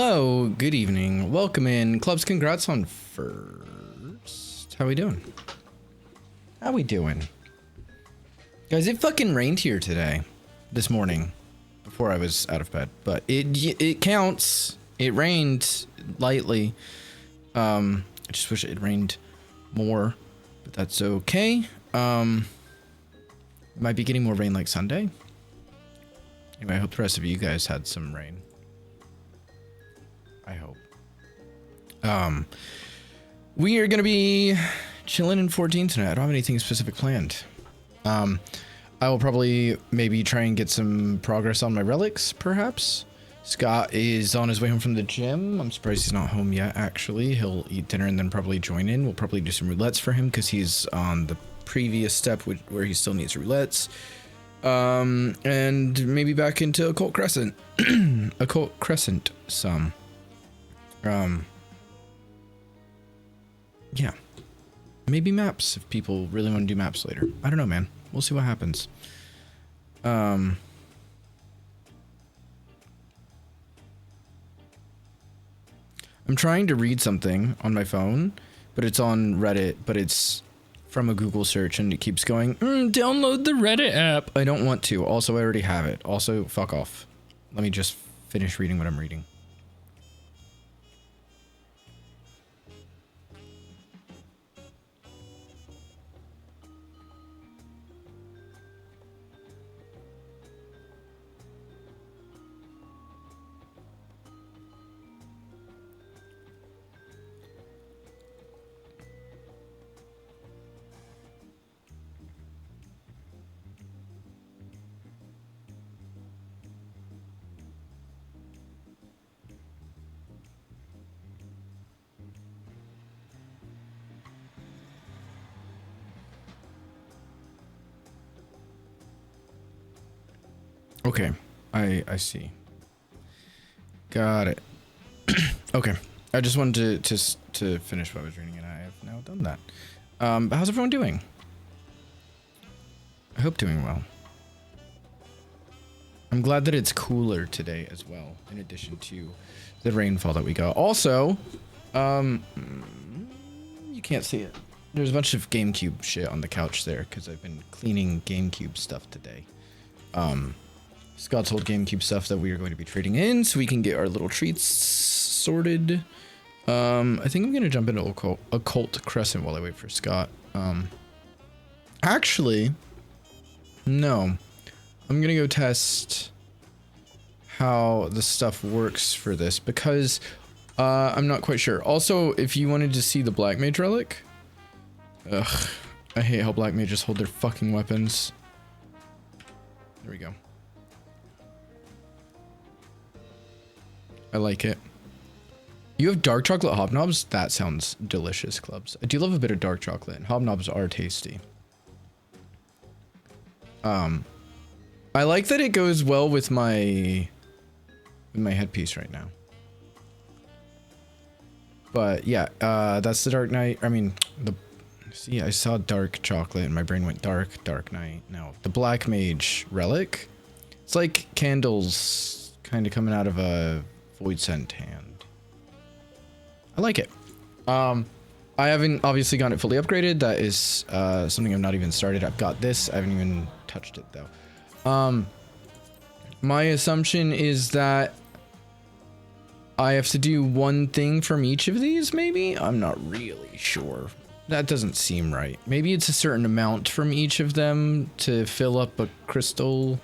Hello, good evening, welcome in. Clubs, congrats on first. How we doing? How we doing? Guys, it fucking rained here today, this morning, before I was out of bed, but it counts. It rained lightly. I just wish it rained more, but that's okay. Might be getting more rain like Sunday. Anyway, I hope the rest of you guys had some rain. I hope. We are gonna be chilling in 14 tonight. I don't have anything specific planned. I will probably maybe try and get some progress on my relics, perhaps. Scott is on his way home from the gym. I'm surprised he's not home yet, actually. He'll eat dinner and then probably join in. We'll probably do some roulettes for him because he's on the previous step where he still needs roulettes. And maybe back into Occult Crescent. Occult Crescent some. Yeah. Maybe maps if people really want to do maps later. I don't know, man. We'll see what happens. I'm trying to read something on my phone, but it's on Reddit, but it's from a Google search and it keeps going, download the Reddit app. I don't want to. Also, I already have it. Also, fuck off. Let me just finish reading what I'm reading. Okay, I see. Got it. Okay, I just wanted to finish what I was reading, and I have now done that. But how's everyone doing? I hope doing well. I'm glad that it's cooler today as well, in addition to the rainfall that we got. Also, you can't see it. There's a bunch of GameCube shit on the couch there, because I've been cleaning GameCube stuff today. Scott's old GameCube stuff that we are going to be trading in so we can get our little treats sorted. I think I'm going to jump into Occult Crescent while I wait for Scott. Actually, no. I'm going to go test how the stuff works for this because I'm not quite sure. Also, if you wanted to see the Black Mage relic, ugh, I hate how Black Mages hold their fucking weapons. There we go. I like it. You have dark chocolate hobnobs? That sounds delicious, Clubs. I do love a bit of dark chocolate, and hobnobs are tasty. I like that it goes well with my headpiece right now. But yeah, that's the Dark Knight. I mean, see, I saw dark chocolate and my brain went dark Knight. No, the Black Mage relic. It's like candles kind of coming out of a void scent hand. I like it. I haven't obviously gotten it fully upgraded. That is something I've not even started. I've got this. I haven't even touched it though. My assumption is that I have to do one thing from each of these, maybe? I'm not really sure. That doesn't seem right. Maybe it's a certain amount from each of them to fill up a crystal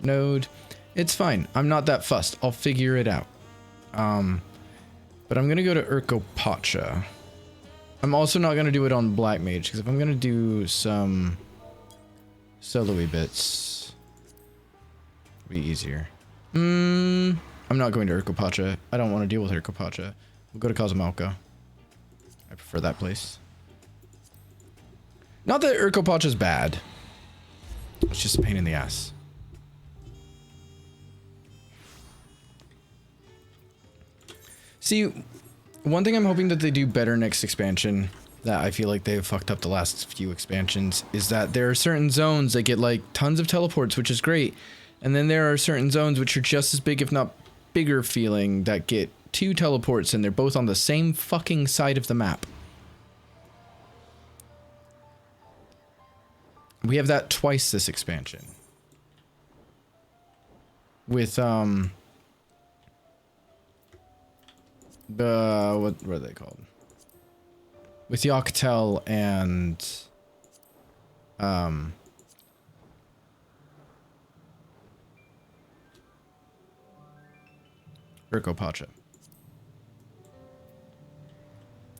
node. It's fine. I'm not that fussed. I'll figure it out. But I'm going to go to Urkopacha. I'm also not going to do it on Black Mage, because if I'm going to do some solo-y bits, it'll be easier. I'm not going to Urkopacha. I don't want to deal with Urkopacha. We'll go to Cosmalca. I prefer that place. Not that Urkopacha's bad. It's just a pain in the ass. See, one thing I'm hoping that they do better next expansion that I feel like they've fucked up the last few expansions is that there are certain zones that get like tons of teleports, which is great. And then there are certain zones which are just as big, if not bigger feeling that get 2 teleports and they're both on the same fucking side of the map. We have that twice this expansion. With, the, what are they called? With Yockel and, Urko Pacha.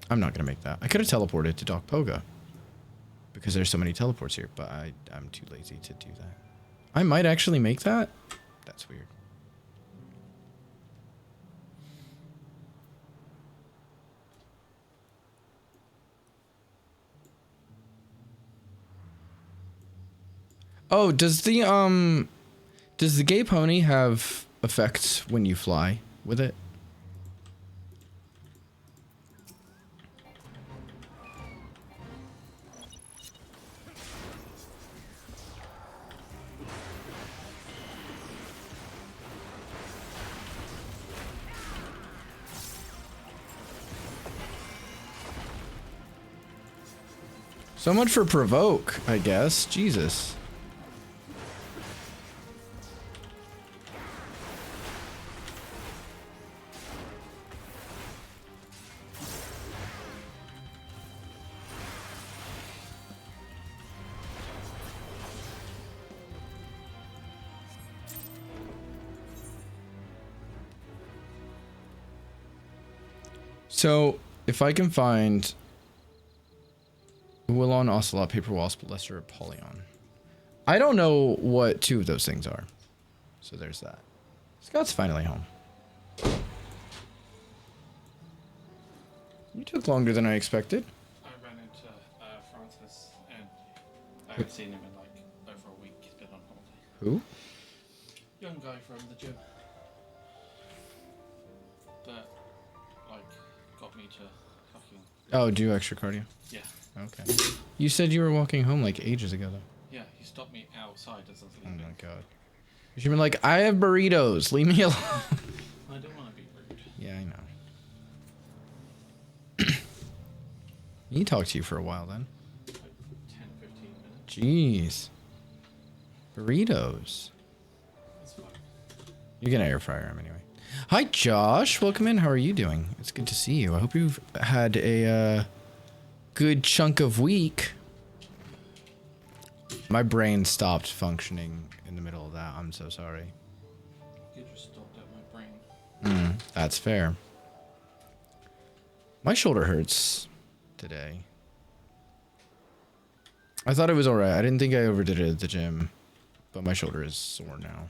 I'm not gonna make that. I could have teleported to Doc Poga. Because there's so many teleports here, but I'm too lazy to do that. I might actually make that? That's weird. Oh, does the gay pony have effects when you fly with it? So much for provoke, I guess. Jesus. So, if I can find Willon, Ocelot, Paper Wasp, Lesser Apollyon. I don't know what 2 of those things are. So there's that. Scott's finally home. You took longer than I expected. I ran into Francis, and I haven't seen him in like over a week. He's been on holiday. Who? Young guy from the gym. That, like, got me to fucking... Oh, do extra cardio? Yeah. Okay. You said you were walking home like ages ago, though. Yeah, he stopped me outside as I was Oh leaving. my god. You should have been like, I have burritos. Leave me alone. I don't want to be rude. Yeah, I know. He talked to you for a while then. Like 10, 15 minutes. Jeez. Burritos. That's fine. You can air fryer them anyway. Hi, Josh. Welcome in. How are you doing? It's good to see you. I hope you've had a good chunk of week. My brain stopped functioning in the middle of that. I'm so sorry. You just stopped at my brain. That's fair. My shoulder hurts today. I thought it was alright. I didn't think I overdid it at the gym. But my shoulder is sore now.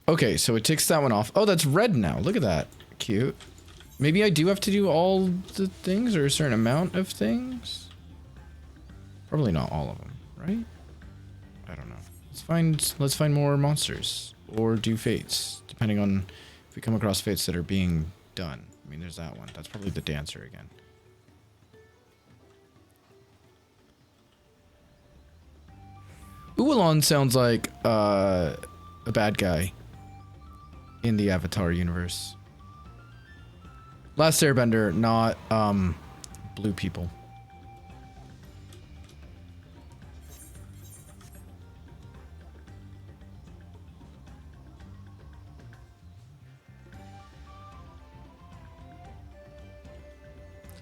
Okay, so it ticks that one off. Oh, that's red now. Look at that. Cute. Maybe I do have to do all the things or a certain amount of things? Probably not all of them, right? I don't know. Let's find more monsters or do fates, depending on if we come across fates that are being done. I mean, there's that one. That's probably the dancer again. Uwalon sounds like a bad guy in the Avatar universe. Last Airbender, not blue people.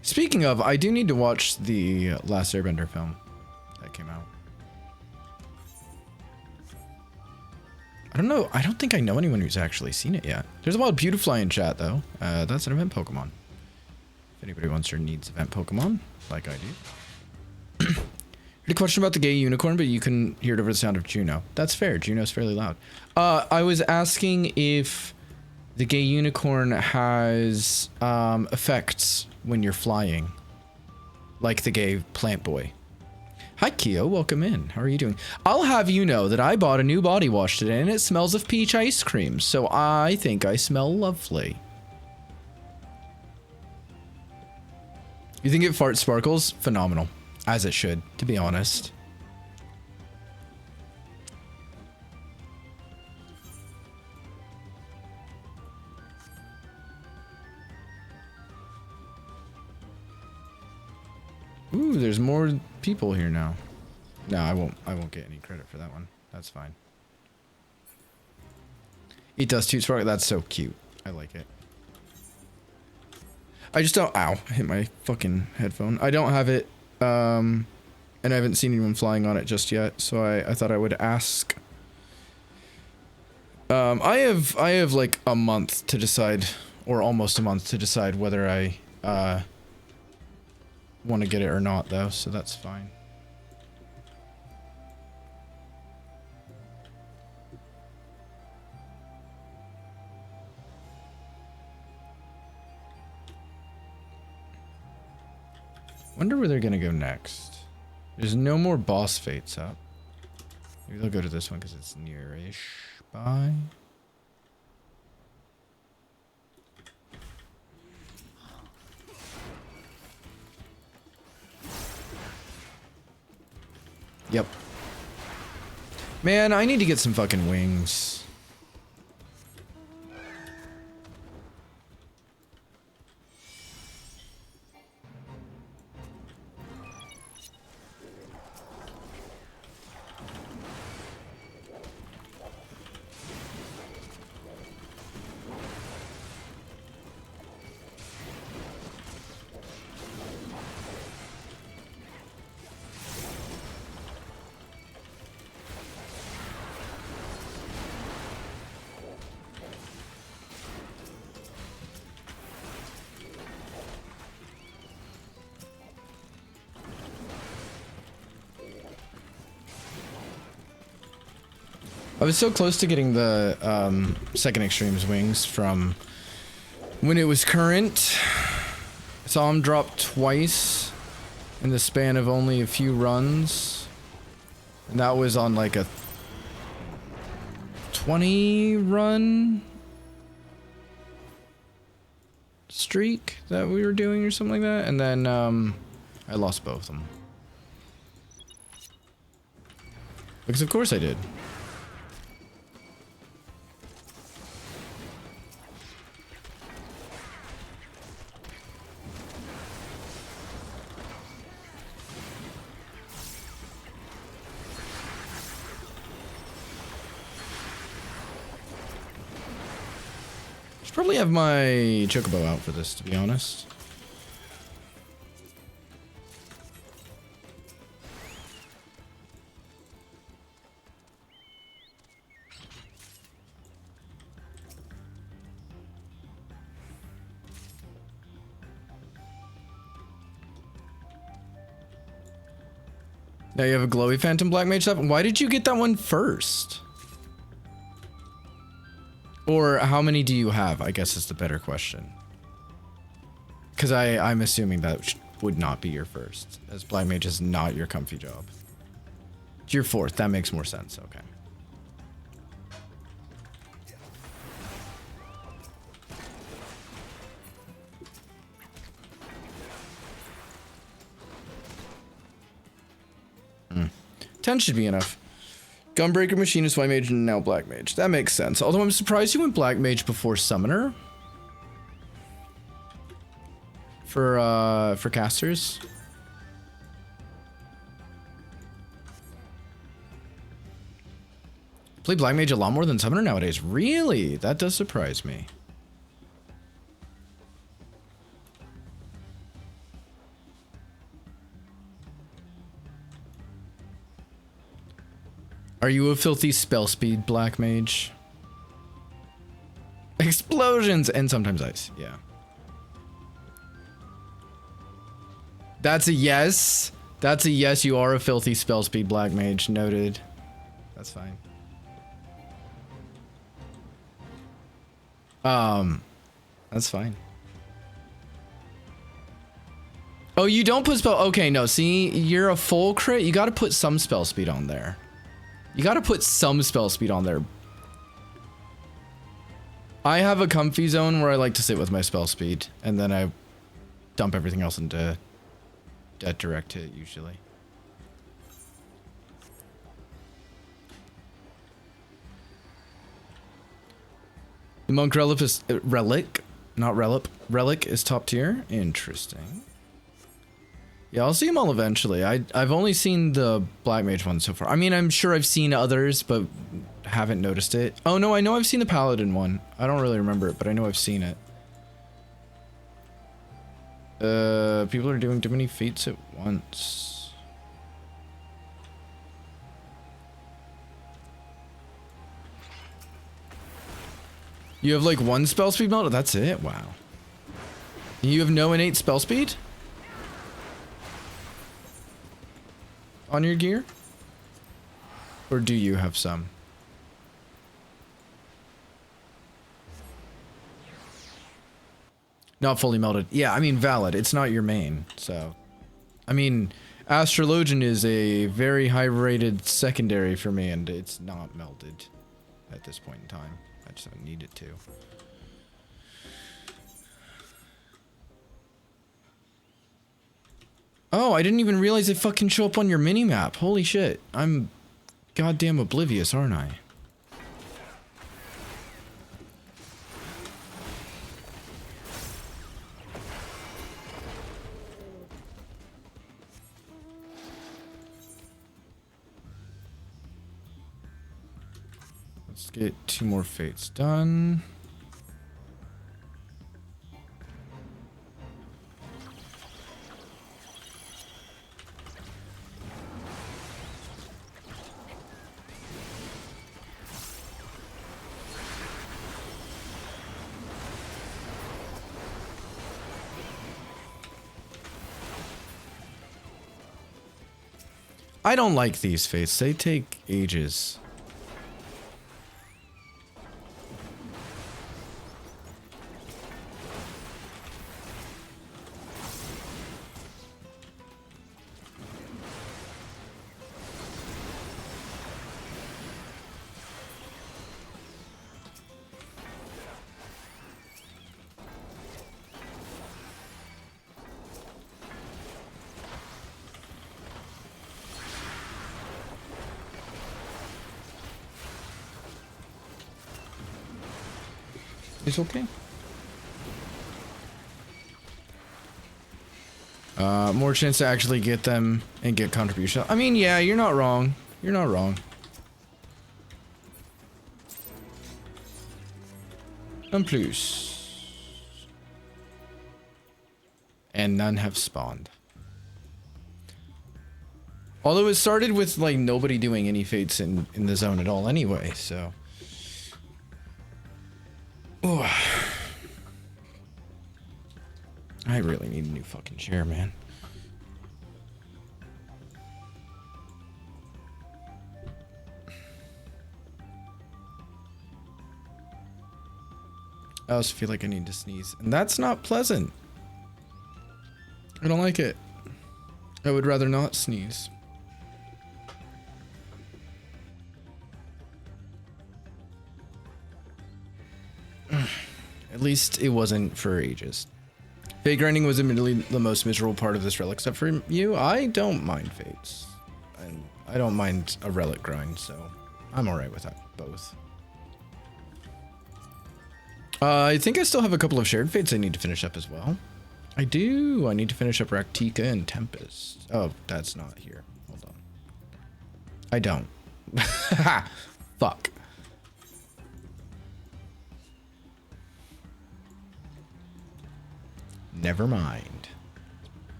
Speaking of, I do need to watch the Last Airbender film that came out. I don't know. I don't think I know anyone who's actually seen it yet. There's a lot of Beautifly in chat, though. That's an event Pokemon. If anybody wants or needs event Pokemon, like I do. Had a question about the gay unicorn, but you can hear it over the sound of Juno. That's fair. Juno's fairly loud. I was asking if the gay unicorn has effects when you're flying, like the gay plant boy. Hi, Keo. Welcome in. How are you doing? I'll have you know that I bought a new body wash today, and it smells of peach ice cream, so I think I smell lovely. You think it fart sparkles? Phenomenal. As it should, to be honest. Ooh, there's more people here now. No, I won't get any credit for that one. That's fine. It does toot spark. That's so cute. I like it. I just don't. Ow! I hit my fucking headphone. I don't have it, and I haven't seen anyone flying on it just yet. So I thought I would ask. I have like a month to decide, or almost a month to decide whether I want to get it or not, though. So that's fine. Wonder where they're gonna go next. There's no more boss fates up. Maybe they'll go to this one because it's near-ish by. Yep. Man, I need to get some fucking wings. I was so close to getting the second Extreme's wings from when it was current. I saw him drop twice in the span of only a few runs. And that was on like a 20 run streak that we were doing or something like that. And then I lost both of them. Because of course I did. Probably have my chocobo out for this, to be honest. Now you have a glowy phantom black mage stuff. Why did you get that one first? Or how many do you have, I guess is the better question. Because I'm assuming that would not be your first, as Black Mage is not your comfy job. It's your fourth, that makes more sense, okay. Hmm. 10 should be enough. Gunbreaker, Machinist, White Mage, and now Black Mage. That makes sense. Although I'm surprised you went Black Mage before Summoner. For casters. Play Black Mage a lot more than Summoner nowadays. Really? That does surprise me. Are you a filthy spell speed Black Mage? Explosions and sometimes ice, yeah. That's a yes. That's a yes, you are a filthy spell speed Black Mage. Noted. That's fine. That's fine. Oh, you don't put spell. Okay, no, see, you're a full crit. You gotta put some spell speed on there. You gotta put some spell speed on there. I have a comfy zone where I like to sit with my spell speed, and then dump everything else into that direct hit usually. The monk relic is relic, not relic. Relic is top tier. Interesting. Yeah, I'll see them all eventually. I've only seen the black mage one so far. I mean, I'm sure I've seen others, but haven't noticed it. Oh no, I know I've seen the paladin one. I don't really remember it, but I know I've seen it. People are doing too many feats at once. You have like one spell speed melt? That's it? Wow. You have no innate spell speed? On your gear? Or do you have some? Not fully melted. Yeah, I mean, valid. It's not your main, so. I mean, Astrologian is a very high-rated secondary for me, and it's not melted at this point in time. I just don't need it to. Oh, I didn't even realize they fucking show up on your mini-map. Holy shit. I'm goddamn oblivious, aren't I? Let's get 2 more fates done. I don't like these fates. They take ages. It's okay. More chance to actually get them and get contribution. I mean, yeah, you're not wrong. You're not wrong. En plus. And none have spawned. Although it started with, like, nobody doing any fates in the zone at all anyway, so... Ooh. I really need a new fucking chair, man. I also feel like I need to sneeze, and that's not pleasant. I don't like it. I would rather not sneeze. At least it wasn't for ages. Fate grinding was admittedly the most miserable part of this relic, except for you. I don't mind fates. And I don't mind a relic grind, so I'm alright with that, both. I think I still have a couple of shared fates I need to finish up as well. I do. I need to finish up Raktika and Tempest. Oh, that's not here. Hold on. I don't. Fuck. Never mind.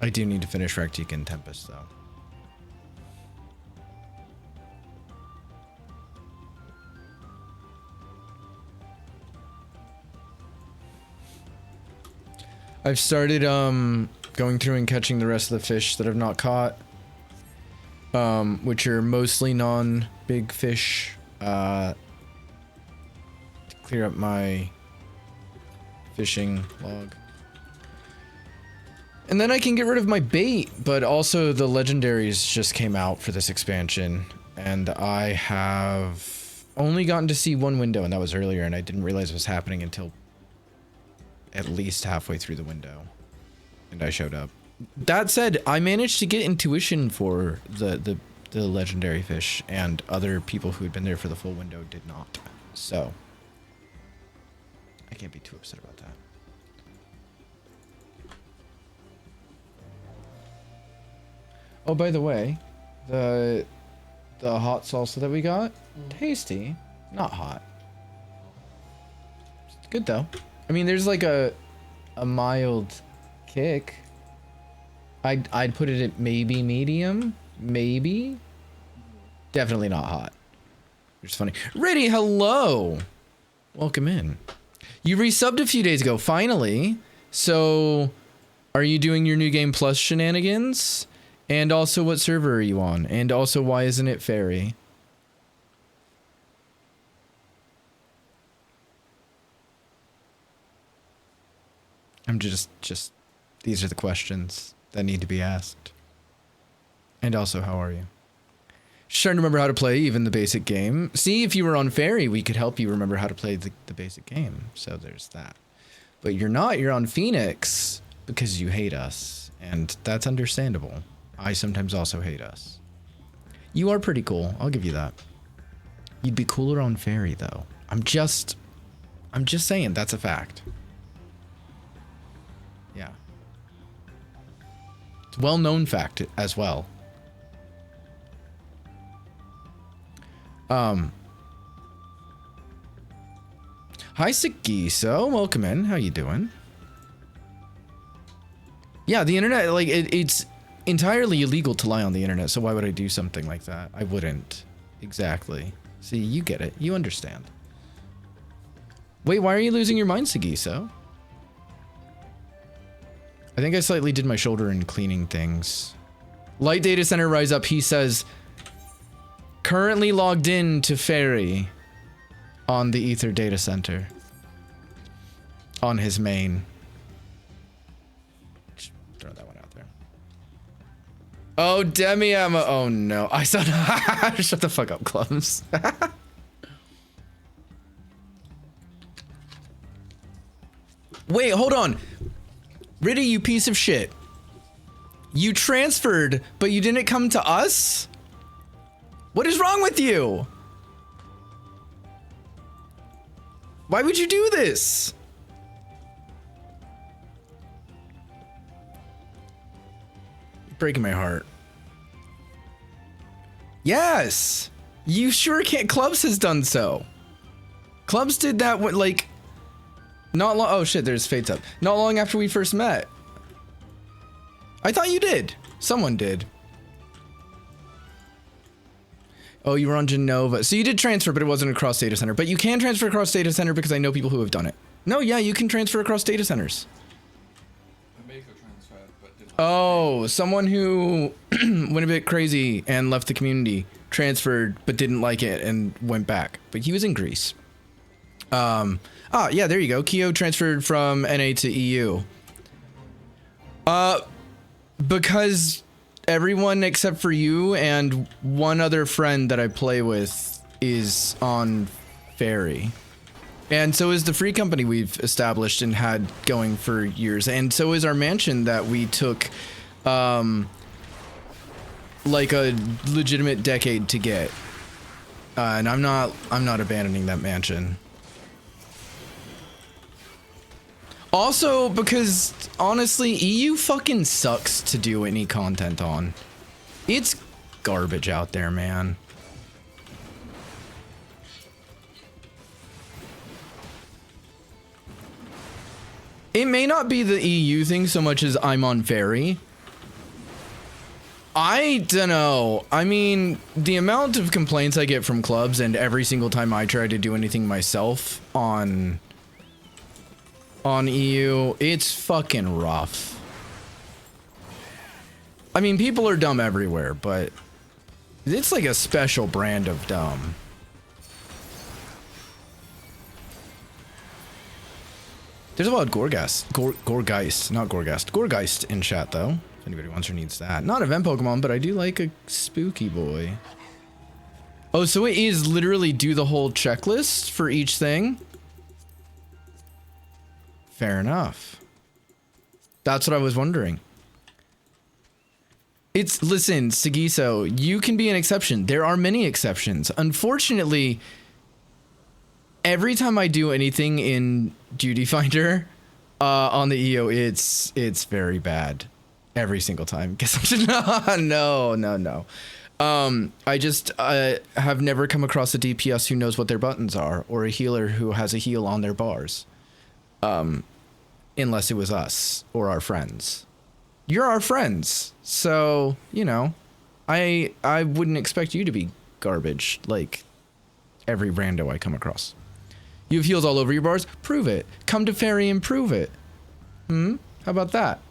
I do need to finish Raktika and Tempest, though. I've started going through and catching the rest of the fish that I've not caught, which are mostly non-big fish, to clear up my fishing log. And then I can get rid of my bait, but also the legendaries just came out for this expansion, and I have only gotten to see one window, and that was earlier, and I didn't realize it was happening until at least halfway through the window. And I showed up. That said, I managed to get intuition for the legendary fish, and other people who had been there for the full window did not. So I can't be too upset about that. Oh, by the way, the hot salsa that we got, tasty, not hot. It's good though. I mean, there's like a mild kick. I'd put it at maybe medium, maybe. Definitely not hot. Which is funny. Riddy, hello. Welcome in. You resubbed a few days ago, finally. So, are you doing your new game plus shenanigans? And also, what server are you on? And also, why isn't it fairy? I'm just, these are the questions that need to be asked. And also, how are you? Just trying to remember how to play even the basic game. See, if you were on Fairy, we could help you remember how to play the basic game. So there's that. But you're not, you're on Phoenix because you hate us. And that's understandable. I sometimes also hate us. You are pretty cool. I'll give you that. You'd be cooler on Fairy, though. I'm just saying, that's a fact. Yeah. It's a well-known fact as well. Hi, Sagiso. Welcome in. How you doing? Yeah, the internet, like, it's entirely illegal to lie on the internet, so why would I do something like that? I wouldn't. Exactly. See, you get it. You understand. Wait, why are you losing your mind, Sagiso? I think I slightly did my shoulder in cleaning things. Light Data Center Rise Up, he says, currently logged in to Fairy on the Ether Data Center. On his main. Just throw that one out there. Oh, Demi Emma. Oh no. I saw. Shut the fuck up, Clubs. Wait, hold on. Riddy, you piece of shit. You transferred, but you didn't come to us? What is wrong with you? Why would you do this? You're breaking my heart. Yes! You sure can't. Clubs has done so. Clubs did that when, like, not long. Oh shit, there's Fates up. Not long after we first met. I thought you did. Someone did. Oh, you were on Genova. So you did transfer, but it wasn't across data center. But you can transfer across data center because I know people who have done it. No, yeah, you can transfer across data centers. Oh, someone who went a bit crazy and left the community, transferred, but didn't like it and went back. But he was in Greece. Yeah, there you go. Keo transferred from NA to EU. Because everyone except for you and one other friend that I play with is on Fairy. And so is the free company we've established and had going for years. And so is our mansion that we took, like a legitimate decade to get. And I'm not abandoning that mansion. Also, because honestly, EU fucking sucks to do any content on. It's garbage out there, man. It may not be the EU thing so much as I'm on Fairy. I don't know. I mean, the amount of complaints I get from clubs and every single time I try to do anything myself on EU, it's fucking rough. I mean, people are dumb everywhere, but it's like a special brand of dumb. There's a lot of Gorgeist, not Gorgeist. Gorgeist in chat, though, if anybody wants or needs that. Not event Pokemon, but I do like a spooky boy. Oh, so it is literally do the whole checklist for each thing? Fair enough. That's what I was wondering. Listen, Sagiso, you can be an exception. There are many exceptions. Unfortunately, every time I do anything in Duty Finder on the EO, it's very bad. Every single time. Guess I'm no. I just have never come across a DPS who knows what their buttons are, or a healer who has a heal on their bars. Unless it was us or our friends. You're our friends, so, you know, I wouldn't expect you to be garbage like every rando I come across. You have heals all over your bars? Prove it. Come to Fairy and prove it. How about that?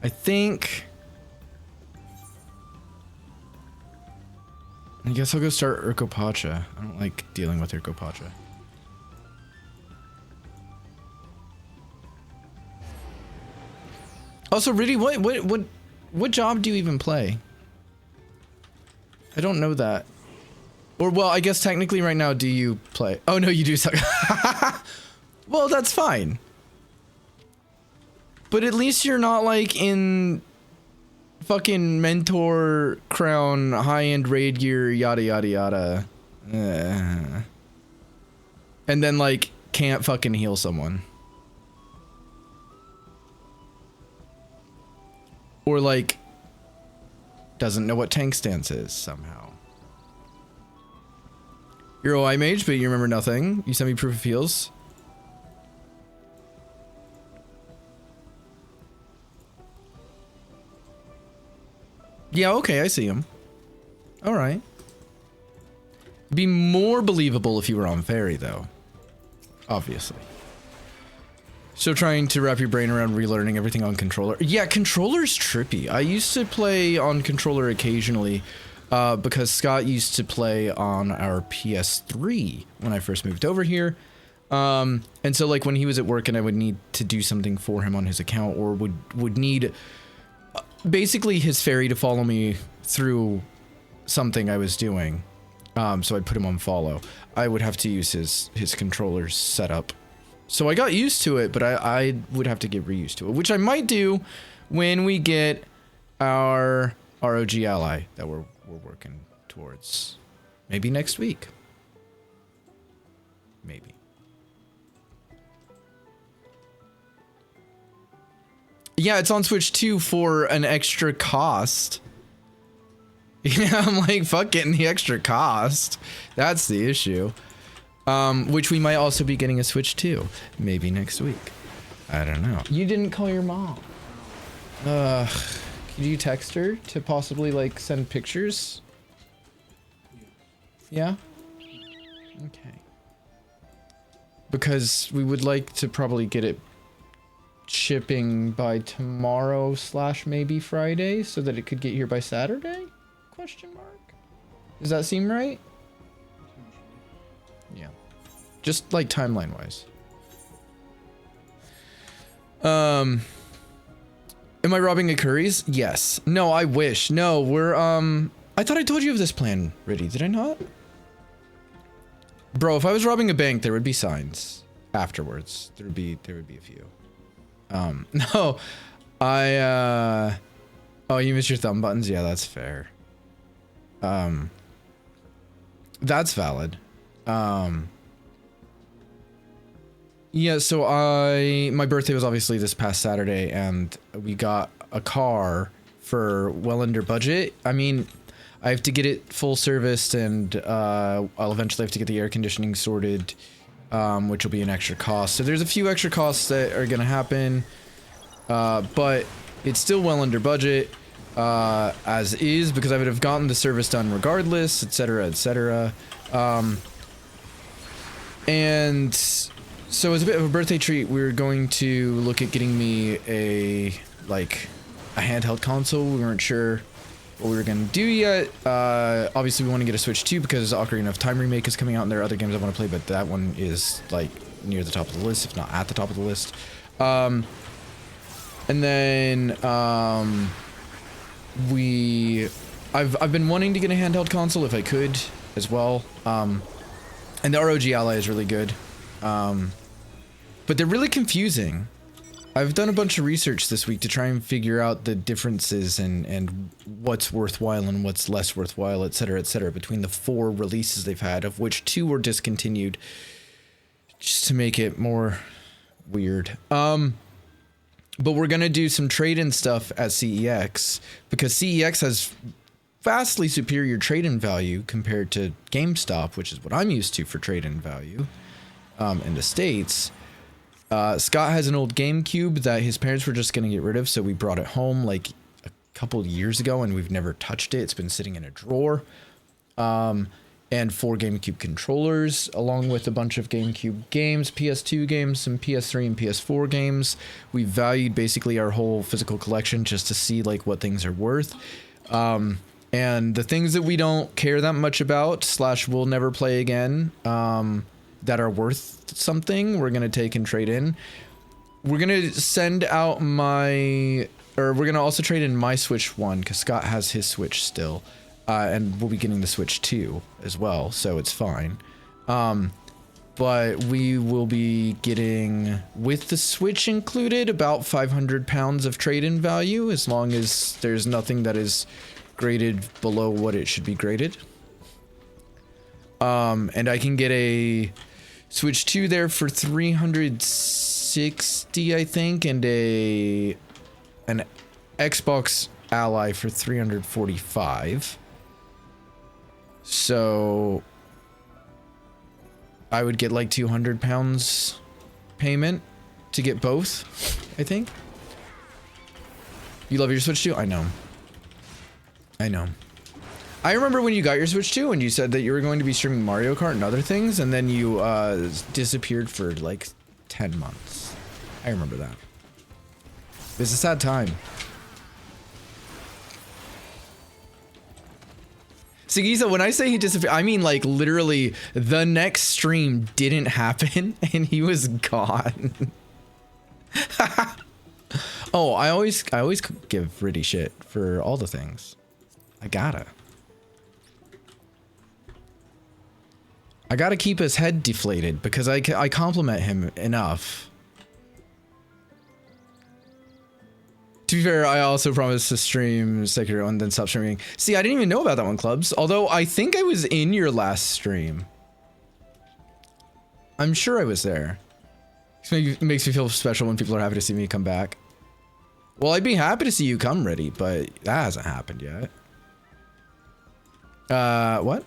I guess I'll go start Urkopacha. I don't like dealing with Urkopacha. Also, really, what job do you even play? I don't know that. Or, well, I guess technically right now, do you play? Oh, no, you do suck. Well, that's fine. But at least you're not, like, in fucking Mentor, Crown, high-end raid gear, yada, yada, yada. And then, like, can't fucking heal someone. Or, like, doesn't know what tank stance is, somehow. You're OI mage, but you remember nothing. You sent me proof of heals. Yeah, okay, I see him. Alright. Be more believable if you were on Fairy, though. Obviously. Still trying to wrap your brain around relearning everything on controller. Yeah, controller's trippy. I used to play on controller occasionally, because Scott used to play on our PS3 when I first moved over here. And so, like, when he was at work and I would need to do something for him on his account, or would need basically his Fairy to follow me through something I was doing, so I'd put him on follow, I would have to use his controller's setup. So I got used to it, but I would have to get reused to it, which I might do when we get our ROG ally that we're working towards. Maybe next week. Maybe. Yeah, it's on Switch 2 for an extra cost. Yeah, I'm like, fuck getting the extra cost. That's the issue. Which we might also be getting a Switch 2. Maybe next week. I don't know. You didn't call your mom. Could you text her to possibly, like, send pictures? Yeah? Okay. Because we would like to probably get it shipping by tomorrow / maybe Friday, so that it could get here by Saturday? Question mark. Does that seem right? Yeah. Just like timeline wise. Am I robbing a Curry's? Yes. No, I wish. No, we're I thought I told you of this plan, Riddy. Did I not? Bro, if I was robbing a bank, there would be signs afterwards. There would be a few. No, oh, you missed your thumb buttons? Yeah, that's fair. That's valid. Yeah, so my birthday was obviously this past Saturday, and we got a car for well under budget. I mean, I have to get it full serviced, and I'll eventually have to get the air conditioning sorted, which will be an extra cost. So there's a few extra costs that are gonna happen, but it's still well under budget, as is, because I would have gotten the service done regardless, etc., etc. And so as a bit of a birthday treat, we're going to look at getting me a handheld console. We weren't sure what we were going to do yet. Obviously we want to get a Switch 2 because Ocarina of Time Remake is coming out, and there are other games I want to play, but that one is like near the top of the list, if not at the top of the list. And then I've been wanting to get a handheld console if I could as well. And the ROG Ally is really good. But they're really confusing. I've done a bunch of research this week to try and figure out the differences and what's worthwhile and what's less worthwhile, etc., between the 4 releases they've had, of which 2 were discontinued, just to make it more weird. But we're gonna do some trade-in stuff at CEX, because CEX has vastly superior trade-in value compared to GameStop, which is what I'm used to for trade-in value in the States. Scott has an old GameCube that his parents were just gonna get rid of, so we brought it home like a couple years ago, and we've never touched it. It's been sitting in a drawer. And 4 GameCube controllers, along with a bunch of GameCube games, PS2 games, some PS3 and PS4 games. We valued basically our whole physical collection just to see like what things are worth. And the things that we don't care that much about, / we'll never play again, that are worth something, we're gonna take and trade in. We're gonna send out we're gonna also trade in my Switch 1, because Scott has his Switch still. And we'll be getting the Switch 2 as well, so it's fine. But we will be getting, with the Switch included, about 500 pounds of trade-in value, as long as there's nothing that is graded below what it should be graded. And I can get a Switch 2 there for 360, I think, and an Xbox Ally for 345. So I would get like 200 pounds payment to get both, I think. You love your Switch 2? I know. I know. I remember when you got your Switch 2 and you said that you were going to be streaming Mario Kart and other things, and then you disappeared for like 10 months. I remember that. It's a sad time. Sagisa, when I say he disappeared, I mean like literally the next stream didn't happen and he was gone. Oh, I always give Riddy shit for all the things. I gotta keep his head deflated because I compliment him enough. To be fair, I also promised to stream Sekiro and then stop streaming. See, I didn't even know about that one, Clubs. Although I think I was in your last stream. I'm sure I was there. It makes me feel special when people are happy to see me come back. Well, I'd be happy to see you come, Reddy, but that hasn't happened yet. What?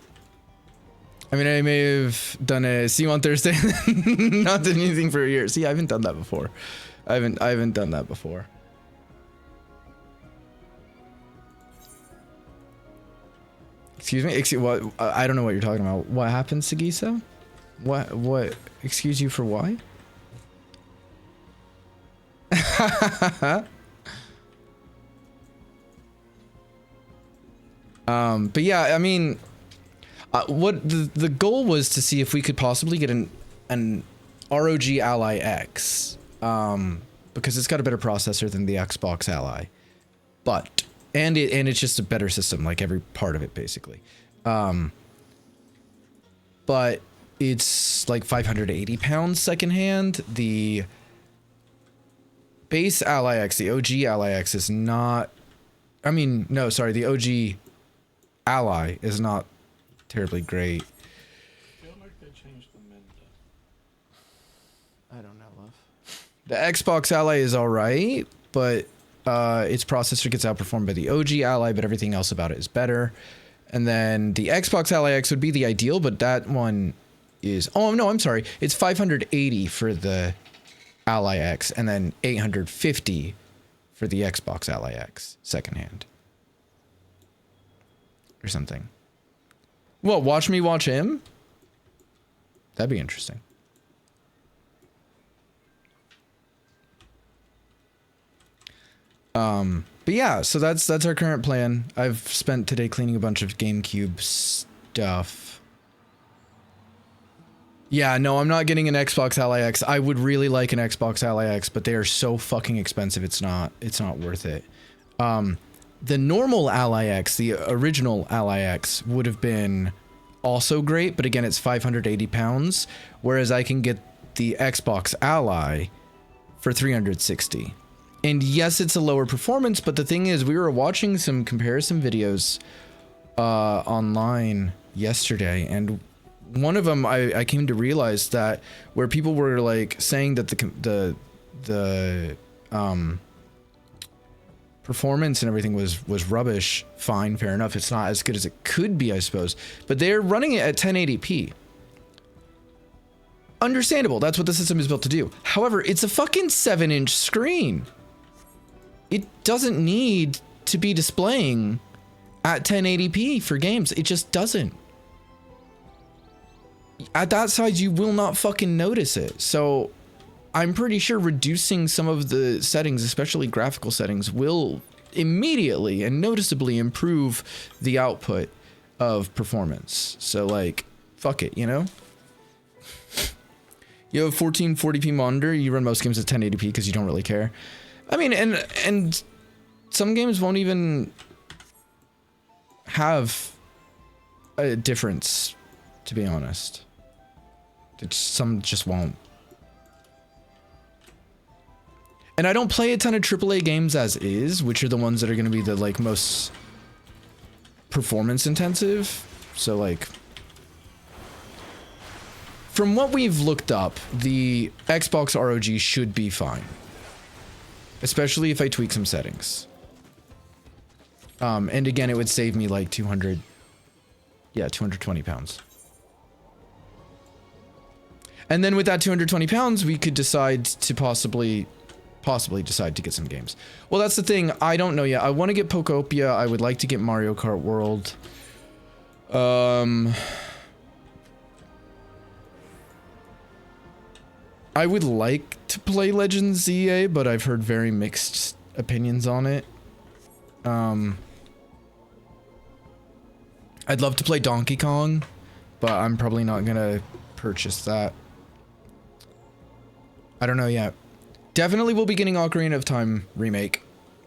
I mean, I may have done a see you on Thursday, not done anything for a year. See, I haven't done that before. I haven't done that before. Excuse me? What? I don't know what you're talking about. What happened, Sagisa? What? Excuse you for why? But yeah, I mean, what the goal was to see if we could possibly get an ROG Ally X, because it's got a better processor than the Xbox Ally, but and it's just a better system, like every part of it basically. But it's like 580 pounds secondhand. The base Ally X, the OG Ally X is not. I mean, no, sorry, the OG Ally is not terribly great. I feel like they changed the menu. I don't know, love. The Xbox Ally is alright, but its processor gets outperformed by the OG Ally, but everything else about it is better. And then the Xbox Ally X would be the ideal, but that one is... Oh, no, I'm sorry. It's 580 for the Ally X, and then 850 for the Xbox Ally X, secondhand. Or something. Well, watch me watch him? That'd be interesting. But yeah, so that's our current plan. I've spent today cleaning a bunch of GameCube stuff. Yeah, no, I'm not getting an Xbox Ally X. I would really like an Xbox Ally X, but they are so fucking expensive. It's not worth it. The normal Ally X, the original Ally X, would have been also great, but again, it's 580 pounds, whereas I can get the Xbox Ally for 360. And yes, it's a lower performance, but the thing is, we were watching some comparison videos online yesterday, and one of them I came to realize that where people were like saying that the performance and everything was rubbish. Fine, fair enough. It's not as good as it could be, I suppose, but they're running it at 1080p. Understandable. That's what the system is built to do. However, it's a fucking 7-inch screen. It doesn't need to be displaying at 1080p for games. It just doesn't. At that size, you will not fucking notice it. So I'm pretty sure reducing some of the settings, especially graphical settings, will immediately and noticeably improve the output of performance. So like, fuck it, you know? You have a 1440p monitor, you run most games at 1080p because you don't really care. I mean, and some games won't even have a difference, to be honest. Some just won't. And I don't play a ton of AAA games as is, which are the ones that are going to be the like most performance intensive. So like, from what we've looked up, the Xbox ROG should be fine. Especially if I tweak some settings. And again, it would save me like 220 pounds. And then with that 220 pounds, we could decide to possibly decide to get some games. Well, that's the thing. I don't know yet. I want to get Pokopia. I would like to get Mario Kart World. I would like to play Legends ZA, but I've heard very mixed opinions on it. I'd love to play Donkey Kong, but I'm probably not gonna purchase that. I don't know yet. Definitely will be getting Ocarina of Time remake.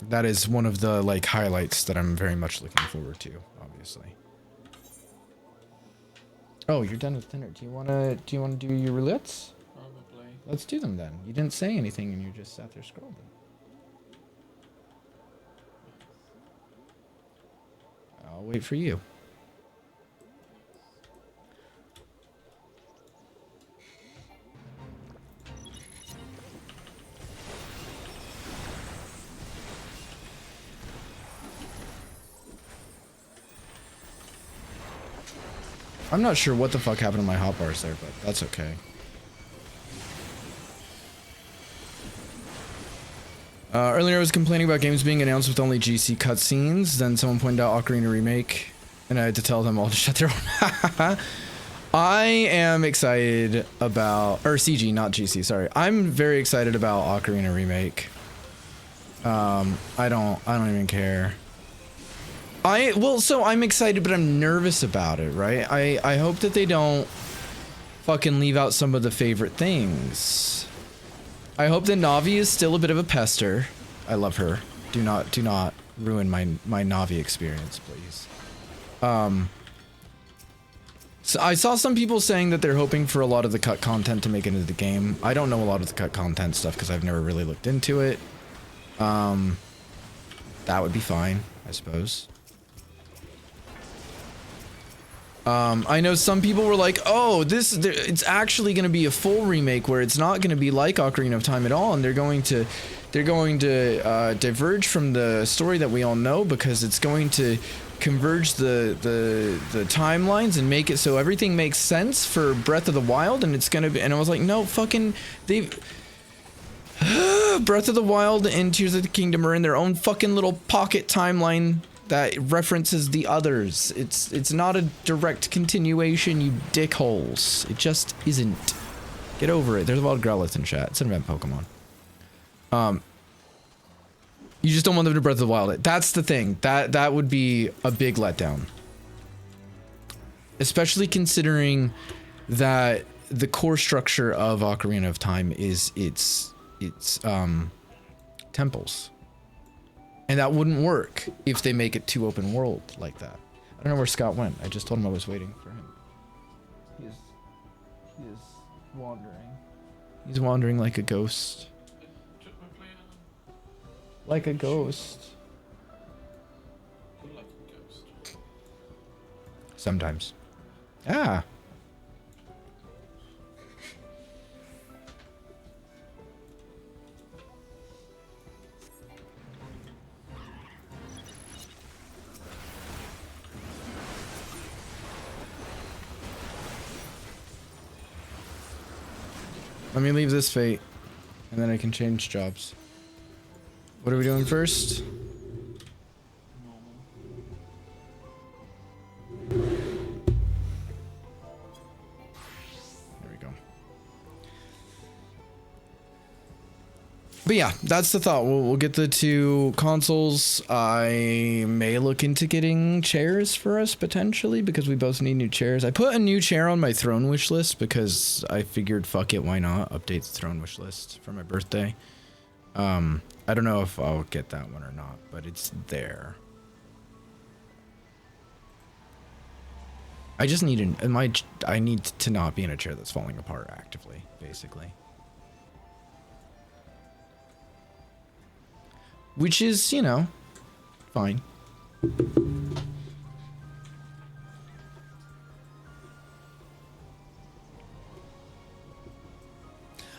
That is one of the like highlights that I'm very much looking forward to, obviously. Oh, you're done with dinner. Do you wanna do your roulettes? Probably. Let's do them then. You didn't say anything and you just sat there scrolling. I'll wait for you. I'm not sure what the fuck happened to my hotbars there, but that's okay. Earlier I was complaining about games being announced with only GC cutscenes, then someone pointed out Ocarina Remake, and I had to tell them all to shut their own. I am excited about, or CG, not GC, sorry. I'm very excited about Ocarina Remake. I don't even care. So I'm excited, but I'm nervous about it, right? I hope that they don't fucking leave out some of the favorite things. I hope that Navi is still a bit of a pester. I love her. Do not ruin my Navi experience, please. So I saw some people saying that they're hoping for a lot of the cut content to make it into the game. I don't know a lot of the cut content stuff because I've never really looked into it. That would be fine, I suppose. I know some people were like, oh, it's actually going to be a full remake where it's not going to be like Ocarina of Time at all, and they're going to diverge from the story that we all know because it's going to converge the timelines and make it so everything makes sense for Breath of the Wild, and it's going to be, and I was like, no, fucking, Breath of the Wild and Tears of the Kingdom are in their own fucking little pocket timeline that references the others. It's not a direct continuation, you dickholes. It just isn't. Get over it. There's a lot of Growlithe in chat. It's an event Pokemon. You just don't want them to Breath of the Wild. That's the thing. That would be a big letdown. Especially considering that the core structure of Ocarina of Time is its temples. And that wouldn't work if they make it too open world like that. I don't know where Scott went. I just told him I was waiting for him. He is wandering. He's wandering like a ghost. Like a ghost. Like a ghost. Sometimes. Ah. Let me leave this fate, and then I can change jobs. What are we doing first? There we go. But yeah, that's the thought. We'll get the 2 consoles. I may look into getting chairs for us potentially because we both need new chairs. I put a new chair on my throne wish list because I figured, fuck it, why not update the throne wish list for my birthday. I don't know if I'll get that one or not, but it's there. I just need I need to not be in a chair that's falling apart actively, basically. Which is, you know, fine.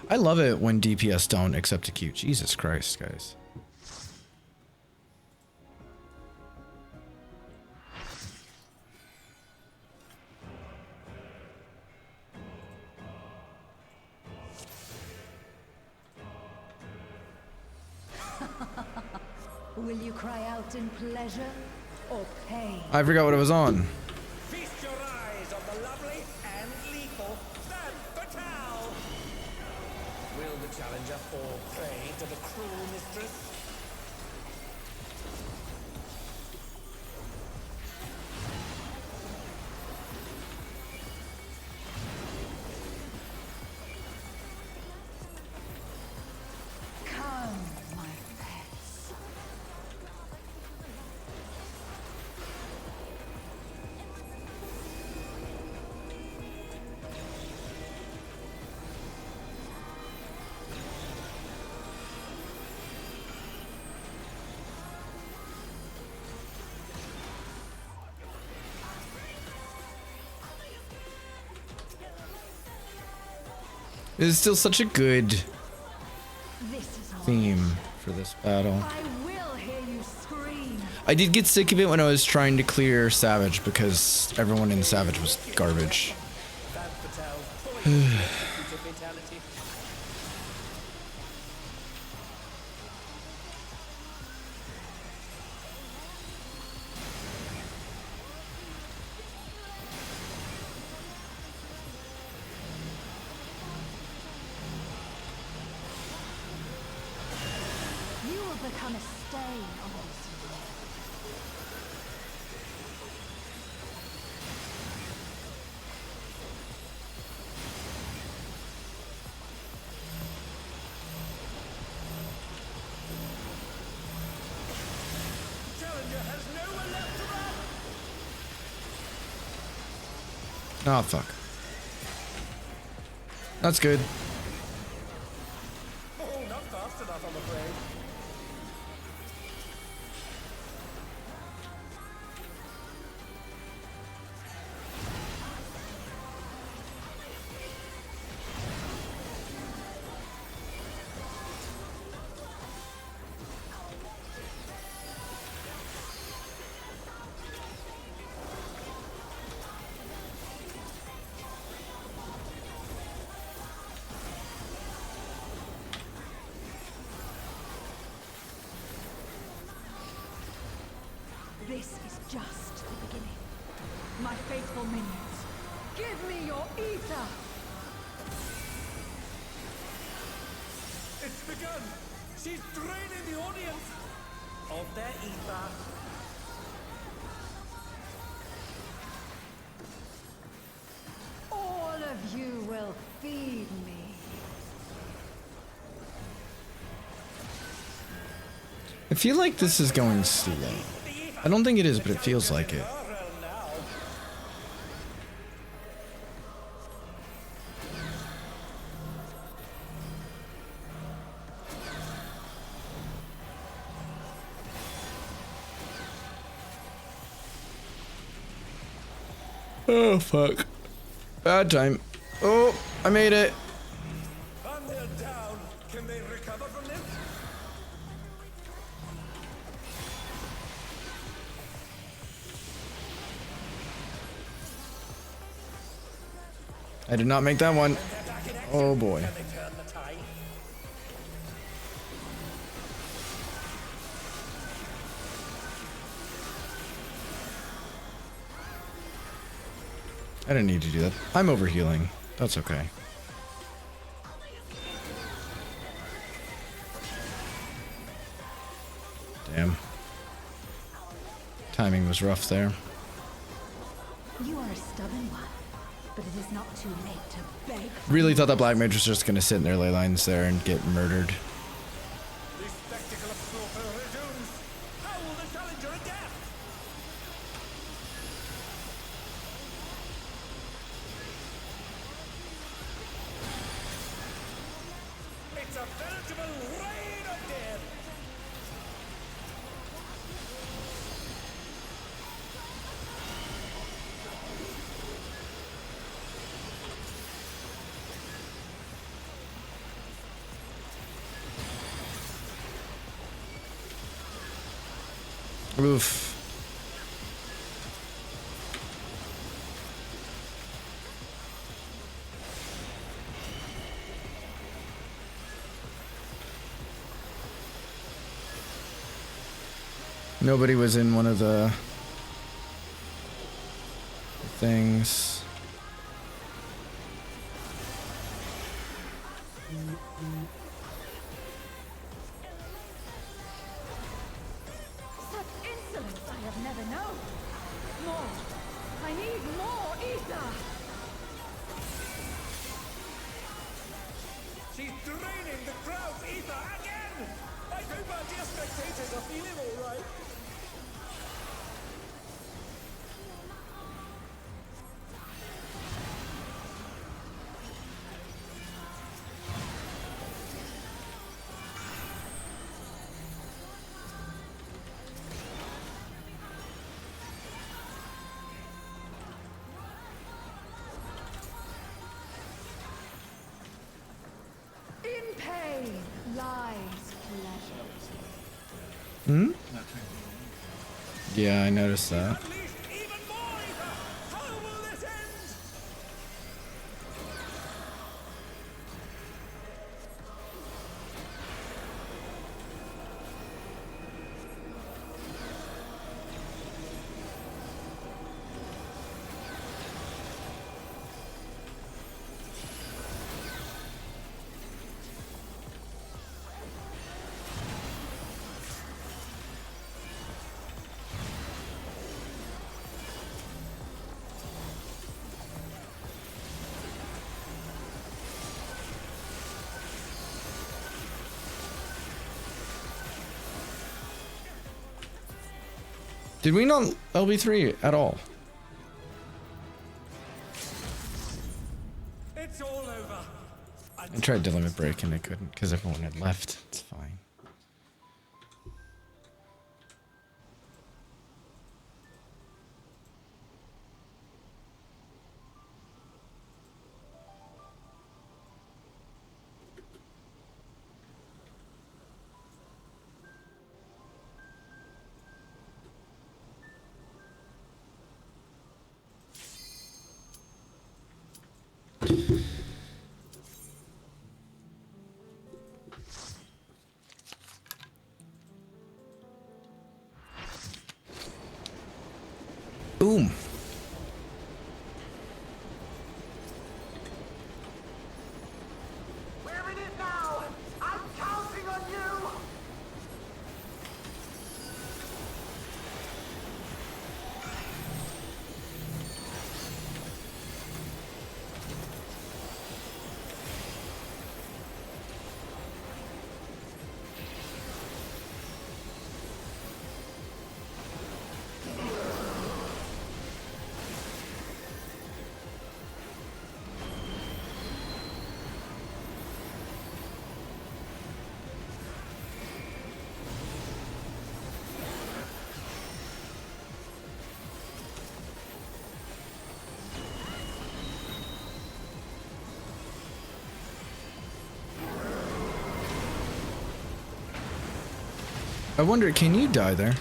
I love it when DPS don't accept a Q. Jesus Christ, guys. Will you cry out in pleasure or pain? I forgot what it was on. Feast your eyes on the lovely and lethal Femme Fatale! Will the challenger fall prey to the cruel mistress? Come, my pets. It is still such a good This is all. theme for this battle. I will hear you scream. I did get sick of it when I was trying to clear Savage because everyone in Savage was garbage. Femme Fatale pulling to fatality. You will become a stain on this world. Challenger has nowhere left to run! Oh, fuck. That's good. Oh, not fast enough, I'm afraid. This is just the beginning. My faithful minions, give me your ether! It's begun! She's draining the audience of their ether. All of you will I feel like this is going slow. I don't think it is, but it feels like it. Oh, fuck. Bad time. Oh, I made it. And they're down. Can they recover from this? I did not make that one. Oh, boy. Can they turn the tide? I didn't need to do that. I'm overhealing. That's okay. Damn. Timing was rough there. You are a stubborn one, but it is not too late to beg. Really thought that Black Mage was just gonna sit in their ley lines there and get murdered. The spectacle of slaughter resumes. How will the challenger adapt? It's a veritable rain of death. Oof. Nobody was in one of the things. Such insolence I have never known. More. I need more ether. She's draining the crowd's ether again. I hope our dear spectators are feeling all right. In pain lies pleasure. Hmm? No, Yeah, I noticed that. Unleash even more ether. How will this end? Did we not LB3 at all? It's all over. I tried to limit break and I couldn't because everyone had left. It's fine. I wonder, can you die there?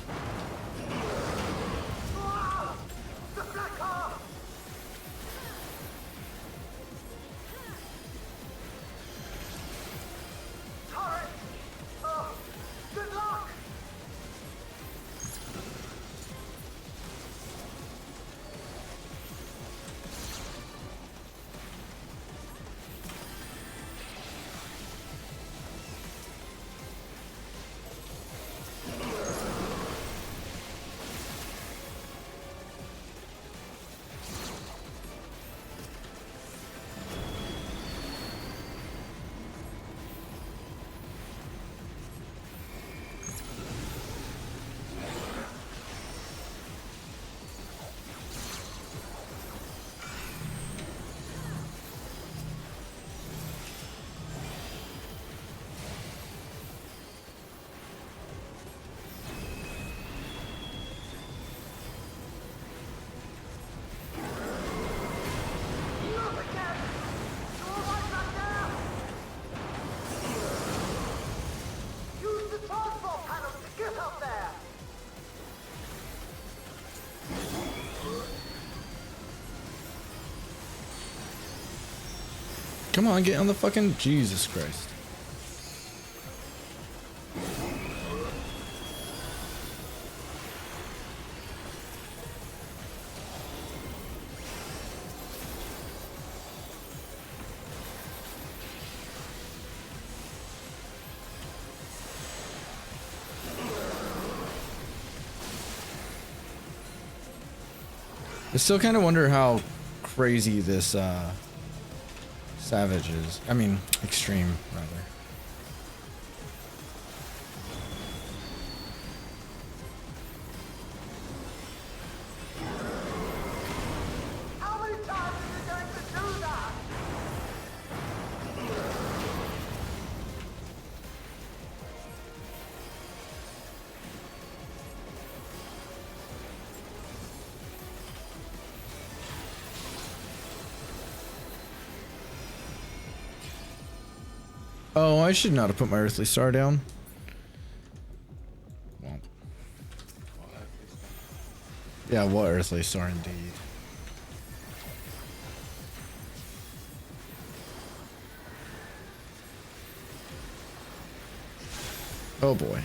Come on, get on the fucking... Jesus Christ. I still kind of wonder how crazy this Savage is. I mean, extreme, rather. How many times are you going to do that? Oh, I should not have put my earthly star down. Well, yeah, what earthly star indeed. Oh boy.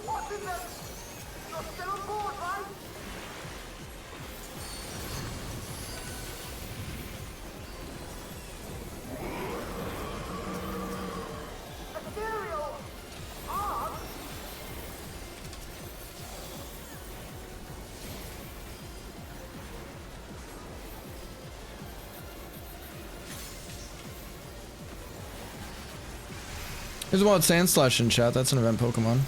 What's in them? You're still on board, right? Ethereal! Arms? There's a wild Sandslash in chat. That's an event Pokemon.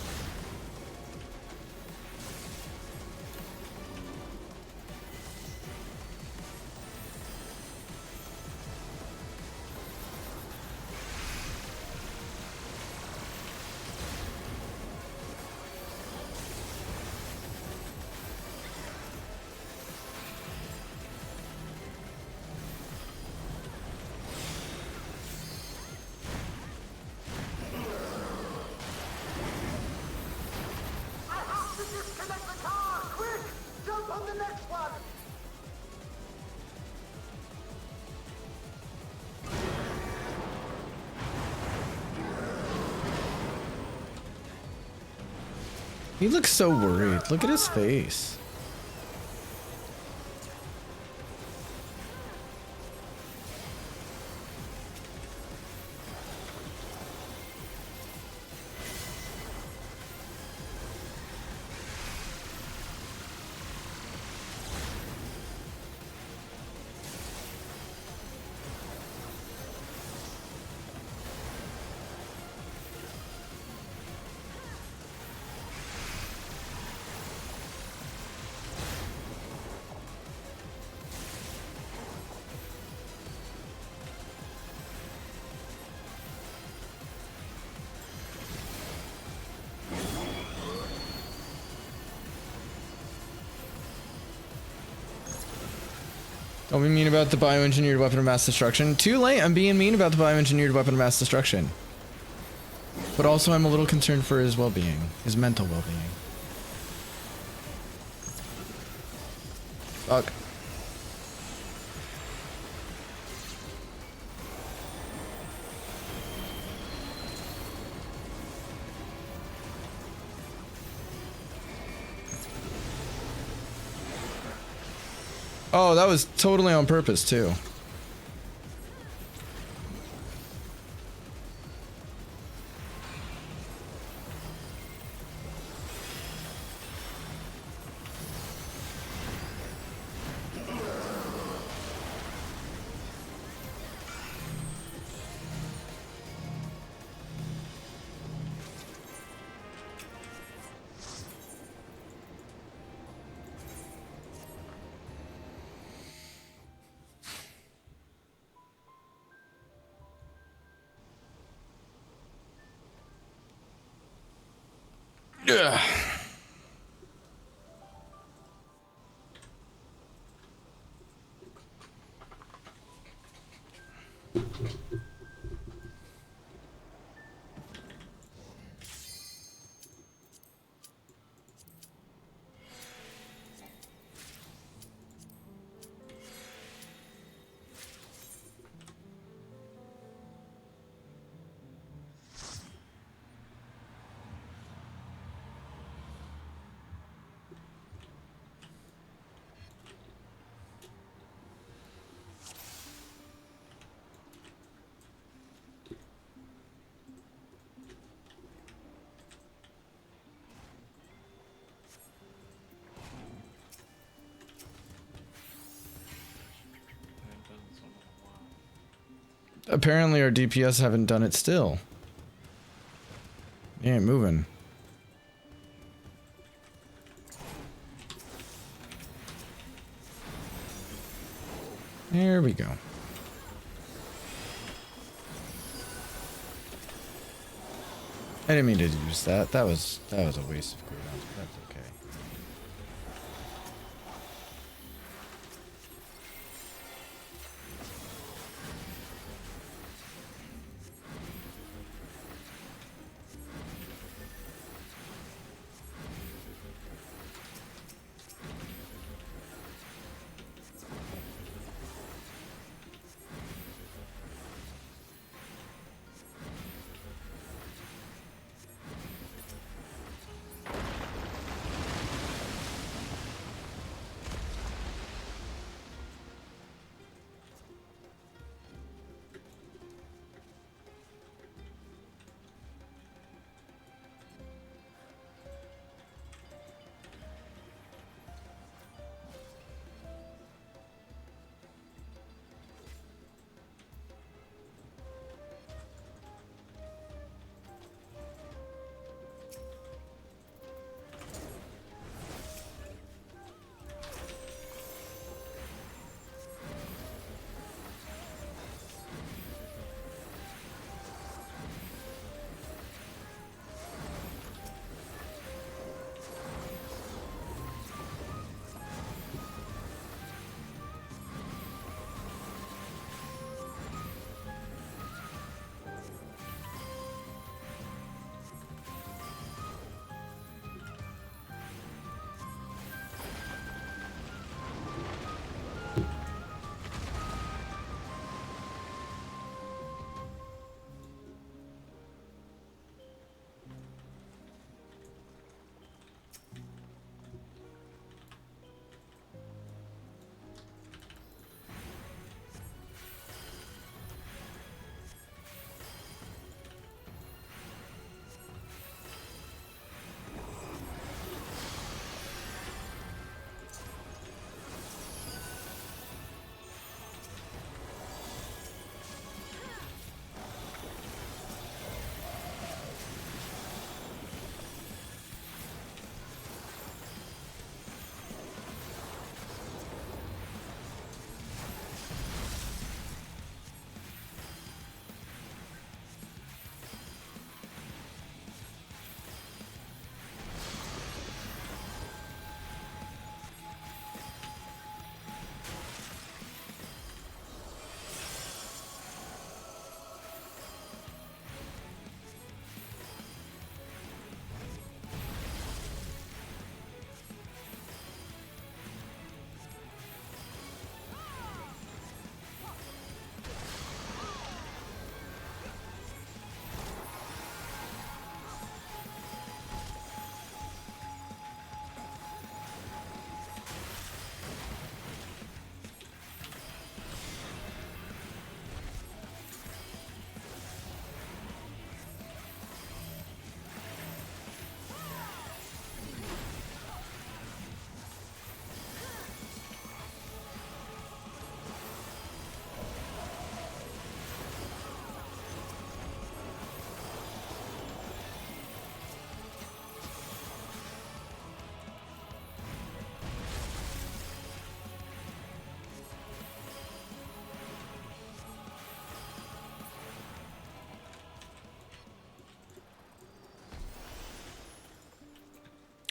I have to disconnect the car! Quick! Jump on the next one! He looks so worried. Look at his face. Don't be mean about the bioengineered weapon of mass destruction. Too late, I'm being mean about the bioengineered weapon of mass destruction. But also I'm a little concerned for his well-being. His mental well-being. Fuck. Oh, that was totally on purpose, too. Ugh. Apparently our DPS haven't done it still. He ain't moving. There we go. I didn't mean to use that. That was a waste of cooldowns, but that's okay.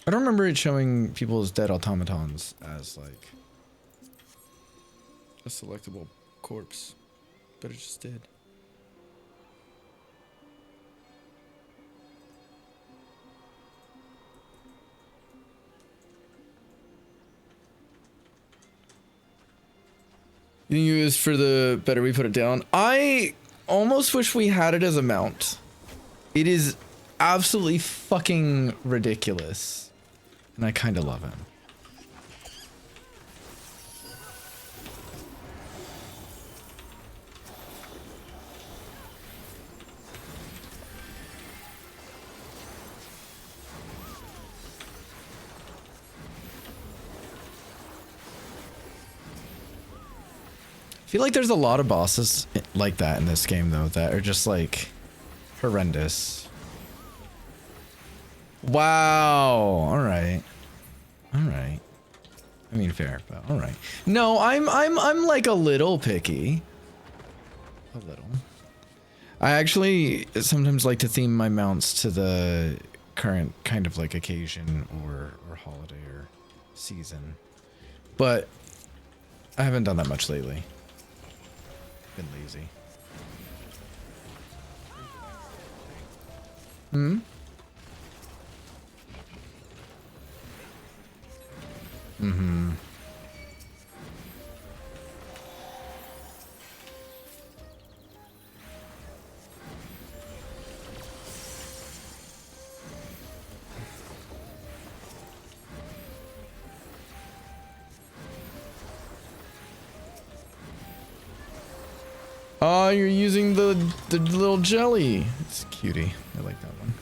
I don't remember it showing people as dead automatons as like a selectable corpse, but it just did. You think it was for the better we put it down? I almost wish we had it as a mount. It is absolutely fucking ridiculous. And I kind of love him. I feel like there's a lot of bosses like that in this game, though, that are just like horrendous. Wow. All right. All right. I mean, fair, but all right. No, I'm like a little picky. A little. I actually sometimes like to theme my mounts to the current kind of like occasion or holiday or season, but I haven't done that much lately. Been lazy. Hmm? Mm-hmm. Oh, you're using the little jelly. It's cutie. I like that one.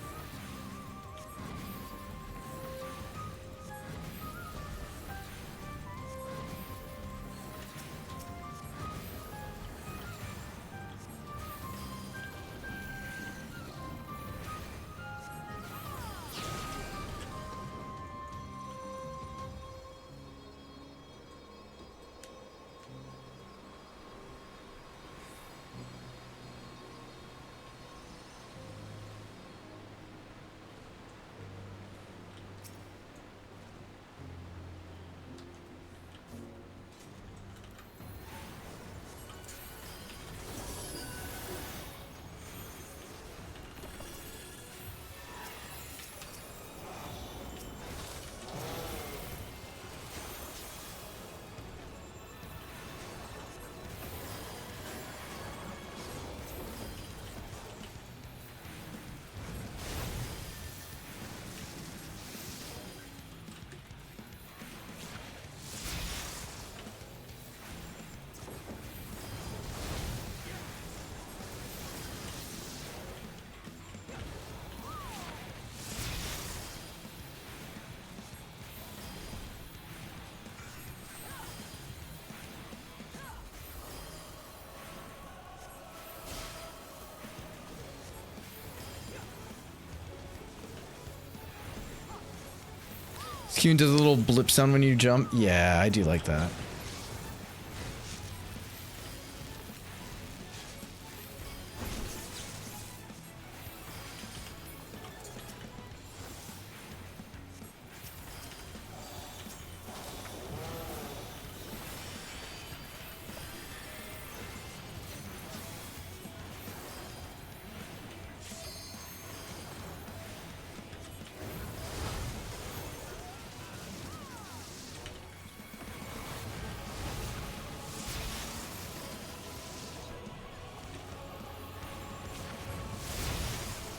Skewing does a little blip sound when you jump. Yeah, I do like that.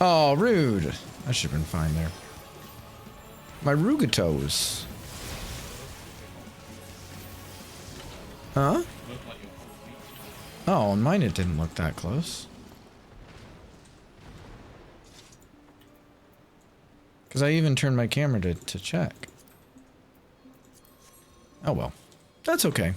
Oh, rude. I should have been fine there. My Rugatos. Huh? Oh, on mine it didn't look that close. Because I even turned my camera to check. Oh well. That's okay.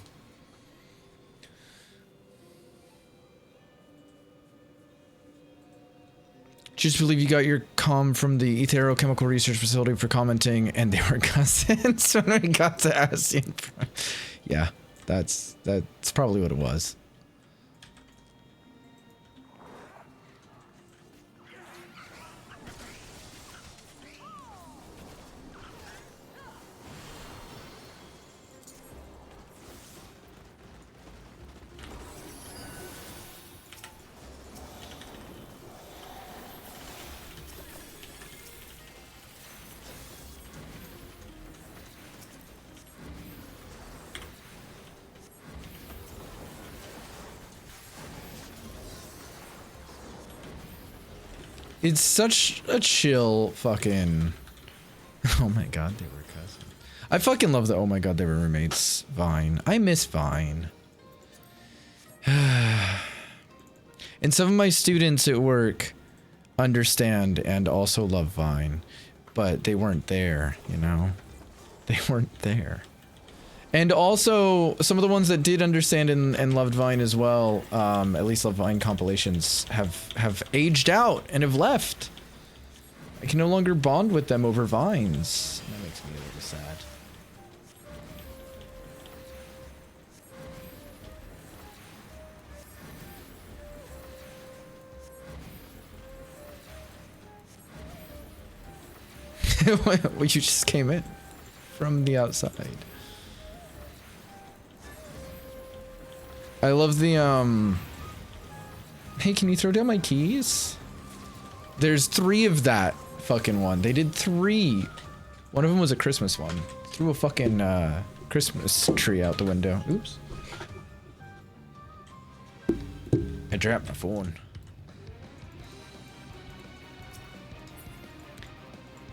Just believe you got your comm from the Etherochemical Research Facility for commenting, and they were cousins when we got to Asien. Yeah, that's probably what it was. It's such a chill fucking... Oh my god, they were cousins. I fucking love the oh my god, they were roommates Vine. I miss Vine. And some of my students at work understand and also love Vine, but they weren't there, you know? They weren't there. And also, some of the ones that did understand and loved Vine as well, at least love Vine compilations, have aged out and have left. I can no longer bond with them over Vines. That makes me a little sad. Well, you just came in from the outside. I love the, hey, can you throw down my keys? There's 3 of that fucking one. They did 3. One of them was a Christmas one. Threw a fucking, Christmas tree out the window. Oops. I dropped my phone.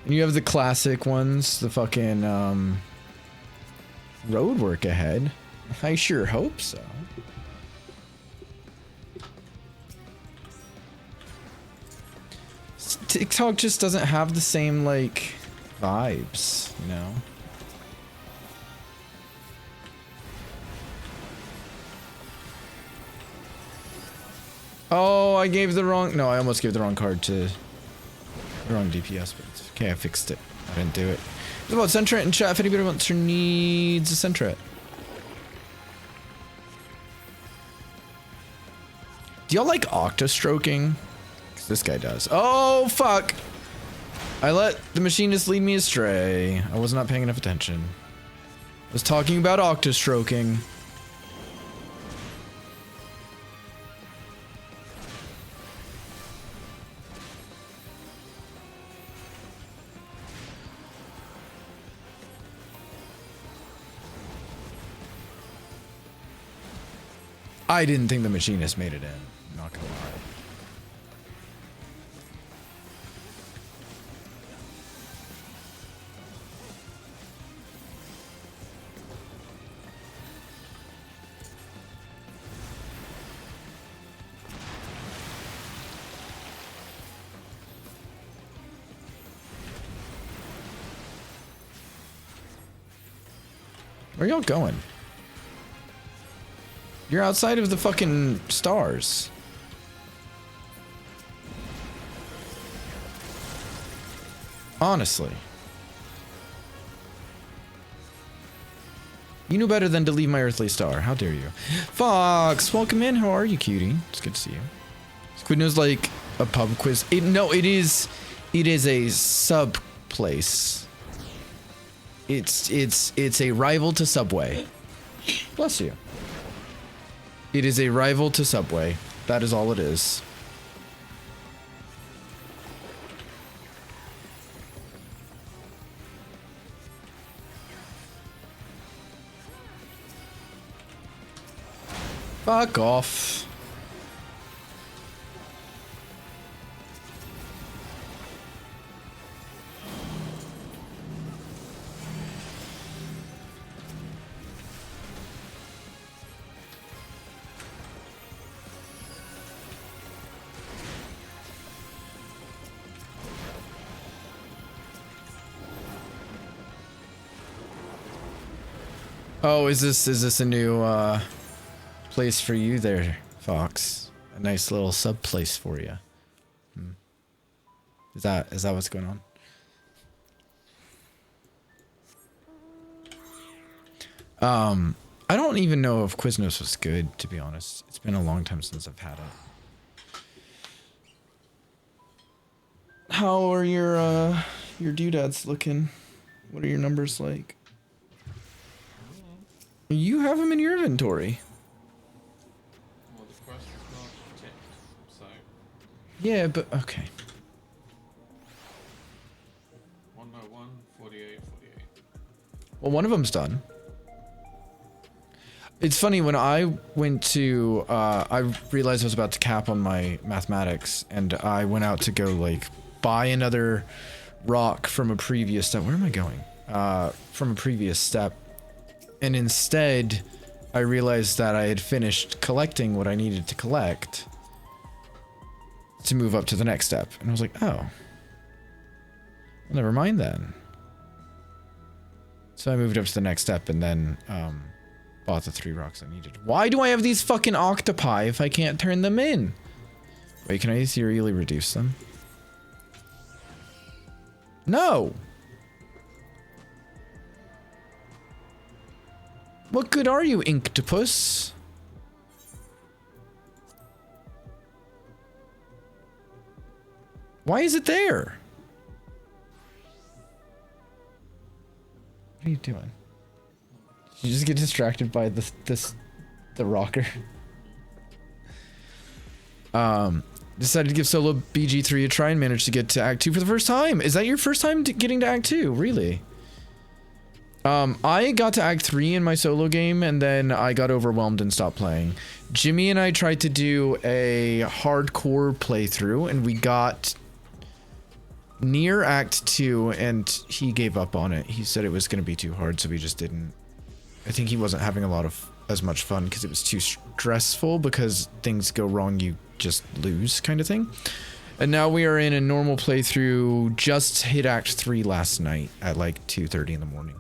And you have the classic ones, the fucking, road work ahead. I sure hope so. TikTok just doesn't have the same, like, vibes, you know? Oh, I gave the wrong... No, I almost gave the wrong card to... The wrong DPS, but it's okay, I fixed it. I didn't do it. It's about Sentret in chat if anybody wants or needs a Sentret. Do y'all like octa-stroking? Because this guy does. Oh, fuck! I let the machinist lead me astray. I was not paying enough attention. I was talking about octa-stroking. I didn't think the machinist made it in, not gonna lie. Where y'all going? You're outside of the fucking stars. Honestly. You knew better than to leave my earthly star. How dare you? Fox, welcome in. How are you, cutie? It's good to see you. Squidno's like a pub quiz. No, it is a sub place. It's a rival to Subway. Bless you. It is a rival to Subway. That is all it is. Fuck off. Oh, is this a new place for you there, Fox? A nice little sub place for you. Is that what's going on? I don't even know if Quiznos was good, to be honest. It's been a long time since I've had it. How are your doodads looking? What are your numbers like? You have them in your inventory. Well, the quest is not ticked, so... Yeah, but okay. 101, 48, 48. Well, one of them's done. It's funny, when I went to, I realized I was about to cap on my mathematics, and I went out to go, like, buy another rock from a previous step. Where am I going? From a previous step. And instead, I realized that I had finished collecting what I needed to collect to move up to the next step. And I was like, oh. Well, never mind then. So I moved up to the next step and then, bought the 3 rocks I needed. Why do I have these fucking octopi if I can't turn them in? Wait, can I serially reduce them? No! What good are you, Inctopus? Why is it there? What are you doing? You just get distracted by the rocker. Decided to give solo BG3 a try and managed to get to Act 2 for the first time. Is that your first time getting to Act 2? Really? I got to Act 3 in my solo game, and then I got overwhelmed and stopped playing. Jimmy and I tried to do a hardcore playthrough, and we got near Act 2, and he gave up on it. He said it was going to be too hard, so we just didn't. I think he wasn't having as much fun because it was too stressful, because things go wrong, you just lose kind of thing. And now we are in a normal playthrough, just hit Act 3 last night at like 2:30 in the morning.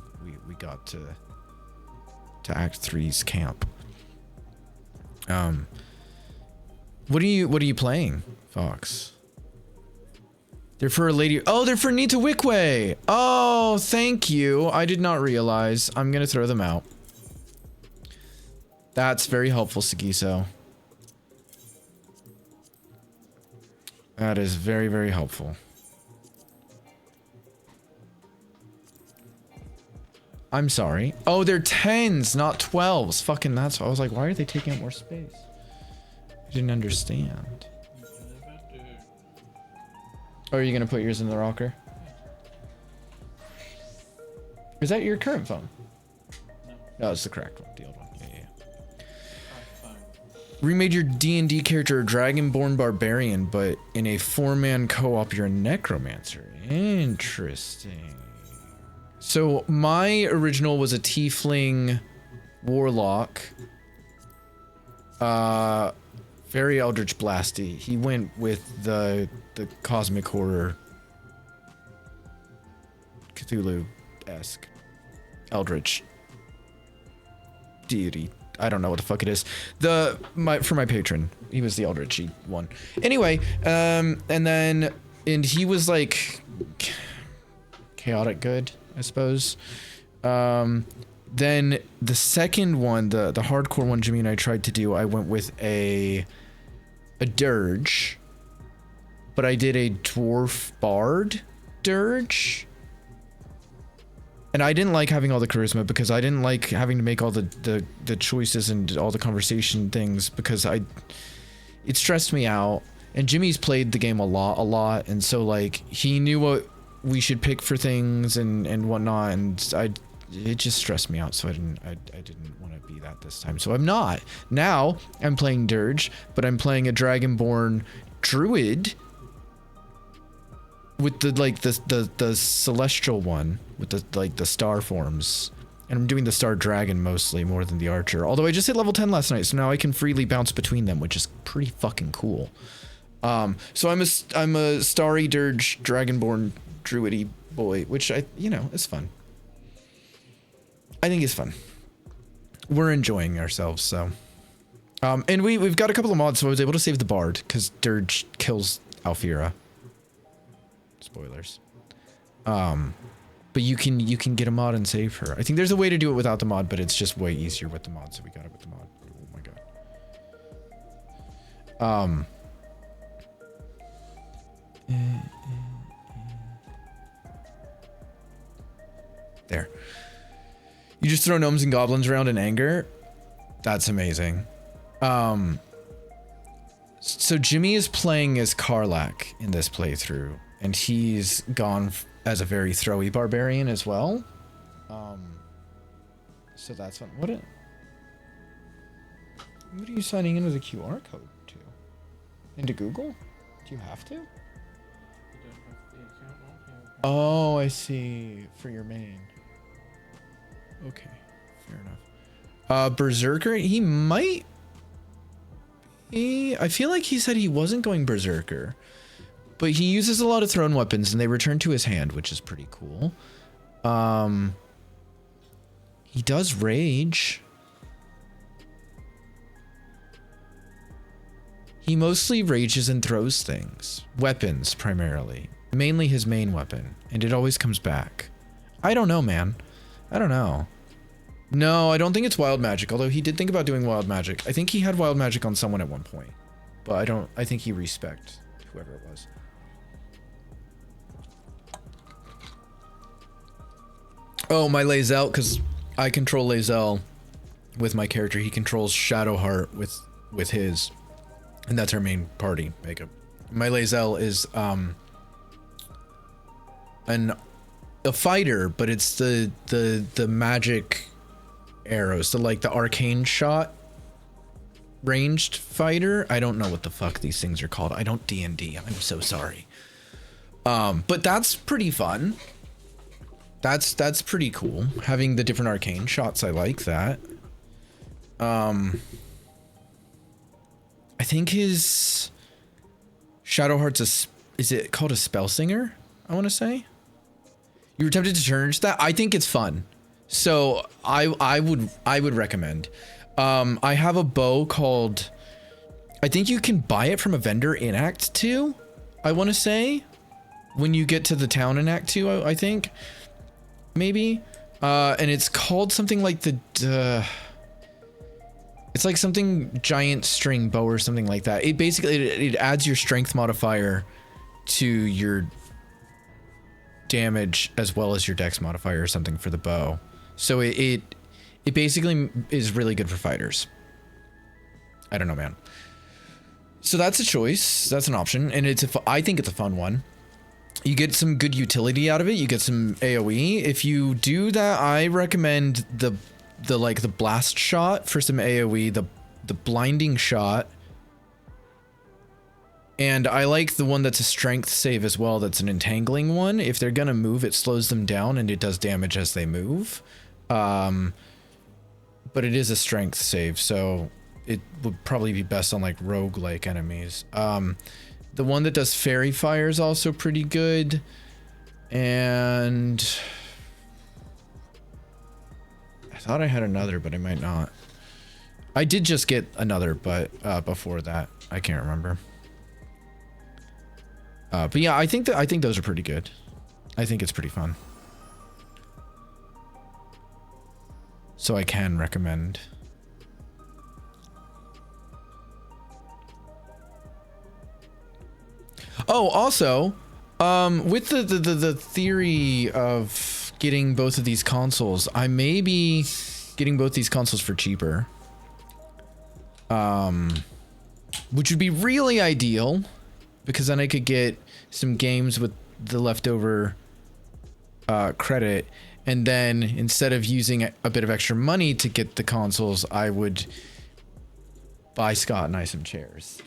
We got to Act 3's camp. What are you playing, Fox? They're for a lady. Oh, they're for Nita Wickway. Oh, thank you. I did not realize. I'm gonna throw them out. That's very helpful, Sagiso. That is very, very helpful. I'm sorry. Oh, they're 10s, not 12s. Fucking that's why I was like, why are they taking up more space? I didn't understand. Oh, are you gonna put yours in the rocker? Is that your current phone? No, it's the cracked one, the old one. Yeah. Remade your D&D character a Dragonborn Barbarian, but in a 4-man co-op, you're a Necromancer. Interesting. So my original was a Tiefling Warlock. Very Eldritch Blasty. He went with the Cosmic Horror Cthulhu-esque Eldritch deity. I don't know what the fuck it is. For my patron, he was the Eldritchy one. Anyway, and he was like chaotic good, I suppose. Then the second one, the hardcore one Jimmy and I tried to do, I went with a dirge, but I did a dwarf bard dirge. And I didn't like having all the charisma because I didn't like having to make all the choices and all the conversation things because it stressed me out. And Jimmy's played the game a lot, and so like he knew what we should pick for things and whatnot, and it just stressed me out, so I didn't want to be that this time. So I'm not. Now I'm playing Dirge, but I'm playing a Dragonborn Druid with the celestial one with the star forms, and I'm doing the star dragon mostly more than the archer. Although I just hit level 10 last night, so now I can freely bounce between them, which is pretty fucking cool. So I'm a starry dirge dragonborn druidy boy, which it's fun. I think it's fun. We're enjoying ourselves, so. And we've got a couple of mods, so I was able to save the bard because dirge kills Alfira. Spoilers. But you can get a mod and save her. I think there's a way to do it without the mod, but it's just way easier with the mod, so we got it with the mod. Oh my god. There. You just throw gnomes and goblins around in anger? That's amazing. So Jimmy is playing as Karlach in this playthrough, and he's gone as a very throwy barbarian as well. So that's fun. What are you signing in with a QR code to? Into Google? Do you have to? You don't have the account on here. Oh, I see. For your main. Okay, fair enough. Berserker, he might. I feel like he said he wasn't going Berserker, but he uses a lot of thrown weapons and they return to his hand, which is pretty cool. He does rage. He mostly rages and throws things. Weapons, primarily. Mainly his main weapon. And it always comes back. I don't know, man. I don't know. No, I don't think it's wild magic, although he did think about doing wild magic. I think he had wild magic on someone at one point. But I think he respect whoever it was. Oh, my Lae'zel, because I control Lae'zel with my character. He controls Shadowheart with his. And that's our main party makeup. My Lae'zel is a fighter, but it's the magic arrows, the arcane shot ranged fighter. I don't know what the fuck these things are called. I don't D&D. I'm so sorry. But that's pretty fun. That's pretty cool. Having the different arcane shots, I like that. I think his Shadowheart's is it called a spell singer? I want to say. You were tempted to turn to that? I think it's fun. So I would recommend. I have a bow called, I think you can buy it from a vendor in Act 2, I want to say. When you get to the town in Act 2, I think. Maybe. And it's called something like the it's like something giant string bow or something like that. It basically it adds your strength modifier to your damage as well as your dex modifier or something for the bow. So it basically is really good for fighters. I don't know, man. So that's a choice. That's an option, and I think it's a fun one. You get some good utility out of it. You get some AoE. If you do that, I recommend the blast shot for some AoE, the blinding shot. And I like the one that's a strength save as well. That's an entangling one. If they're gonna move, it slows them down and it does damage as they move. But it is a strength save, so it would probably be best on like roguelike enemies. The one that does fairy fire is also pretty good. And I thought I had another, but I might not. I did just get another, but before that, I can't remember. But yeah, I think those are pretty good. I think it's pretty fun. So I can recommend. Oh, also, with the theory of getting both of these consoles, I may be getting both these consoles for cheaper. Which would be really ideal, because then I could get some games with the leftover credit, and then instead of using a bit of extra money to get the consoles, I would buy Scott and I some chairs.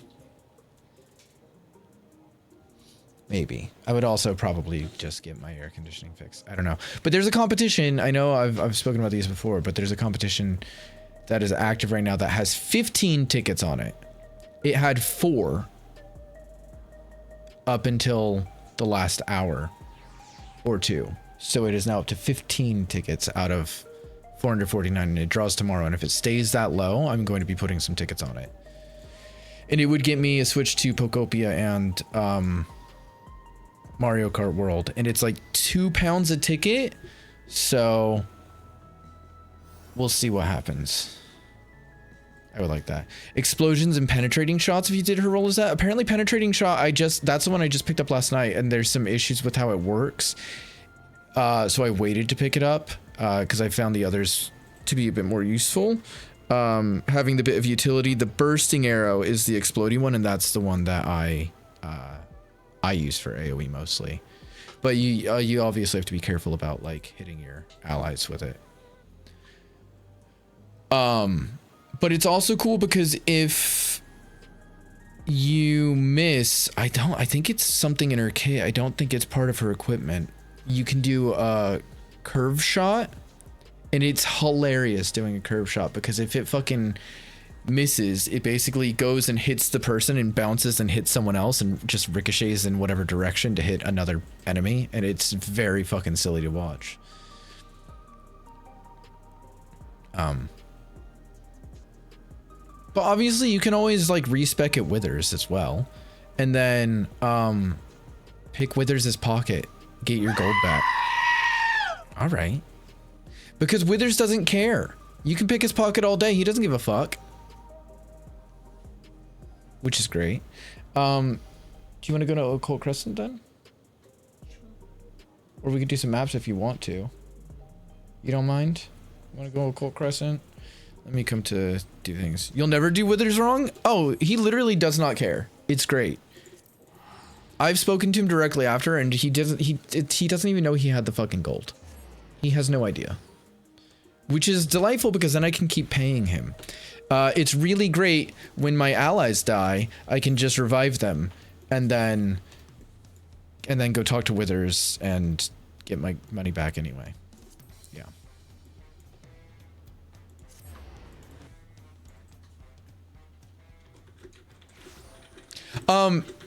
Maybe. I would also probably just get my air conditioning fixed. I don't know. But there's a competition. I know I've spoken about these before, but there's a competition that is active right now that has 15 tickets on it. It had 4 up until the last hour or 2. So it is now up to 15 tickets out of 449, and it draws tomorrow. And if it stays that low, I'm going to be putting some tickets on it. And it would get me a Switch to Pokopia and Mario Kart World, and it's like £2 a ticket, so we'll see what happens. I would like that. Explosions and penetrating shots, if you did her roll as that. Apparently penetrating shot, that's the one I just picked up last night, and there's some issues with how it works. So I waited to pick it up, because I found the others to be a bit more useful. Having the bit of utility, the bursting arrow is the exploding one, and that's the one that I use for AoE mostly. But you obviously have to be careful about like hitting your allies with it. But it's also cool because if you miss, I think it's something in her kit. I don't think it's part of her equipment. You can do a curve shot, and it's hilarious doing a curve shot because if it fucking misses, it basically goes and hits the person and bounces and hits someone else and just ricochets in whatever direction to hit another enemy, and it's very fucking silly to watch. But obviously you can always like respec it Withers as well, and then pick Withers' pocket, get your gold back. All right, because Withers doesn't care. You can pick his pocket all day. He doesn't give a fuck, which is great. Do you want to go to Occult Crescent then? Or we could do some maps if you want to. You don't mind? You want to go Occult Crescent? Let me come to do things. You'll never do Withers wrong? Oh, he literally does not care. It's great. I've spoken to him directly after, and he doesn't even know he had the fucking gold. He has no idea. Which is delightful because then I can keep paying him. It's really great when my allies die, I can just revive them and then go talk to Withers and get my money back anyway. Yeah.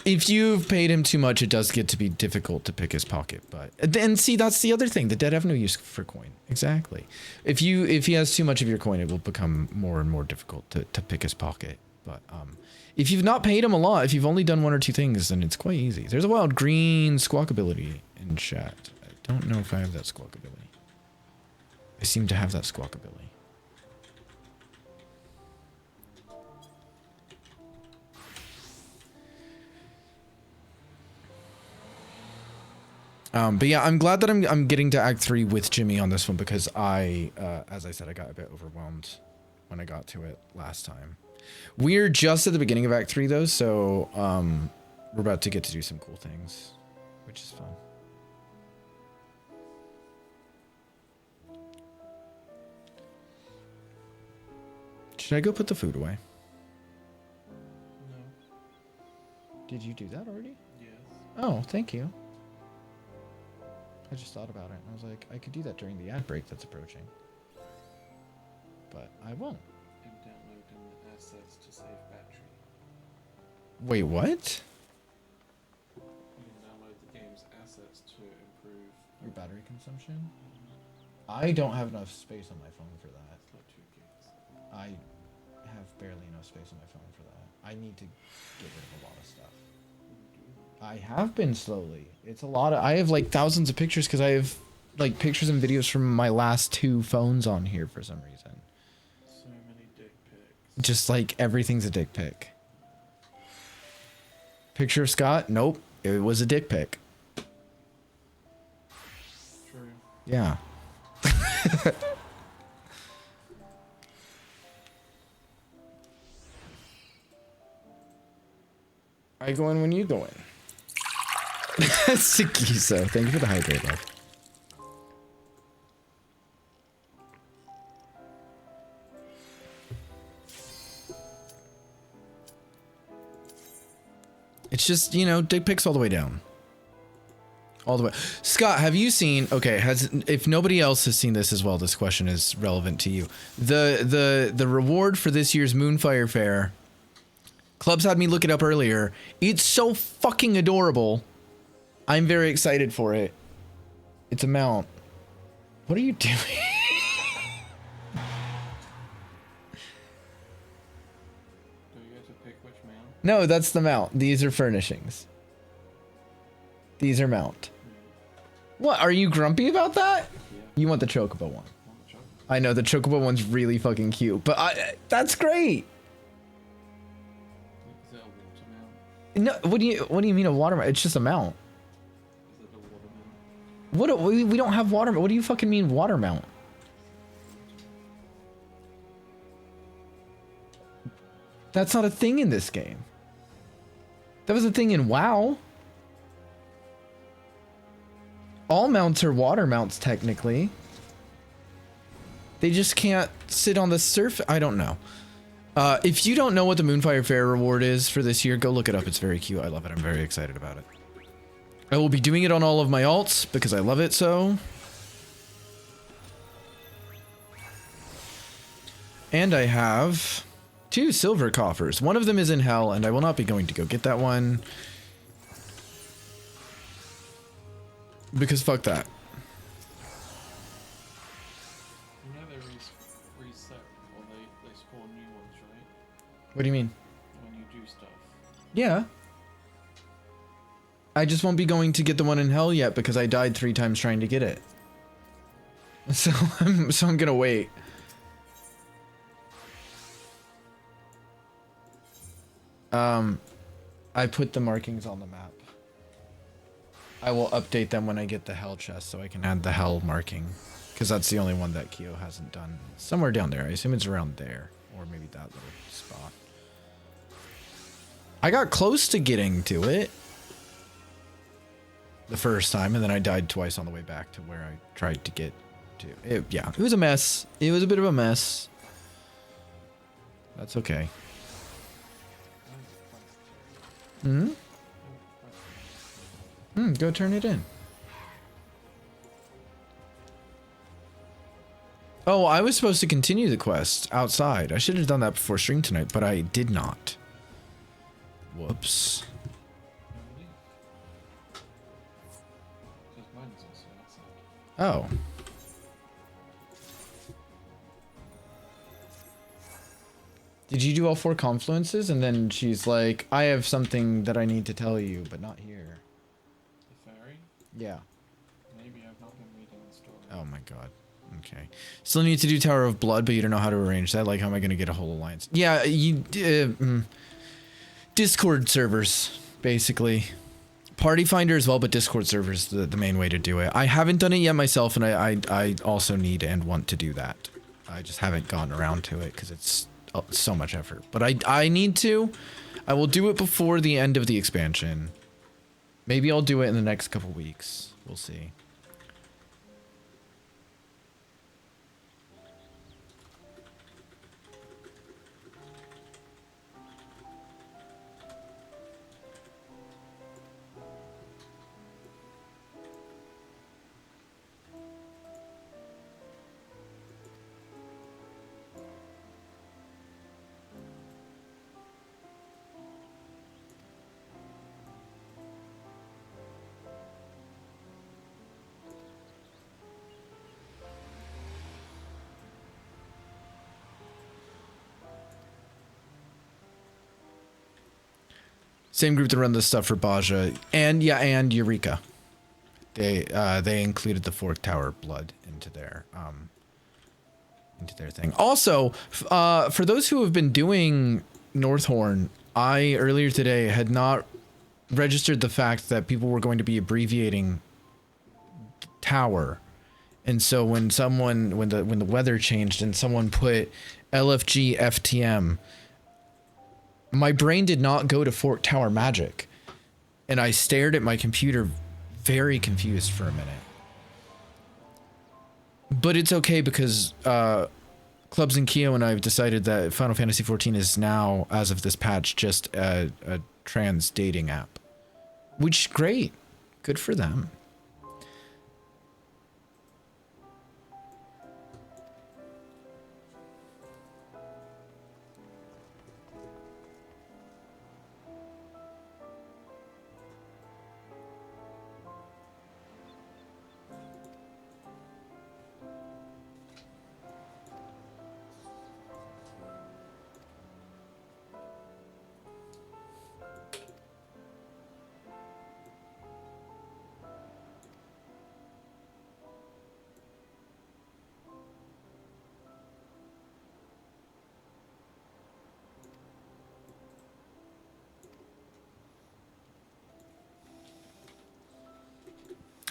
If you've paid him too much, it does get to be difficult to pick his pocket, but then see, that's the other thing. The dead have no use for coin. Exactly. If he has too much of your coin, it will become more and more difficult to pick his pocket. But if you've not paid him a lot, if you've only done one or two things, then it's quite easy. There's a wild green squawk ability in chat. I don't know if I have that squawk ability. I seem to have that squawk ability. But yeah, I'm glad that I'm getting to Act 3 with Jimmy on this one because as I said, I got a bit overwhelmed when I got to it last time. We're just at the beginning of Act 3 though, so we're about to get to do some cool things, which is fun. Should I go put the food away? No. Did you do that already? Yes. Oh, thank you. I just thought about it and I was like, I could do that during the ad break that's approaching. But I won't. I'm downloading the assets to save battery. Wait, what? You can download the game's assets to improve Your battery consumption? I don't have enough space on my phone for that. it's like 2 gigs. I have barely enough space on my phone for that. I need to get rid of a lot of stuff. I have been slowly. It's a lot of, I have like thousands of pictures because I have like pictures and videos from my last 2 phones on here for some reason. So many dick pics. Just like everything's a dick pic. Picture of Scott? Nope. It was a dick pic. True. Yeah. I go in when you go in. Sikiso, thank you for the hydrate, love. It's just, you know, dick pics all the way down. All the way. Scott, have you seen, okay, if nobody else has seen this as well, this question is relevant to you. The reward for this year's Moonfire Fair, Clubs had me look it up earlier. It's so fucking adorable. I'm very excited for it. It's a mount. What are you doing? Do you get to pick which mount? No, that's the mount. These are furnishings. These are mount. What? Are you grumpy about that? Yeah. You want the chocobo one. On the chocolate. I know the chocobo one's really fucking cute, but that's great. Is that a water mount? No, what do you mean a water mount? It's just a mount. Is it a water mount? What we don't have water. What do you fucking mean water mount? That's not a thing in this game. That was a thing in WoW. All mounts are water mounts technically. They just can't sit on the surface. I don't know. If you don't know what the Moonfire Fair reward is for this year, go look it up. It's very cute. I love it. I'm very excited about it. I will be doing it on all of my alts because I love it so. And I have 2 silver coffers. One of them is in hell, and I will not be going to go get that one. Because fuck that. You know they reset, or they spawn new ones, right? What do you mean? When you do stuff. Yeah. I just won't be going to get the one in hell yet because I died 3 times trying to get it. So I'm gonna wait. I put the markings on the map. I will update them when I get the hell chest so I can add the hell marking. Because that's the only one that Kyo hasn't done. Somewhere down there. I assume it's around there. Or maybe that little spot. I got close to getting to it the first time, and then I died twice on the way back to where I tried to get to. Yeah, it was a mess. It was a bit of a mess. That's okay. Go turn it in. Oh, I was supposed to continue the quest outside. I should have done that before stream tonight, but I did not. Whoops. Because mine is also outside. Oh. Did you do all 4 confluences? And then she's like, I have something that I need to tell you, but not here. The fairy? Yeah. Maybe I've not been reading the story. Oh my god. Okay. Still need to do Tower of Blood, but you don't know how to arrange that. Like, how am I going to get a whole alliance? Yeah, Discord servers, basically. Party Finder as well, but Discord servers the main way to do it. I haven't done it yet myself, and I also need and want to do that. I just haven't gotten around to it because it's so much effort. But I need to. I will do it before the end of the expansion. Maybe I'll do it in the next couple weeks. We'll see. Same group that run this stuff for Baja, and yeah, and Eureka. They included the Fork Tower blood into their thing. Also, for those who have been doing Northhorn, I earlier today had not registered the fact that people were going to be abbreviating tower, and so when the weather changed and someone put LFG FTM. My brain did not go to Fort Tower Magic, and I stared at my computer very confused for a minute. But it's okay because Clubs and Kyo and I have decided that Final Fantasy XIV is now, as of this patch, just a trans dating app. Which, great. Good for them.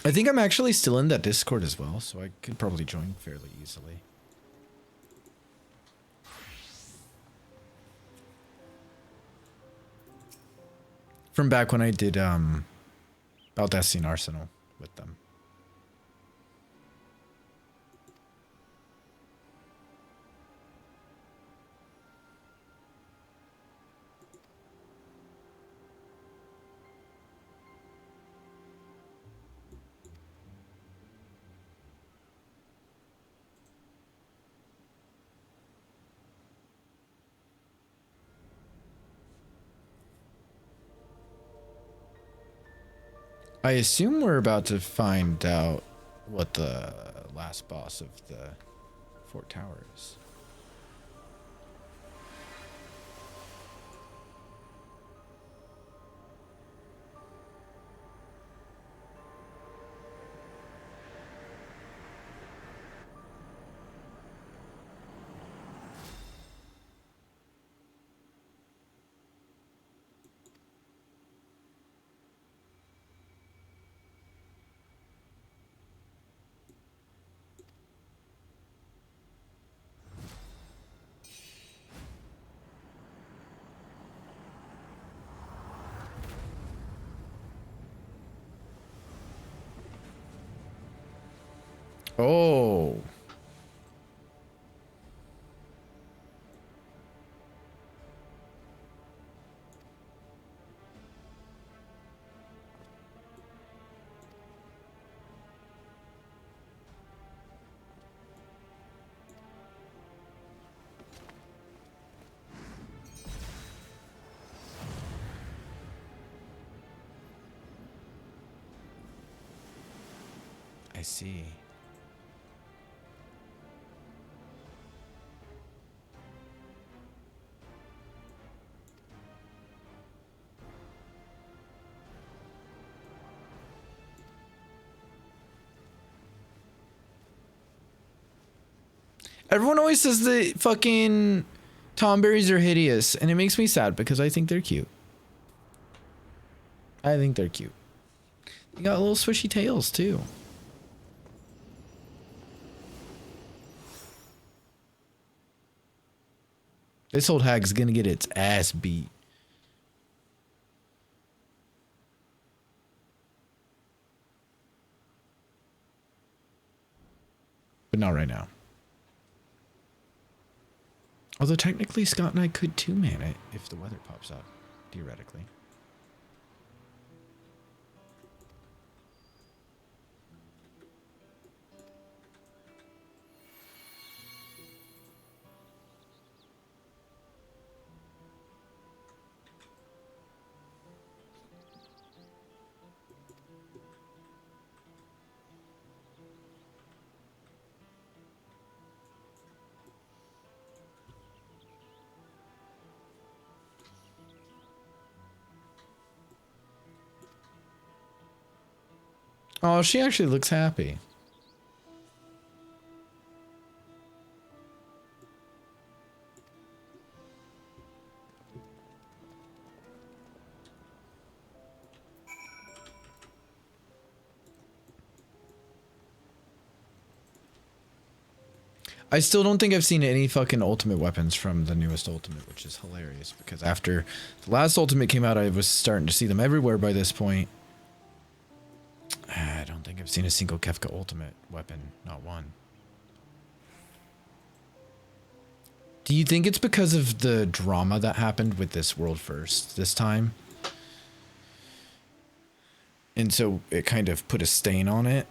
I think I'm actually still in that Discord as well, so I could probably join fairly easily. From back when I did Baldessian Arsenal with them. I assume we're about to find out what the last boss of the Fort Tower is. Oh. I see. Everyone always says the fucking tomberries are hideous, and it makes me sad because I think they're cute. I think they're cute. They got little swishy tails too. This old hag's gonna get its ass beat. But not right now. Although technically Scott and I could two-man it if the weather pops up, theoretically. Oh, she actually looks happy. I still don't think I've seen any fucking ultimate weapons from the newest ultimate, which is hilarious because after the last ultimate came out, I was starting to see them everywhere by this point. I don't think I've seen a single Kefka ultimate weapon, not one. Do you think it's because of the drama that happened with this world first this time? And so it kind of put a stain on it?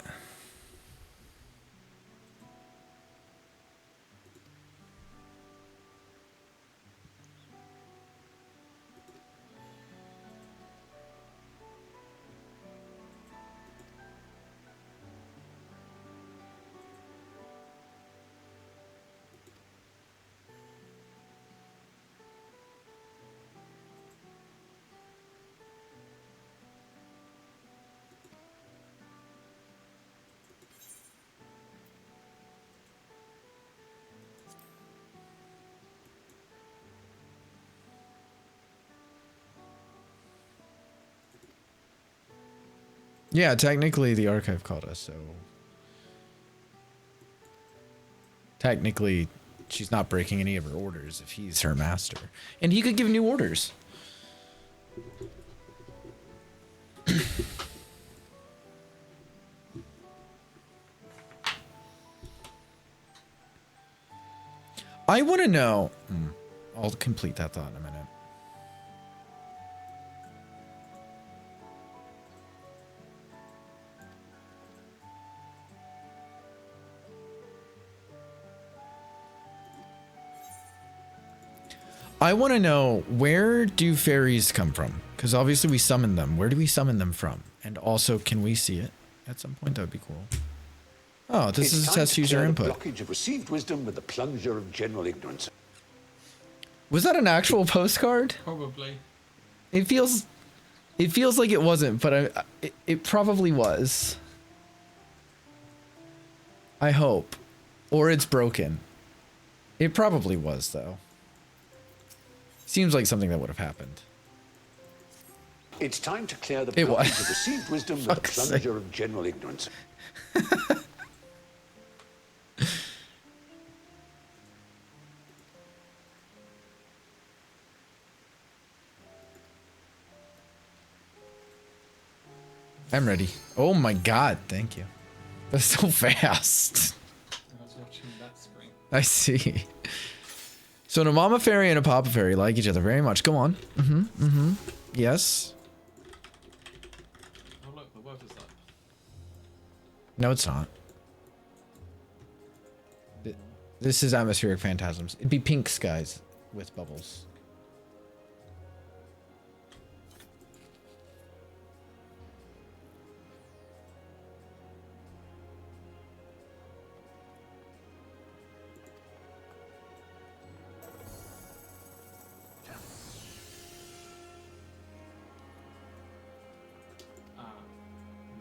Yeah, technically the archive called us, so technically she's not breaking any of her orders if he's her master. And he could give new orders. I want to know. I'll complete that thought in a minute. I want to know, where do fairies come from? Because obviously we summon them. Where do we summon them from? And also, can we see it at some point? That would be cool. Oh, this is a time test to user clear the input. blockage of received wisdom with the plunger of general ignorance. Was that an actual postcard? Probably. It feels like it wasn't, but it probably was. I hope. Or it's broken. It probably was, though. Seems like something that would have happened. It's time to clear the It was. blockage of received wisdom with the Fuck's sake. plunger of general ignorance. I'm ready. Oh my god, thank you. That's so fast. I was watching that screen. I see. So a mama fairy and a papa fairy like each other very much. Go on. Yes. Oh look, the weather's up. No, it's not. This is atmospheric phantasms. It'd be pink skies with bubbles.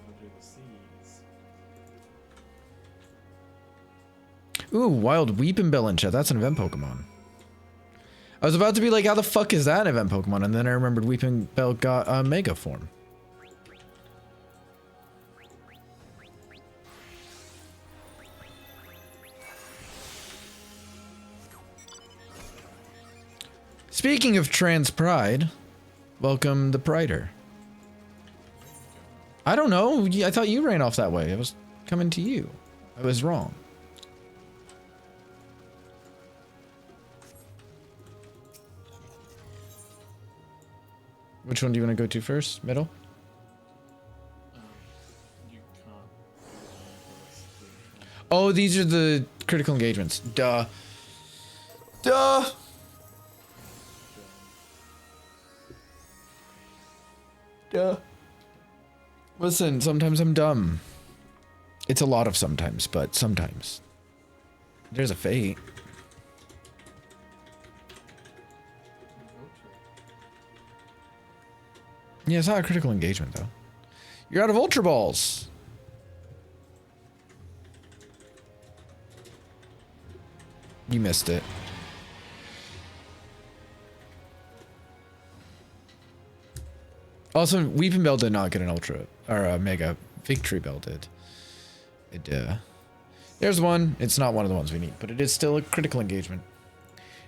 We'll do the seas. Ooh, wild Weeping Bell in chat. That's an event Pokemon. I was about to be like, how the fuck is that an event Pokemon? And then I remembered Weeping Bell got a Mega form. Speaking of trans pride, welcome the Prider. I don't know. I thought you ran off that way. I was coming to you. I was wrong. Which one do you want to go to first? Middle? You can't. Oh, these are the critical engagements. Duh. Duh. Duh. Listen, sometimes I'm dumb. It's a lot of sometimes, but sometimes. There's a fate. Yeah, it's not a critical engagement, though. You're out of Ultra Balls. You missed it. Also, Weeping Bell did not get an Ultra, or a Mega. Victory Bell did. It, there's one. It's not one of the ones we need, but it is still a critical engagement.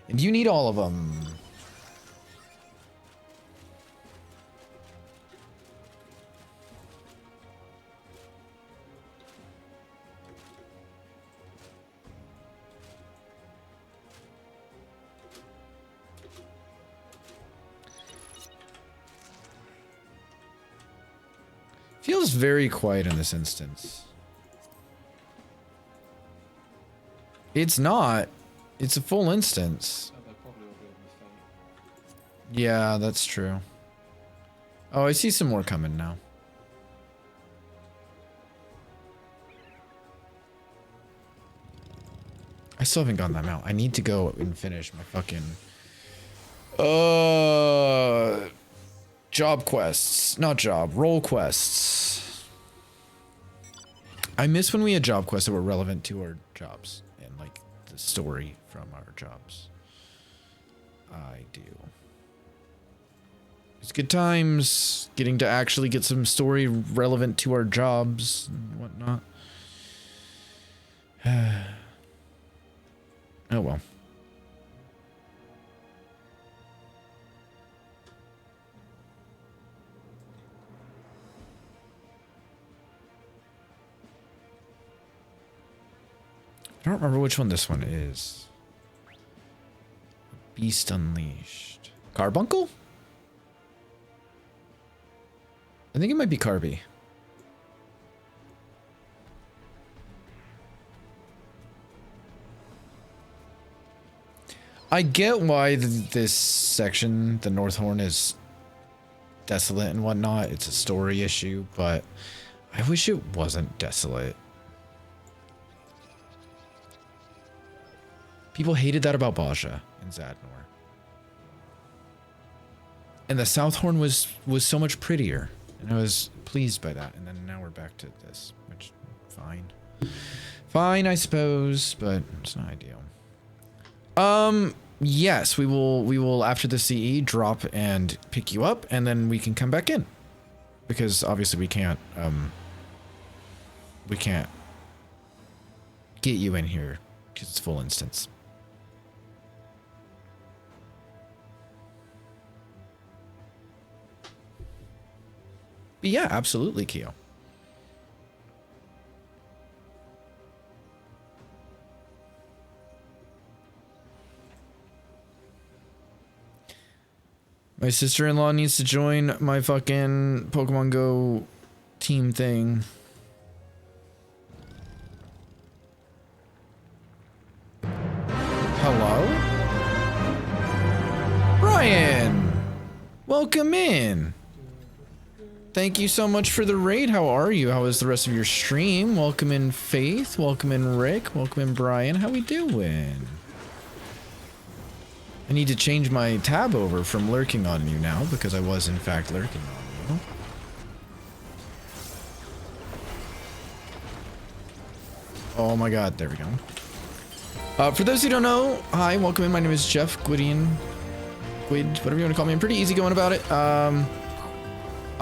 And you need all of them. Feels very quiet in this instance. It's not. It's a full instance. Oh, they probably will be on the fate. Yeah, that's true. Oh, I see some more coming now. I still haven't gotten that mount. I need to go and finish my fucking... job quests. Not job. Role quests. I miss when we had job quests that were relevant to our jobs. And, like, the story from our jobs. I do. It's good times. Getting to actually get some story relevant to our jobs and whatnot. Oh well. I don't remember which one this one is. Beast Unleashed. Carbuncle? I think it might be Carby. I get why this section, the North Horn, is desolate and whatnot. It's a story issue, but I wish it wasn't desolate. People hated that about Baja and Zadnor. And the Southhorn was so much prettier, and I was pleased by that. And then now we're back to this, which fine. Fine, I suppose, but it's not ideal. Yes, we will after the CE drop and pick you up, and then we can come back in. Because obviously we can't get you in here because it's full instance. But yeah, absolutely, Keo. My sister-in-law needs to join my fucking Pokemon Go team thing. Hello? Brian! Welcome in. Thank you so much for the raid. How are you? How is the rest of your stream? Welcome in, Faith. Welcome in, Rick. Welcome in, Brian. How we doing? I need to change my tab over from lurking on you now because I was in fact lurking on you. Oh my god, there we go. For those who don't know, hi, welcome in. My name is Jeff Gwydion. Gwyd, whatever you want to call me. I'm pretty easy going about it.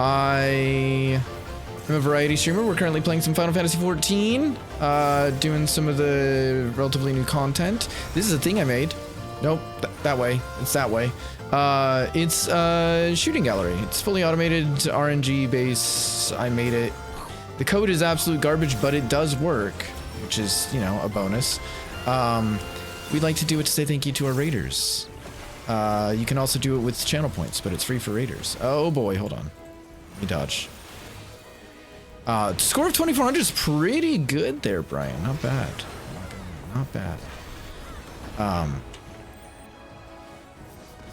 I am a variety streamer. We're currently playing some Final Fantasy XIV, doing some of the relatively new content. This is a thing I made. Nope, that way. It's that way. It's a shooting gallery. It's fully automated, RNG base. I made it. The code is absolute garbage, but it does work, which is, you know, a bonus. We'd like to do it to say thank you to our raiders. You can also do it with channel points, but it's free for raiders. Oh boy, hold on. Let me dodge. Score of 2400 is pretty good there, Brian. Not bad. Not bad.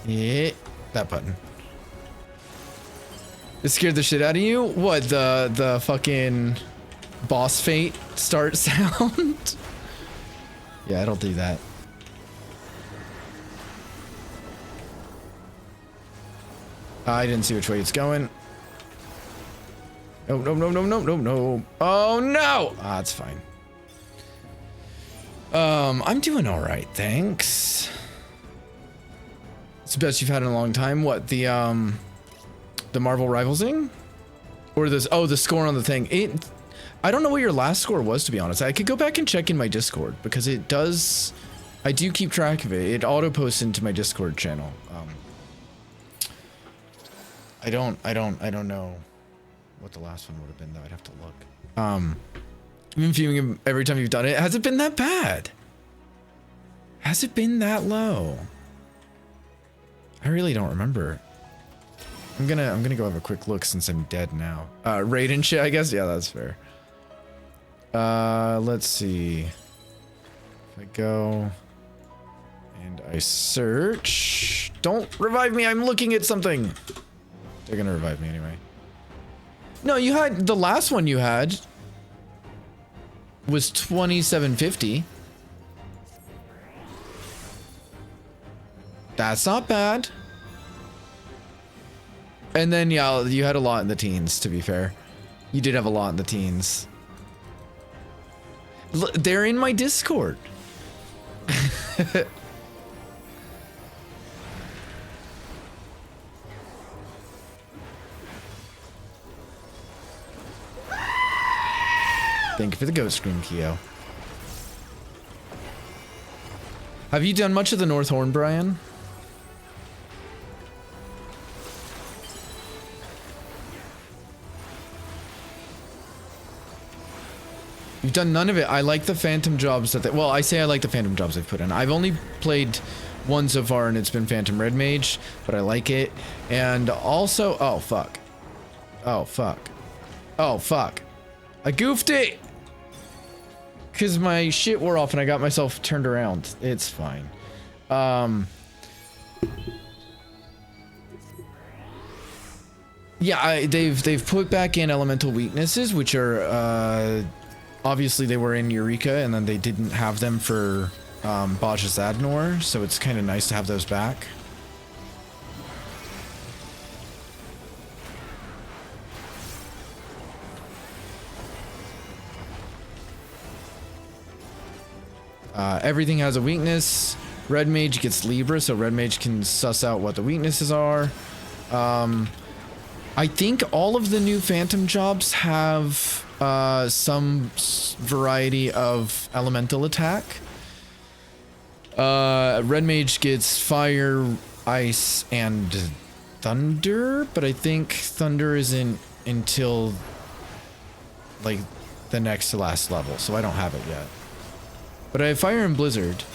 Yeah, that button. It scared the shit out of you? What, the fucking boss fate start sound? Yeah, it'll do that. I didn't see which way it's going. No, no, no, no, no, no, no. Oh no! Ah, it's fine. I'm doing all right, thanks. It's the best you've had in a long time. What, the Marvel Rivals thing? Or this, oh, the score on the thing. I don't know what your last score was, to be honest. I could go back and check in my Discord because it does, I do keep track of it. It auto posts into my Discord channel. I don't know what the last one would have been though. I'd have to look. I've been viewing every time you've done it. Has it been that bad? Has it been that low? I really don't remember. I'm gonna go have a quick look since I'm dead now. Raid and shit, I guess. Yeah, that's fair. Let's see. If I go and I search. Don't revive me. I'm looking at something. They're gonna revive me anyway. No, you had the last one you had was 2750. That's not bad. And then, yeah, you had a lot in the teens, to be fair. You did have a lot in the teens. They're in my Discord. Thank you for the ghost scream, Keo. Have you done much of the North Horn, Brian? You've done none of it. I like the phantom jobs that well, I say I like the phantom jobs they've put in. I've only played one so far and it's been Phantom Red Mage, but I like it. And also, oh fuck. Oh fuck. Oh fuck. I goofed it! Cause my shit wore off and I got myself turned around. It's fine. Yeah, they've put back in elemental weaknesses, which are obviously they were in Eureka, and then they didn't have them for Baj's Adnor, so it's kind of nice to have those back. Everything has a weakness. Red Mage gets Libra, so Red Mage can suss out what the weaknesses are. I think all of the new Phantom jobs have some variety of elemental attack. Red Mage gets Fire, Ice, and Thunder, but I think Thunder isn't until like the next to last level, so I don't have it yet. But I have Fire and Blizzard.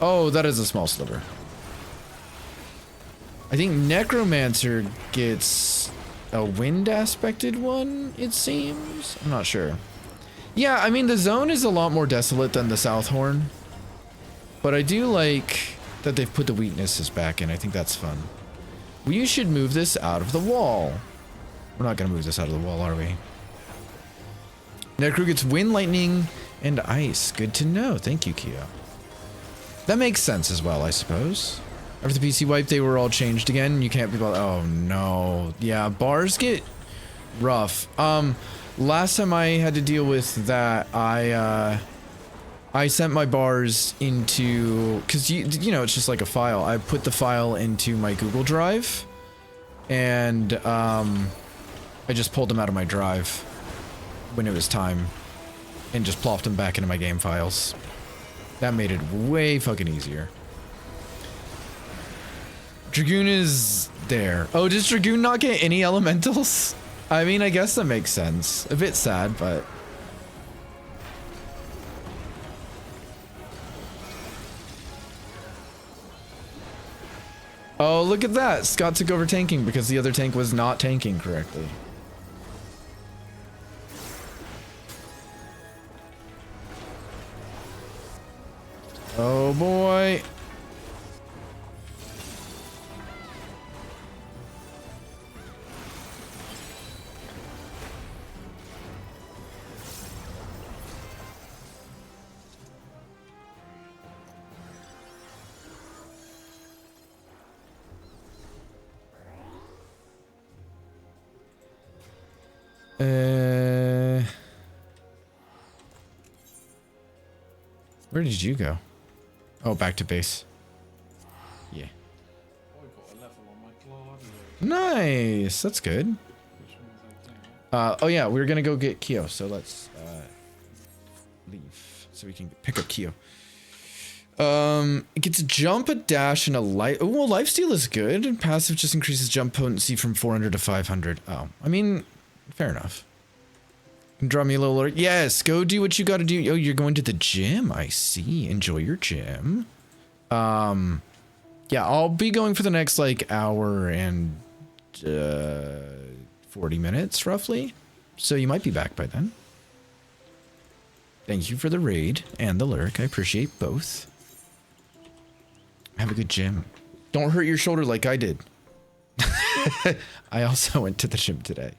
Oh, that is a small sliver. I think Necromancer gets a wind aspected one, it seems. I'm not sure. Yeah, I mean, the zone is a lot more desolate than the South Horn. But I do like that they've put the weaknesses back in. I think that's fun. We should move this out of the wall. We're not going to move this out of the wall, are we? Necro gets wind, lightning, and ice. Good to know. Thank you, Kia. That makes sense as well, I suppose. After the PC wipe, they were all changed again. You can't be able. Oh no. Yeah, bars get rough. Last time I had to deal with that, I sent my bars into, cause you know, it's just like a file. I put the file into my Google Drive, and I just pulled them out of my drive when it was time, and just plopped them back into my game files. That made it way fucking easier. Dragoon is there. Oh, does Dragoon not get any elementals? I mean, I guess that makes sense. A bit sad, but... Oh, look at that. Scott took over tanking because the other tank was not tanking correctly. Oh boy. Where did you go? Oh, back to base. Yeah. I got a level on my Gladiator. Nice. That's good. Which means I think Oh yeah, we're gonna go get Kyo, so let's leave so we can pick up Kyo. It gets a jump, a dash, and a life. Oh, well, lifesteal is good, and passive just increases jump potency from 400 to 500. Oh, I mean, fair enough. Draw me a little alert. Yes, go do what you gotta do. Oh, you're going to the gym. I see. Enjoy your gym. Yeah, I'll be going for the next like hour and 40 minutes roughly. So you might be back by then. Thank you for the raid and the lurk. I appreciate both. Have a good gym. Don't hurt your shoulder like I did. I also went to the gym today.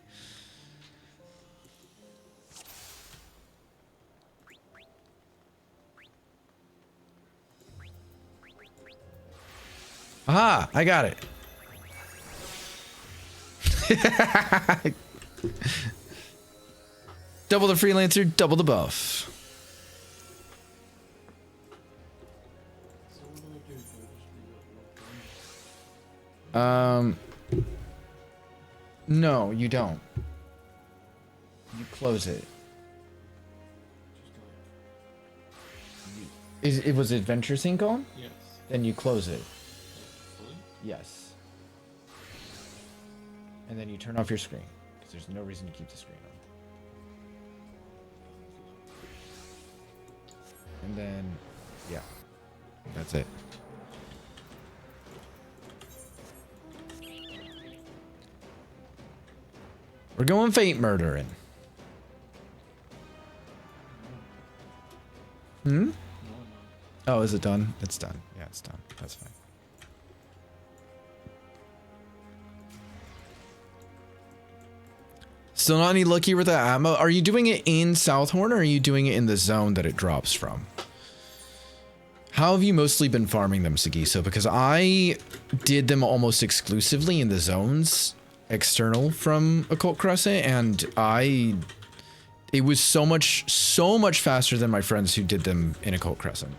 Aha! I got it. Double the freelancer, double the buff. No, you don't. You close it. It was Adventure Sync on? yes. Then you close it. Fully? Yes. And then you turn off your screen, because there's no reason to keep the screen on. And then, yeah, that's it. We're going fate murdering. Hmm? No, no. Oh, is it done? It's done. Yeah, it's done. That's fine. Still not any luckier with the ammo. Are you doing it in Southhorn or are you doing it in the zone that it drops from? How have you mostly been farming them, Sagiso? Because I did them almost exclusively in the zones external from Occult Crescent, and it was so much faster than my friends who did them in Occult Crescent.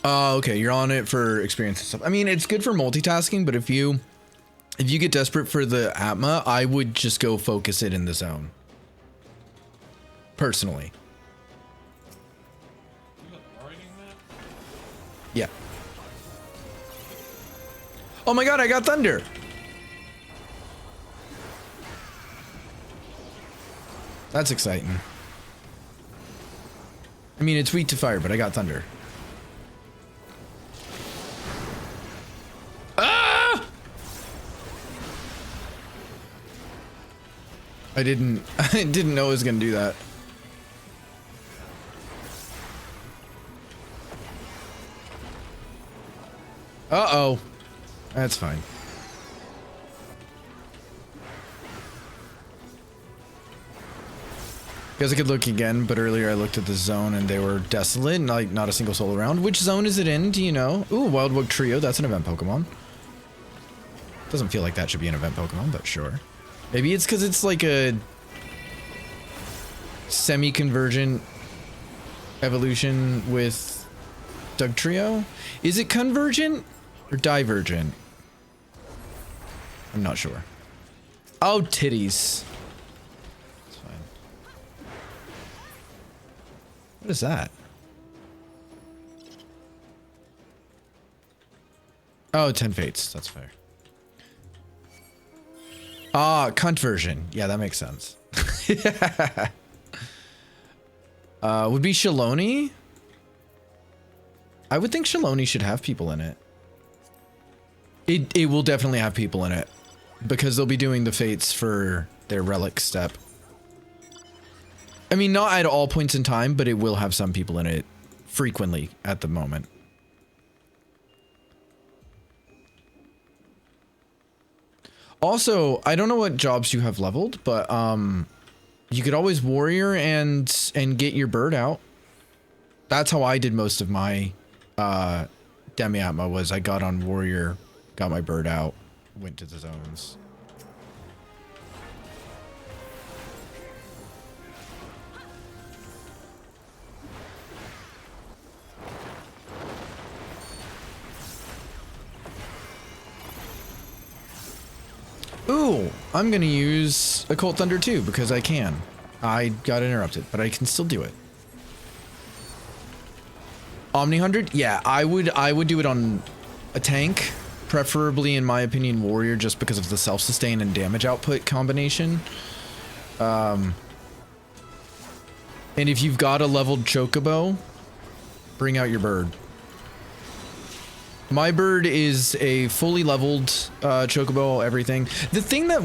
Okay, you're on it for experience and stuff. I mean, it's good for multitasking, but if you get desperate for the Atma, I would just go focus it in the zone. Personally. You got the writing map? Yeah. Oh my god, I got thunder! That's exciting. I mean, it's weak to fire, but I got thunder. Ah! I didn't know it was gonna do that. Uh-oh. That's fine. Guess I could look again, but earlier I looked at the zone and they were desolate, like not a single soul around. Which zone is it in? Do you know? Ooh, Wildwood Trio. That's an event Pokemon. Doesn't feel like that should be an event Pokemon, but sure. Maybe it's because it's like a semi-convergent evolution with Doug Trio. Is it convergent or divergent? I'm not sure. Oh, titties. It's fine. What is that? Oh, 10 Fates. That's fair. Ah, cunt version. Yeah, that makes sense. Would be Shaloni? I would think Shaloni should have people in it. It will definitely have people in it. Because they'll be doing the fates for their relic step. I mean, not at all points in time, but it will have some people in it frequently at the moment. Also, I don't know what jobs you have leveled, but you could always warrior and get your bird out. That's how I did most of my Demi-Atma, was I got on warrior, got my bird out, went to the zones. Ooh, I'm gonna use Occult Thunder too, because I can. I got interrupted, but I can still do it. Omni 100? Yeah, I would do it on a tank, preferably in my opinion warrior, just because of the self-sustain and damage output combination. And if you've got a leveled chocobo, bring out your bird. My bird is a fully leveled chocobo, everything. The thing that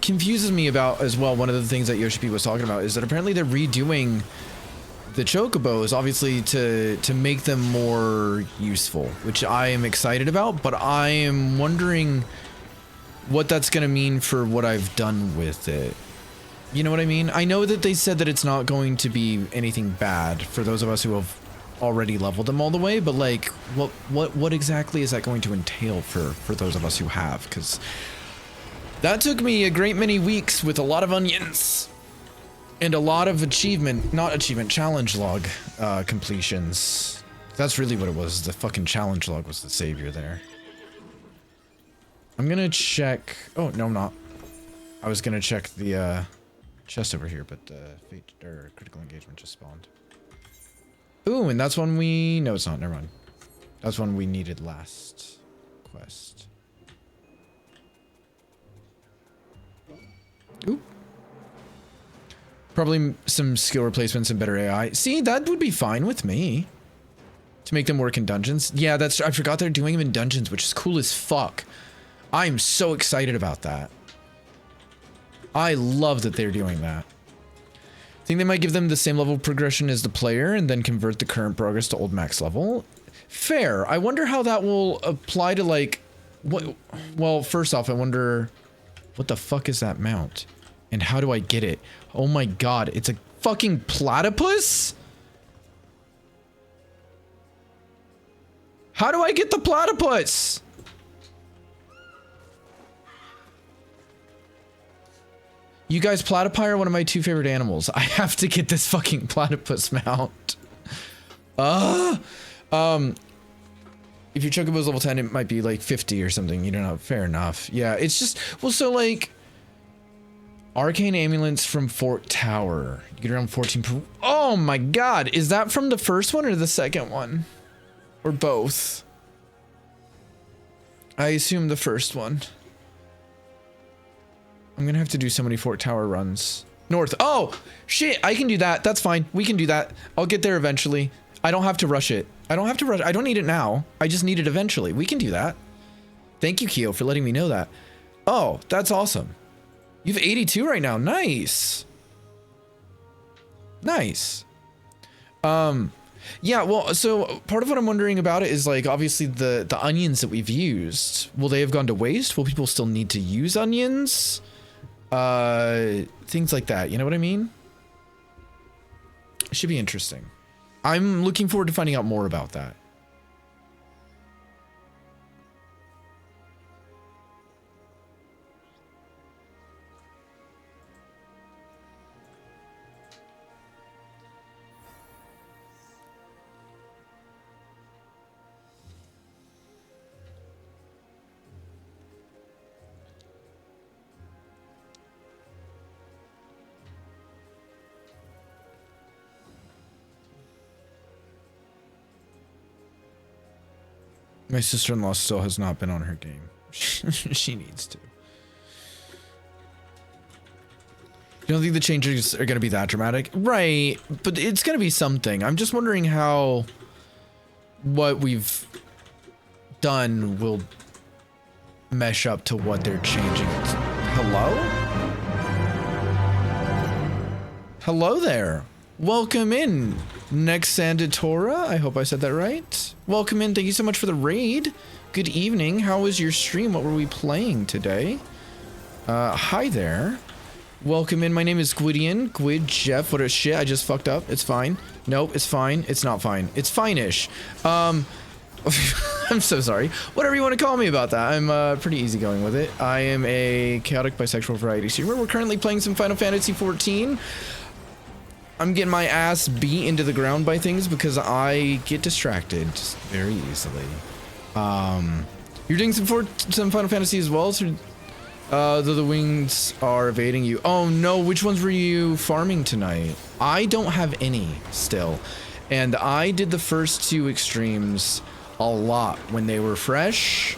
confuses me about as well, one of the things that Yoshi was talking about, is that apparently they're redoing the chocobos, obviously to make them more useful, which I am excited about, but I am wondering what that's going to mean for what I've done with it. You know what I mean? I know that they said that it's not going to be anything bad for those of us who have already leveled them all the way, but like what exactly is that going to entail for those of us who have? Because that took me a great many weeks with a lot of onions and a lot of challenge log completions. That's really what it was. The fucking challenge log was the savior there. I'm gonna check. Oh no, I'm not. I was gonna check the chest over here, but fate or critical engagement just spawned. Ooh, and that's one we... No, it's not. Never mind. That's one we needed last quest. Ooh. Probably some skill replacements and better AI. See, that would be fine with me. To make them work in dungeons. Yeah, that's... I forgot they're doing them in dungeons, which is cool as fuck. I'm so excited about that. I love that they're doing that. Think they might give them the same level of progression as the player and then convert the current progress to old max level. Fair. I wonder how that will apply to like what. Well, first off, I wonder what the fuck is that mount and how do I get it? Oh my god, it's a fucking platypus? How do I get the platypus? You guys, platypi are one of my 2 favorite animals. I have to get this fucking platypus mount. If your chocobo's level 10, it might be like 50 or something. You don't know. Fair enough. Yeah, it's just... Well, so like... Arcane Ambulance from Fort Tower. You get around 14 per... Oh my god! Is that from the first one or the second one? Or both? I assume the first one. I'm gonna have to do so many Fort Tower runs. North. Oh! Shit! I can do that. That's fine. We can do that. I'll get there eventually. I don't have to rush it. I don't have to rush. I don't need it now. I just need it eventually. We can do that. Thank you, Keo, for letting me know that. Oh, that's awesome. You have 82 right now. Nice. Nice. Yeah, well, so part of what I'm wondering about it is like, obviously the onions that we've used, will they have gone to waste? Will people still need to use onions? Things like that. You know what I mean? It should be interesting. I'm looking forward to finding out more about that. My sister-in-law still has not been on her game. She needs to. You don't think the changes are going to be that dramatic? Right, but it's going to be something. I'm just wondering how what we've done will mesh up to what they're changing. Hello? Hello there. Welcome in, Nexandatora. I hope I said that right. Welcome in. Thank you so much for the raid. Good evening. How was your stream? What were we playing today? Hi there. Welcome in. My name is Gwydion. Gwyd Jeff. What a shit. I just fucked up. It's fine. Nope, it's fine. It's not fine. It's fine-ish. I'm so sorry. Whatever you want to call me about that. I'm pretty easygoing with it. I am a chaotic bisexual variety streamer. We're currently playing some Final Fantasy XIV. I'm getting my ass beat into the ground by things because I get distracted very easily. You're doing some Final Fantasy as well, so though the wings are evading you. Oh no, which ones were you farming tonight? I don't have any still. And I did the first 2 extremes a lot when they were fresh,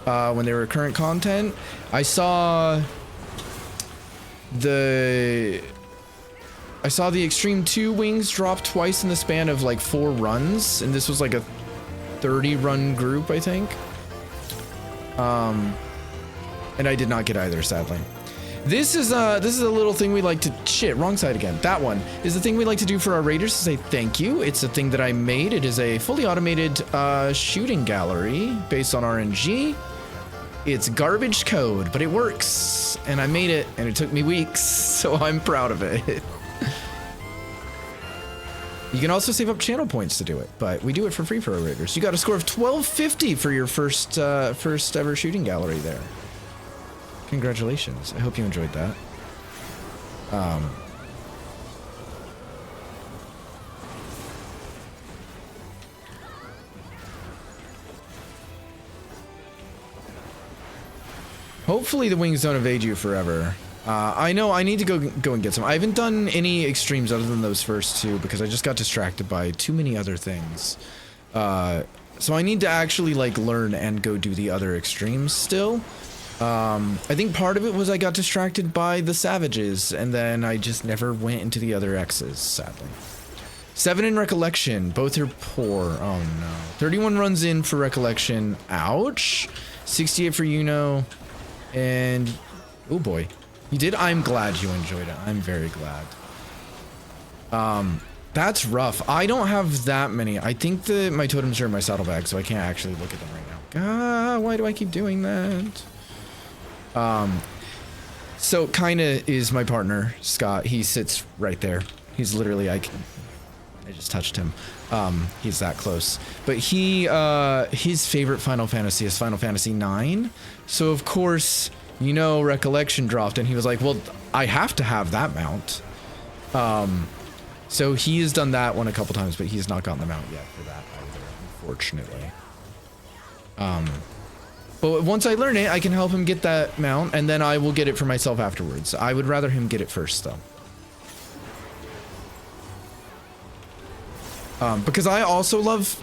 when they were current content. I saw the Extreme 2 wings drop twice in the span of like 4 runs, and this was like a 30-run group, I think. And I did not get either, sadly. This is a little thing we like to... Shit, wrong side again. That one is the thing we like to do for our raiders to say thank you. It's a thing that I made. It is a fully automated shooting gallery based on RNG. It's garbage code, but it works. And I made it, and it took me weeks, so I'm proud of it. You can also save up channel points to do it, but we do it for free for our raiders. You got a score of 1250 for your first ever shooting gallery there. Congratulations. I hope you enjoyed that. Hopefully the wings don't evade you forever. I know I need to go and get some. I haven't done any extremes other than those first 2 because I just got distracted by too many other things. So I need to actually like learn and go do the other extremes still. I think part of it was I got distracted by the savages and then I just never went into the other X's, sadly. 7 in recollection, both are poor. Oh no. 31 runs in for recollection. Ouch. 68 for Yuno. And oh boy. You did? I'm glad you enjoyed it. I'm very glad. That's rough. I don't have that many. I think that my totems are in my saddlebag, so I can't actually look at them right now. God, why do I keep doing that? So kinda is my partner, Scott. He sits right there. He's literally, I just touched him. He's that close. But he, his favorite Final Fantasy is Final Fantasy IX. So of course, you know, Recollection dropped and he was like, well, I have to have that mount. So he has done that one a couple times, but he has not gotten the mount yet for that either, unfortunately. But once I learn it, I can help him get that mount, and then I will get it for myself afterwards. I would rather him get it first, though. Because I also love...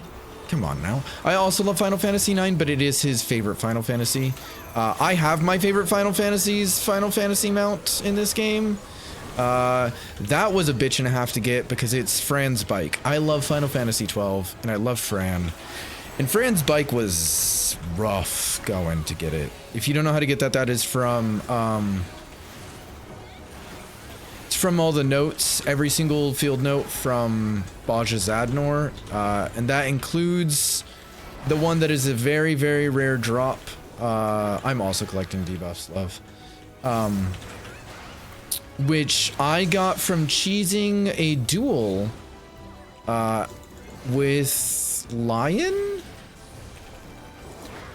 Come on now. I also love Final Fantasy IX, but it is his favorite Final Fantasy. I have my favorite Final Fantasy mount in this game. That was a bitch and a half to get because it's Fran's bike. I love Final Fantasy XII, and I love Fran. And Fran's bike was rough going to get it. If you don't know how to get that, that is from, it's from all the notes, every single field note from Baja Zadnor. And that includes the one that is a very, very rare drop. I'm also collecting debuffs, love. Which I got from cheesing a duel, with Lion?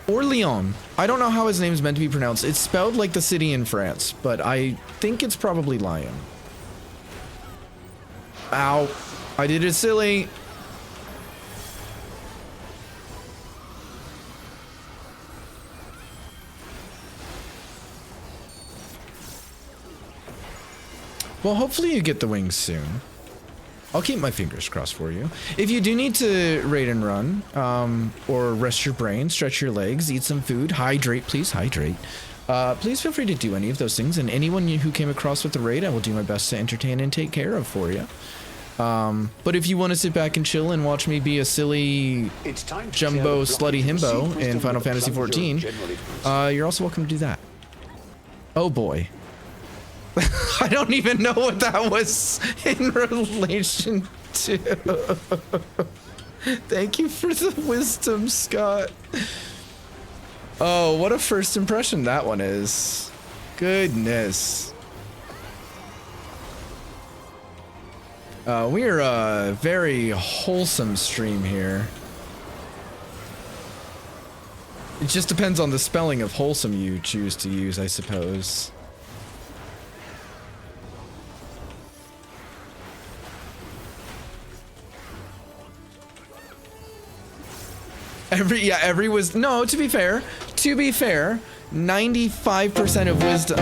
Or Leon. I don't know how his name is meant to be pronounced. It's spelled like the city in France, but I think it's probably Lion. Ow. I did it silly. Well, hopefully you get the wings soon. I'll keep my fingers crossed for you. If you do need to raid and run, or rest your brain, stretch your legs, eat some food, hydrate, please hydrate. Please feel free to do any of those things, and anyone who came across with the raid, I will do my best to entertain and take care of for you. But if you want to sit back and chill and watch me be a silly jumbo slutty himbo in Final Fantasy XIV, you're also welcome to do that. Oh boy. I don't even know what that was in relation to. Thank you for the wisdom, Scott. Oh, what a first impression that one is. Goodness. We are a very wholesome stream here. It just depends on the spelling of wholesome you choose to use, I suppose. Every was, no, to be fair, 95% of wisdom.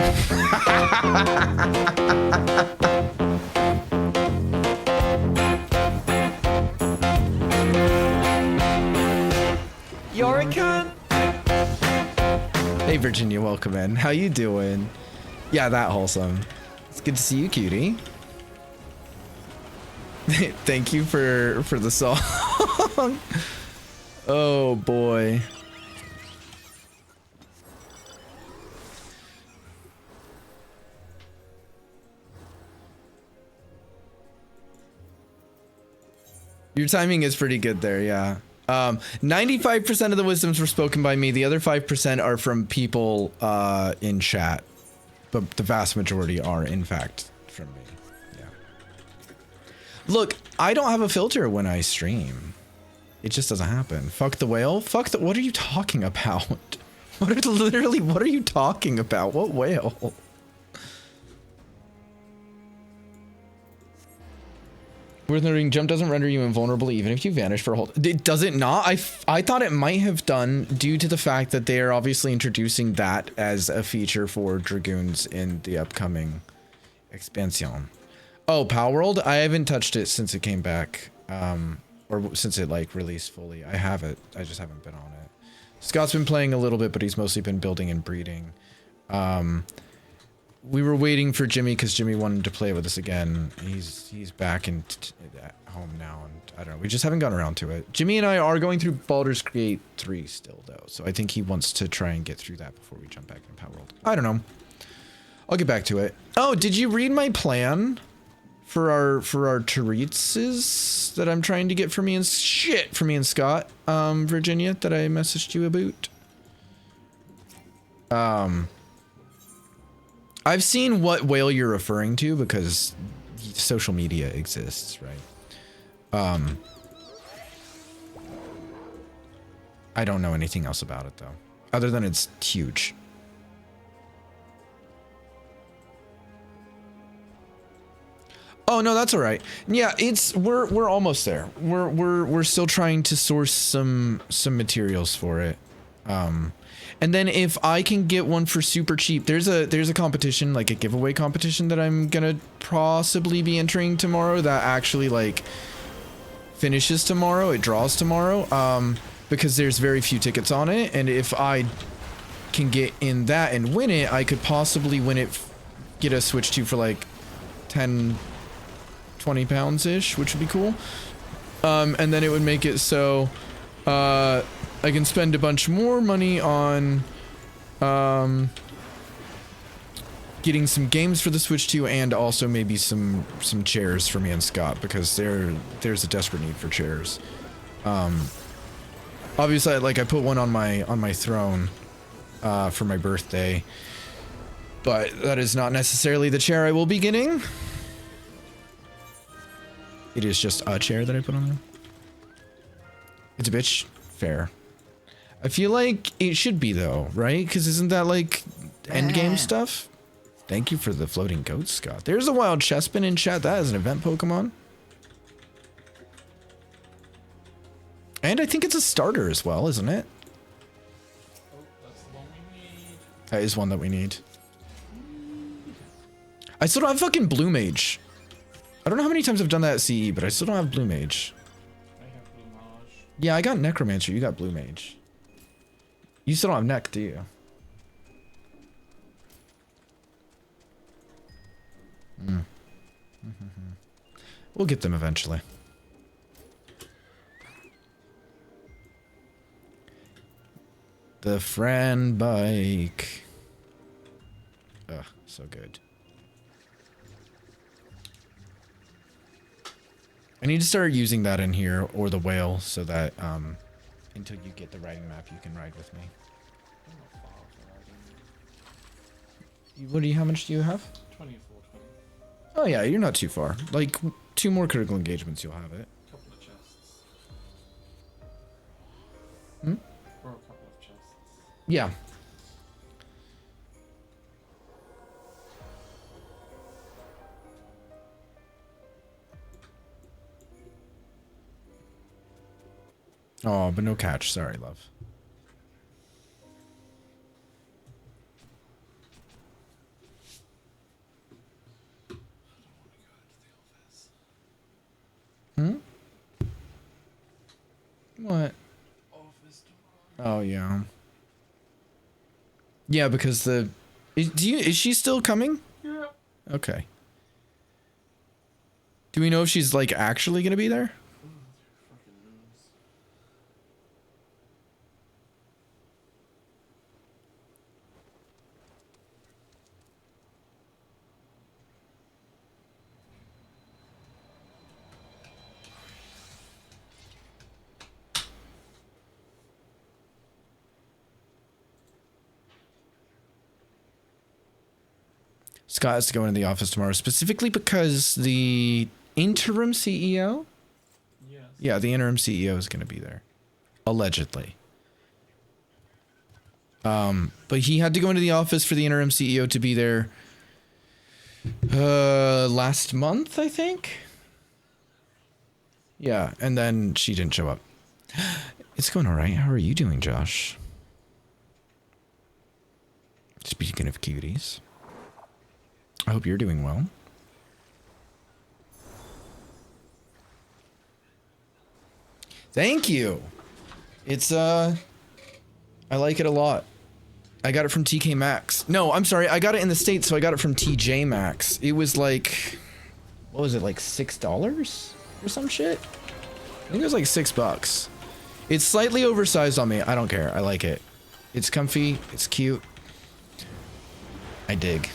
You're a cunt. Hey Virginia, welcome in. How you doing? Yeah, that wholesome. It's good to see you, cutie. Thank you for the song. Oh boy. Your timing is pretty good there, yeah. 95% of the wisdoms were spoken by me. The other 5% are from people in chat. But the vast majority are, in fact, from me. Yeah. Look, I don't have a filter when I stream. It just doesn't happen. Fuck the whale? Fuck the... What are you talking about? What are you talking about? What whale? Withering jump doesn't render you invulnerable even if you vanish for a whole... Does it not? I thought it might have done due to the fact that they are obviously introducing that as a feature for Dragoons in the upcoming expansion. Oh, Power World? I haven't touched it since it came back. Or since it like released fully. I have it. I just haven't been on it. Scott's been playing a little bit, but he's mostly been building and breeding. We were waiting for Jimmy because Jimmy wanted to play with us again. He's back at home now, and I don't know. We just haven't gotten around to it. Jimmy and I are going through Baldur's Gate 3 still, though. So I think he wants to try and get through that before we jump back in Power World. I don't know. I'll get back to it. Oh, did you read my plan for our Teretzes that I'm trying to get for me and Scott, Virginia, that I messaged you about. I've seen what whale you're referring to because social media exists, right? I don't know anything else about it though, other than it's huge. Oh no, that's all right. Yeah, we're almost there. We're still trying to source some materials for it. And then if I can get one for super cheap, there's a competition, like a giveaway competition that I'm gonna possibly be entering tomorrow that actually like finishes tomorrow. It draws tomorrow. Because there's very few tickets on it, and if I can get in that and win it, I could possibly win it, get a Switch 2 for like 10, 20 pounds ish, which would be cool. And then it would make it so I can spend a bunch more money on getting some games for the Switch 2 and also maybe some chairs for me and Scott, because there's a desperate need for chairs. Obviously, like I put one on my throne for my birthday, but that is not necessarily the chair I will be getting. It is just a chair that I put on there. It's a bitch. Fair. I feel like it should be though, right? Because isn't that like endgame stuff? Thank you for the floating goat, Scott. There's a wild chespin in chat. That is an event Pokemon. And I think it's a starter as well, isn't it? Oh, that's the one we need. That is one that we need. I still don't have fucking Blue Mage. I don't know how many times I've done that at CE, but I still don't have Blue Mage. I have Blue Mage. Yeah, I got Necromancer. You got Blue Mage. You still don't have Neck, do you? We'll get them eventually. The Fran bike. Ugh, so good. I need to start using that in here, or the whale, so that until you get the riding map, you can ride with me. I'm not far off the riding. What do you? How much do you have? 24, 20. Oh yeah, you're not too far. Like 2 more critical engagements, you'll have it. Couple of chests. Hmm? Or a couple of chests. Yeah. Oh, but no catch. Sorry, love. Hmm? What? Office tomorrow. Oh, yeah. Yeah, because is she still coming? Yeah. Okay. Do we know if she's like actually gonna be there? Fucking knows. Scott has to go into the office tomorrow, specifically because the interim CEO? Yes. Yeah, the interim CEO is going to be there. Allegedly. But he had to go into the office for the interim CEO to be there last month, I think? Yeah, and then she didn't show up. It's going all right. How are you doing, Josh? Speaking of cuties. I hope you're doing well. Thank you. It's I like it a lot. I got it from TK Maxx. No, I'm sorry. I got it in the States, so I got it from TJ Maxx. It was like, what was it, like $6 or some shit? I think it was like $6. It's slightly oversized on me. I don't care. I like it. It's comfy. It's cute. I dig.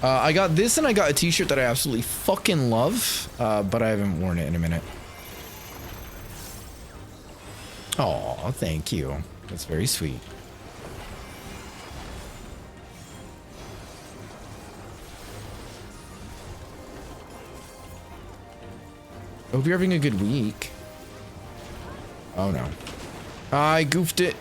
I got this and I got a t-shirt that I absolutely fucking love, but I haven't worn it in a minute. Oh, thank you. That's very sweet. Hope you're having a good week. Oh no. I goofed it.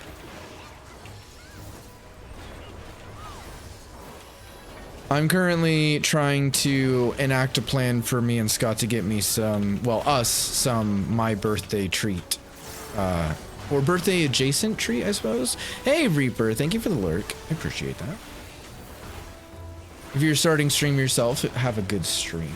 I'm currently trying to enact a plan for me and Scott to get me some, well, us, some my birthday treat. Or birthday adjacent treat, I suppose. Hey, Reaper, thank you for the lurk. I appreciate that. If you're starting stream yourself, have a good stream.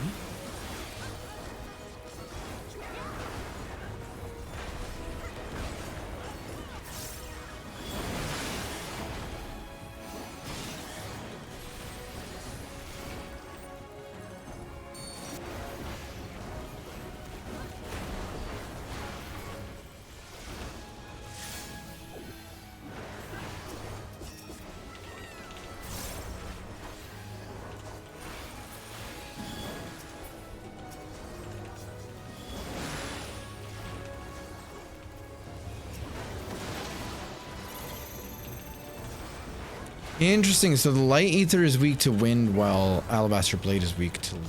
Interesting. So the light ether is weak to wind, while alabaster blade is weak to light.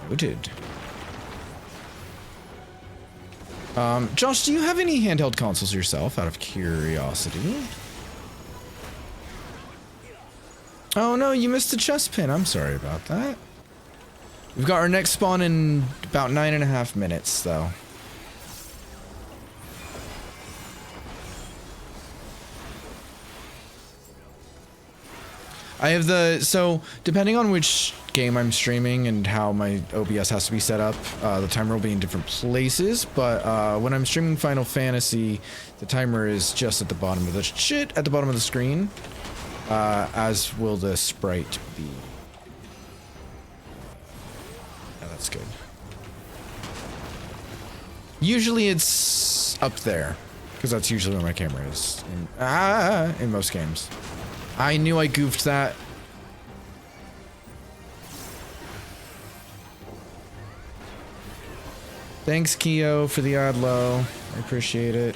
Noted. Josh, do you have any handheld consoles yourself, out of curiosity? Oh no, you missed a chest pin. I'm sorry about that. We've got our next spawn in about 9.5 minutes, though. I have so depending on which game I'm streaming and how my OBS has to be set up, the timer will be in different places, but when I'm streaming Final Fantasy, the timer is just at the bottom of the at the bottom of the screen, as will the sprite be. Yeah, that's good. Usually it's up there, because that's usually where my camera is, in most games. I knew I goofed that. Thanks, Keo, for the odd low. I appreciate it.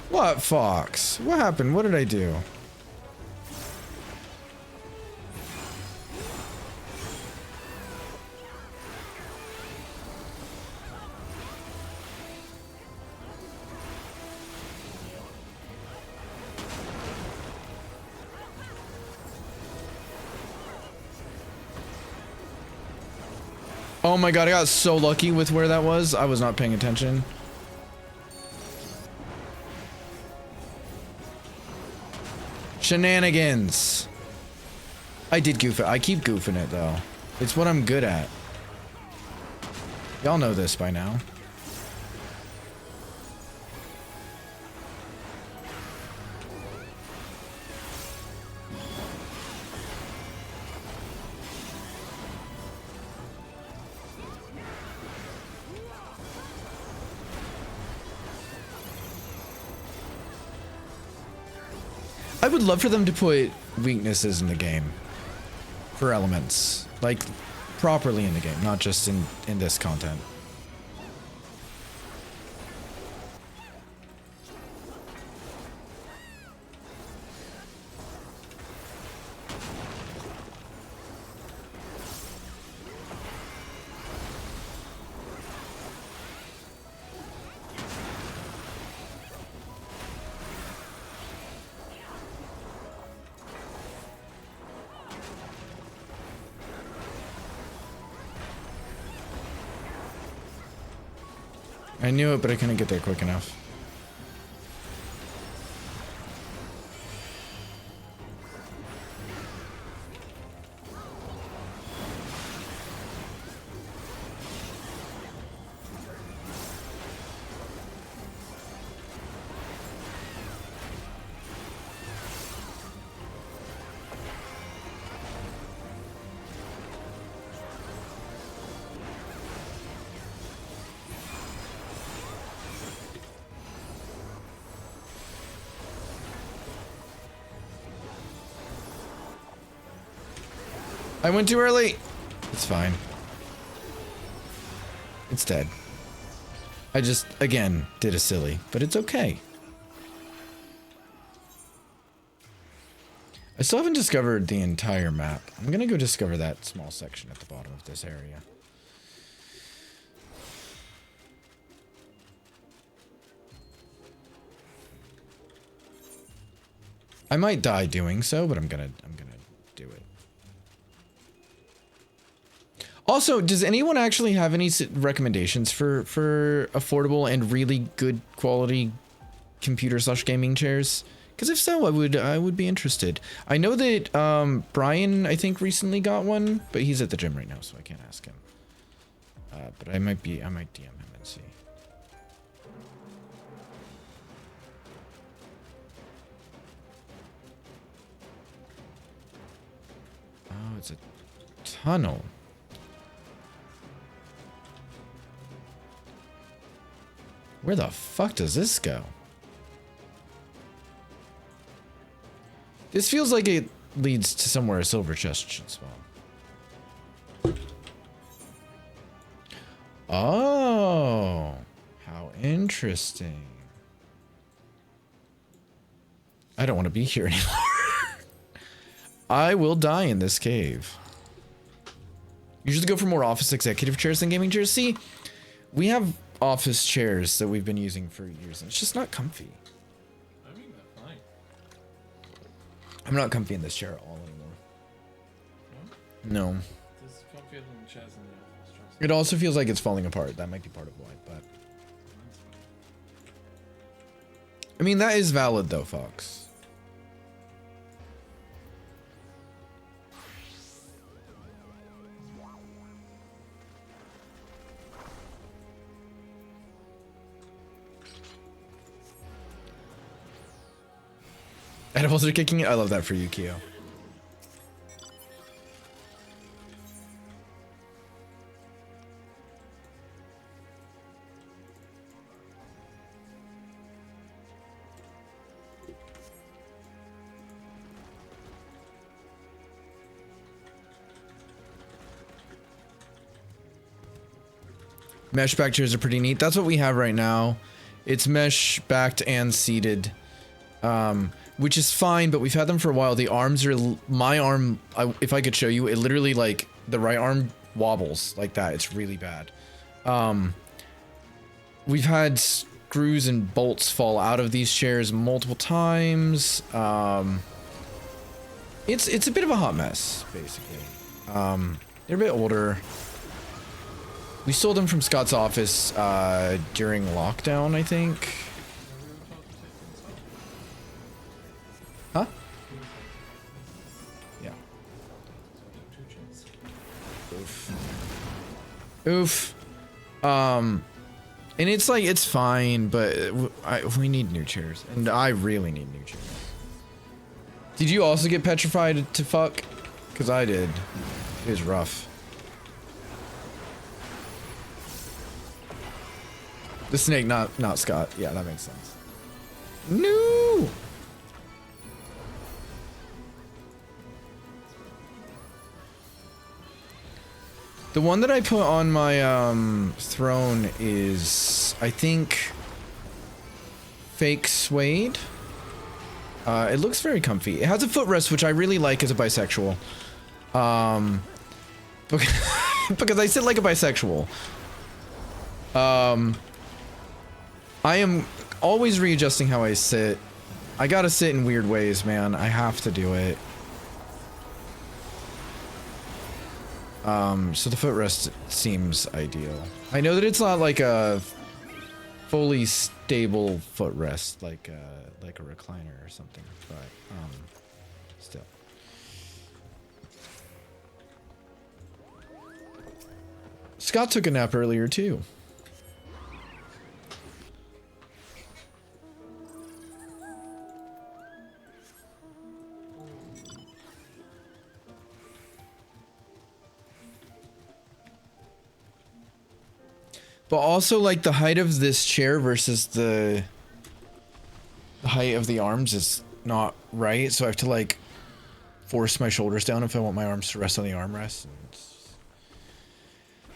What, Fox? What happened? What did I do? Oh my god, I got so lucky with where that was. I was not paying attention. Shenanigans. I did goof it. I keep goofing it, though. It's what I'm good at. Y'all know this by now. I would love for them to put weaknesses in the game for elements, like properly in the game, not just in this content. I knew it, but I couldn't get there quick enough. I went too early. It's fine. It's dead. I just, again, did a silly, but it's okay. I still haven't discovered the entire map. I'm gonna go discover that small section at the bottom of this area. I might die doing so, but I'm gonna do it. Also, does anyone actually have any recommendations for affordable and really good quality computer/gaming chairs? Because if so, I would be interested. I know that Brian, I think, recently got one, but he's at the gym right now, so I can't ask him. But I might DM him and see. Oh, it's a tunnel. Where the fuck does this go? This feels like it leads to somewhere a silver chest should spawn. Oh, how interesting. I don't want to be here anymore. I will die in this cave. Usually go for more office executive chairs than gaming chairs. See, we have office chairs that we've been using for years, and it's just not comfy. I think they're fine. I'm not comfy in this chair at all anymore. No. There's comfier than the chairs in the office, trust me. It also feels like it's falling apart. That might be part of why, but... I mean, that is valid though, Fox. Edibles are kicking it. I love that for you, Keo. Mesh back chairs are pretty neat. That's what we have right now. It's mesh backed and seated. Which is fine, but we've had them for a while. The arms are, my arm, if I could show you, it literally, like, the right arm wobbles like that. It's really bad. We've had screws and bolts fall out of these chairs multiple times. It's a bit of a hot mess, basically. They're a bit older. We sold them from Scott's office during lockdown, I think. Huh? Yeah. Oof. Oof. And it's like, it's fine, but we need new chairs. And I really need new chairs. Did you also get petrified to fuck? Because I did. It was rough. The snake, not Scott. Yeah, that makes sense. No! The one that I put on my throne is, I think, fake suede. It looks very comfy. It has a footrest, which I really like as a bisexual. Because I sit like a bisexual. I am always readjusting how I sit. I gotta sit in weird ways, man. I have to do it. So the footrest seems ideal. I know that it's not like a fully stable footrest, like a recliner or something, but still. Scott took a nap earlier too. But also, like, the height of this chair versus the height of the arms is not right, so I have to, like, force my shoulders down if I want my arms to rest on the armrest.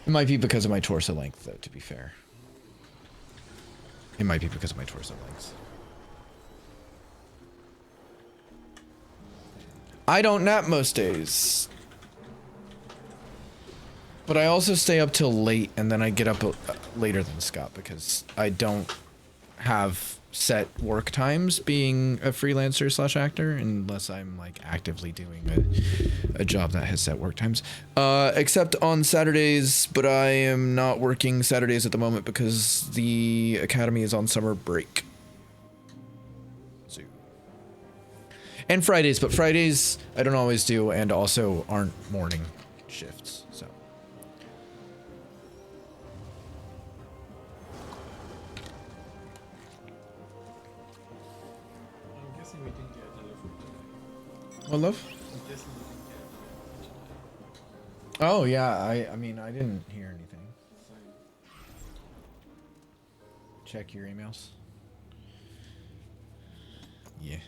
It might be because of my torso length, though, to be fair. It might be because of my torso length. I don't nap most days. But I also stay up till late, and then I get up later than Scott because I don't have set work times being a freelancer slash actor unless I'm like actively doing a job that has set work times. Except on Saturdays, but I am not working Saturdays at the moment because the academy is on summer break. So. And Fridays, but Fridays I don't always do and also aren't morning shifts, so. I'm guessing we didn't get a delivery today. What, love? I'm guessing we didn't get a delivery today. Oh yeah, I mean I didn't hear anything. So, Check your emails. Yeah.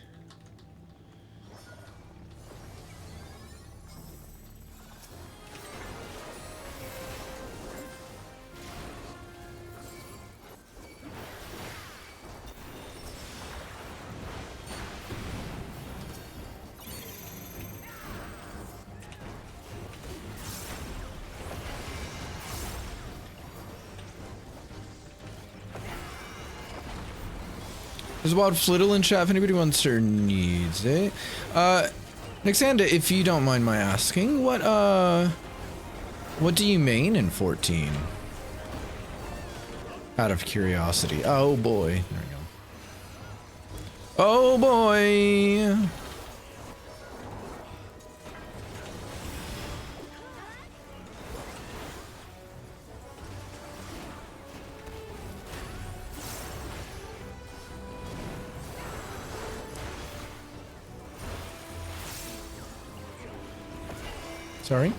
There's a wild flittle in chat if anybody wants or needs it. Nixanda, if you don't mind my asking, what do you main in 14? Out of curiosity. Oh boy. There we go. Oh boy. Sorry?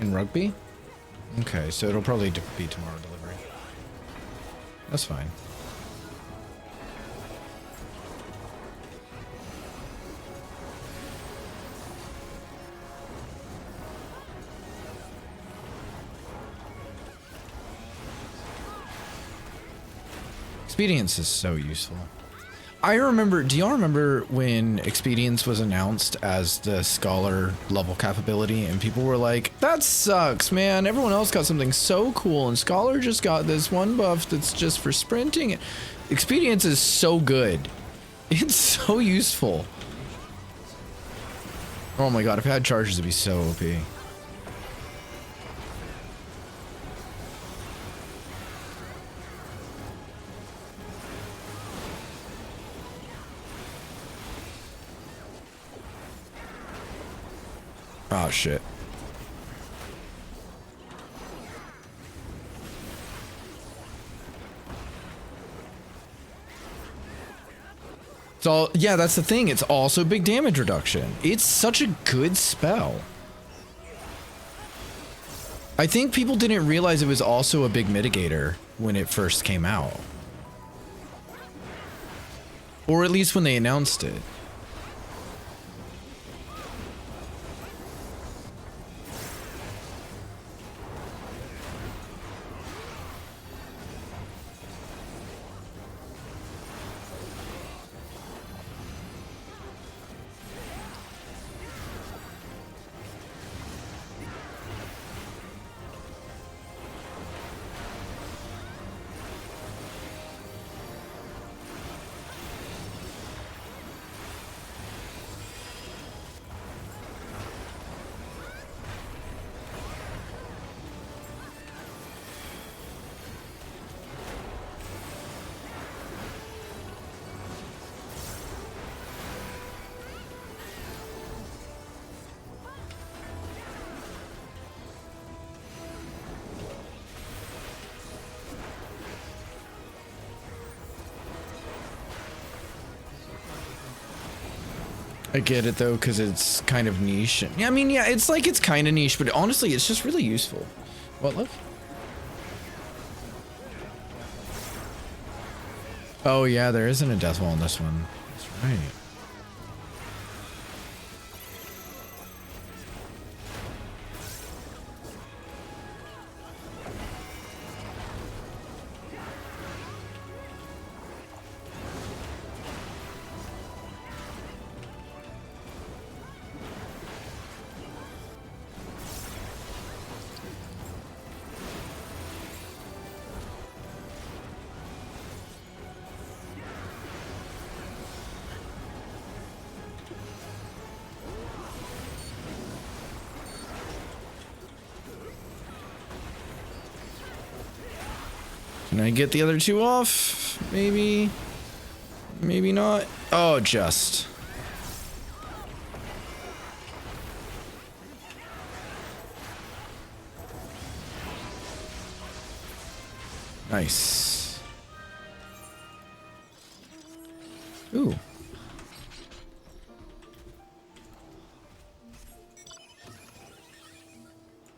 In rugby? Okay, so it'll probably be tomorrow delivery. That's fine. Expedience is so useful. I remember, do y'all remember when Expedience was announced as the Scholar level capability and people were like, that sucks, man. Everyone else got something so cool and Scholar just got this one buff that's just for sprinting. Expedience is so good. It's so useful. Oh my god, if I had charges it'd be so OP. Oh shit. It's all, yeah, that's the thing. It's also big damage reduction. It's such a good spell. I think people didn't realize it was also a big mitigator when it first came out. Or at least when they announced it. I get it though, because it's kind of niche. Yeah, I mean, yeah, it's like it's kind of niche, but honestly, it's just really useful. What, love? Oh yeah, there isn't a death wall in this one. That's right. Can I get the other two off? Maybe. Maybe not. Oh, just. Nice. Ooh.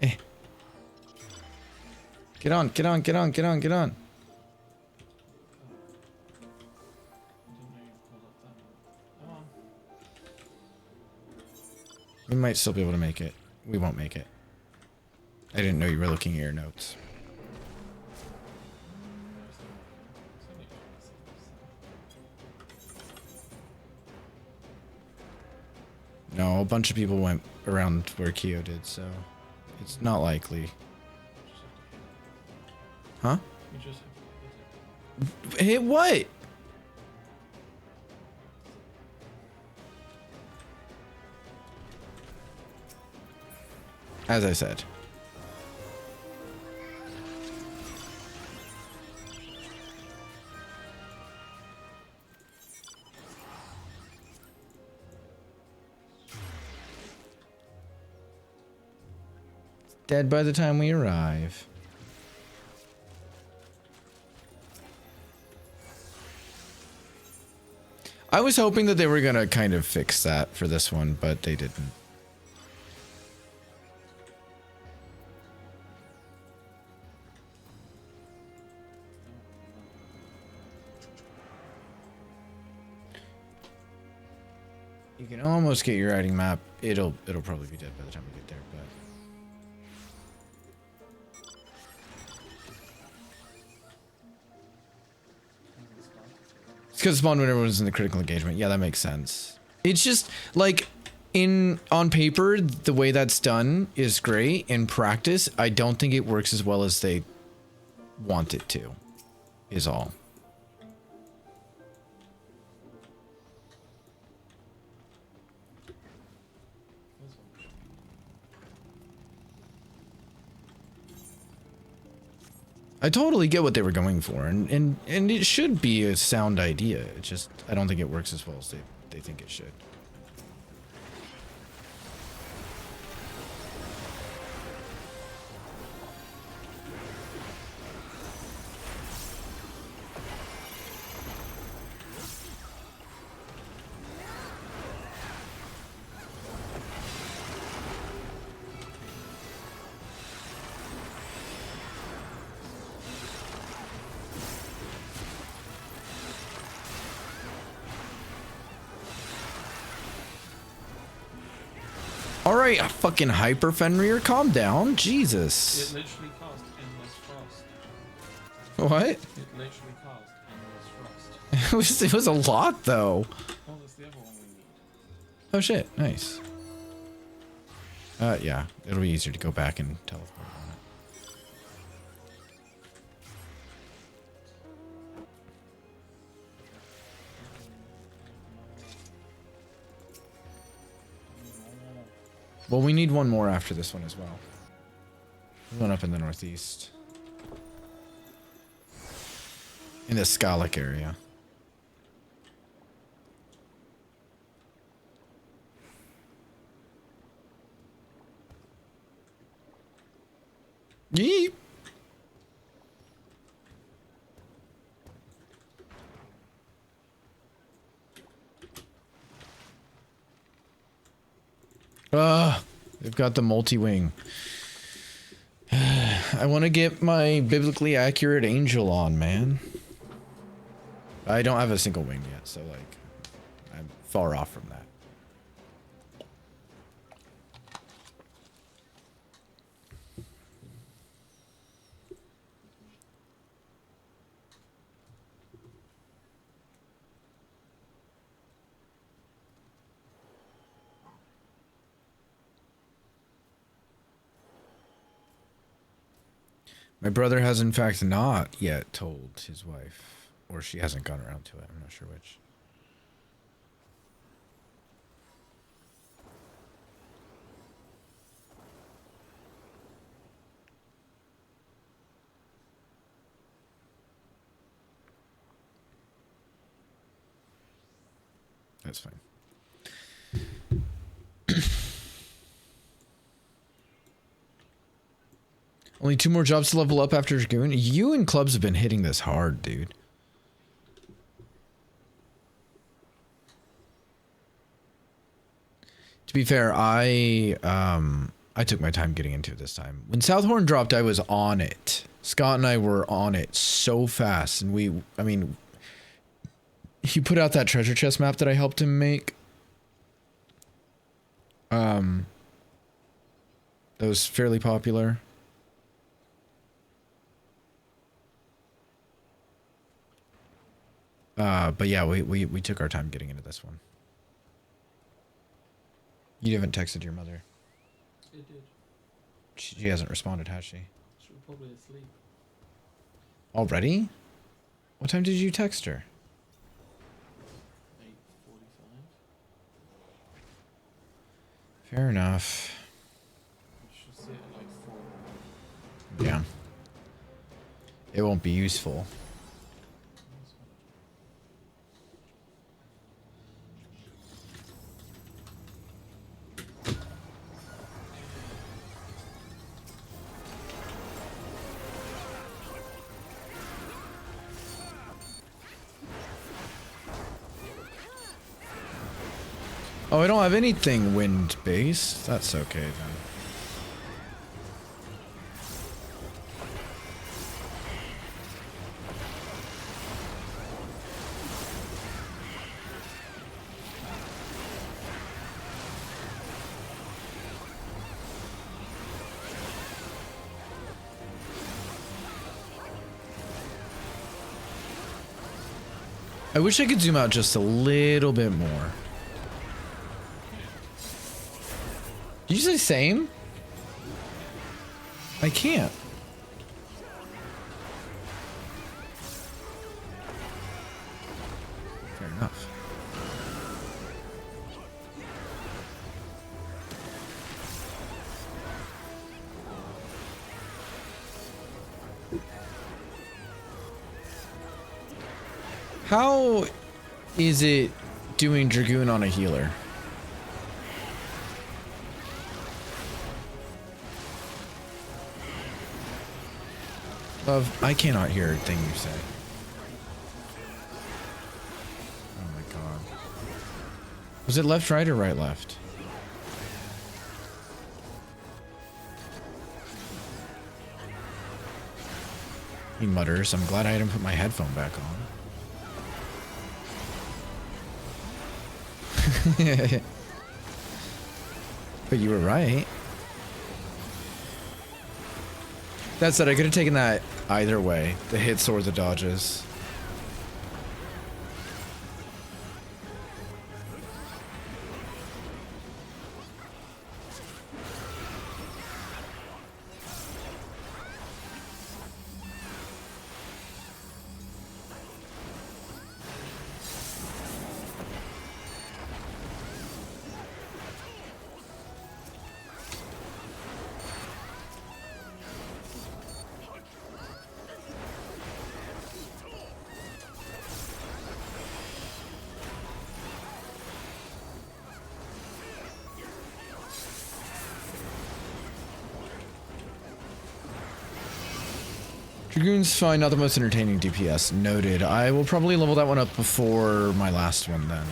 Eh. Get on, get on, get on, get on, get on. We might still be able to make it. We won't make it. I didn't know you were looking at your notes. No, a bunch of people went around where Kyo did, so it's not likely. Huh? Hit what? As I said. Dead by the time we arrive. I was hoping that they were gonna kind of fix that for this one, but they didn't. You can almost get your riding map. It'll probably be dead by the time we get there, but it's because spawn when everyone's in the critical engagement. Yeah, that makes sense. It's just like on paper, the way that's done is great. In practice, I don't think it works as well as they want it to, is all. I totally get what they were going for, and it should be a sound idea. It just, I don't think it works as well as they think it should. Alright, fucking Hyper Fenrir, calm down. Jesus. It literally caused endless frost. What? It literally caused endless frost. It was a lot, though. Oh, that's the other one we need. Oh shit, nice. Yeah, it'll be easier to go back and teleport on it. Well, we need one more after this one as well. One up in the northeast. In the Skalik area. Yeep. They've got the multi-wing. I want to get my biblically accurate angel on, man. I don't have a single wing yet, so like, I'm far off from that. My brother has in fact not yet told his wife, or she hasn't gone around to it. I'm not sure which. That's fine. Only 2 more jobs to level up after Dragoon. You and clubs have been hitting this hard, dude. To be fair, I took my time getting into it this time. When Southhorn dropped, I was on it. Scott and I were on it so fast, and I mean, he put out that treasure chest map that I helped him make. That was fairly popular. But yeah, we took our time getting into this one. You haven't texted your mother. It did. She hasn't responded, has she? She was probably asleep. Already? What time did you text her? 8:45. Fair enough. She'll see it at like 4. Yeah. It won't be useful. Oh, I don't have anything wind-based. That's okay then. I wish I could zoom out just a little bit more. Did you say same? I can't. Fair enough. How is it doing Dragoon on a healer? Love, I cannot hear a thing you say. Oh my god. Was it left, right, or right, left? He mutters, I'm glad I didn't put my headphone back on. But you were right. That said, I could have taken that either way. The hits or the dodges. Dragoon's fine, not the most entertaining DPS. Noted. I will probably level that one up before my last one then.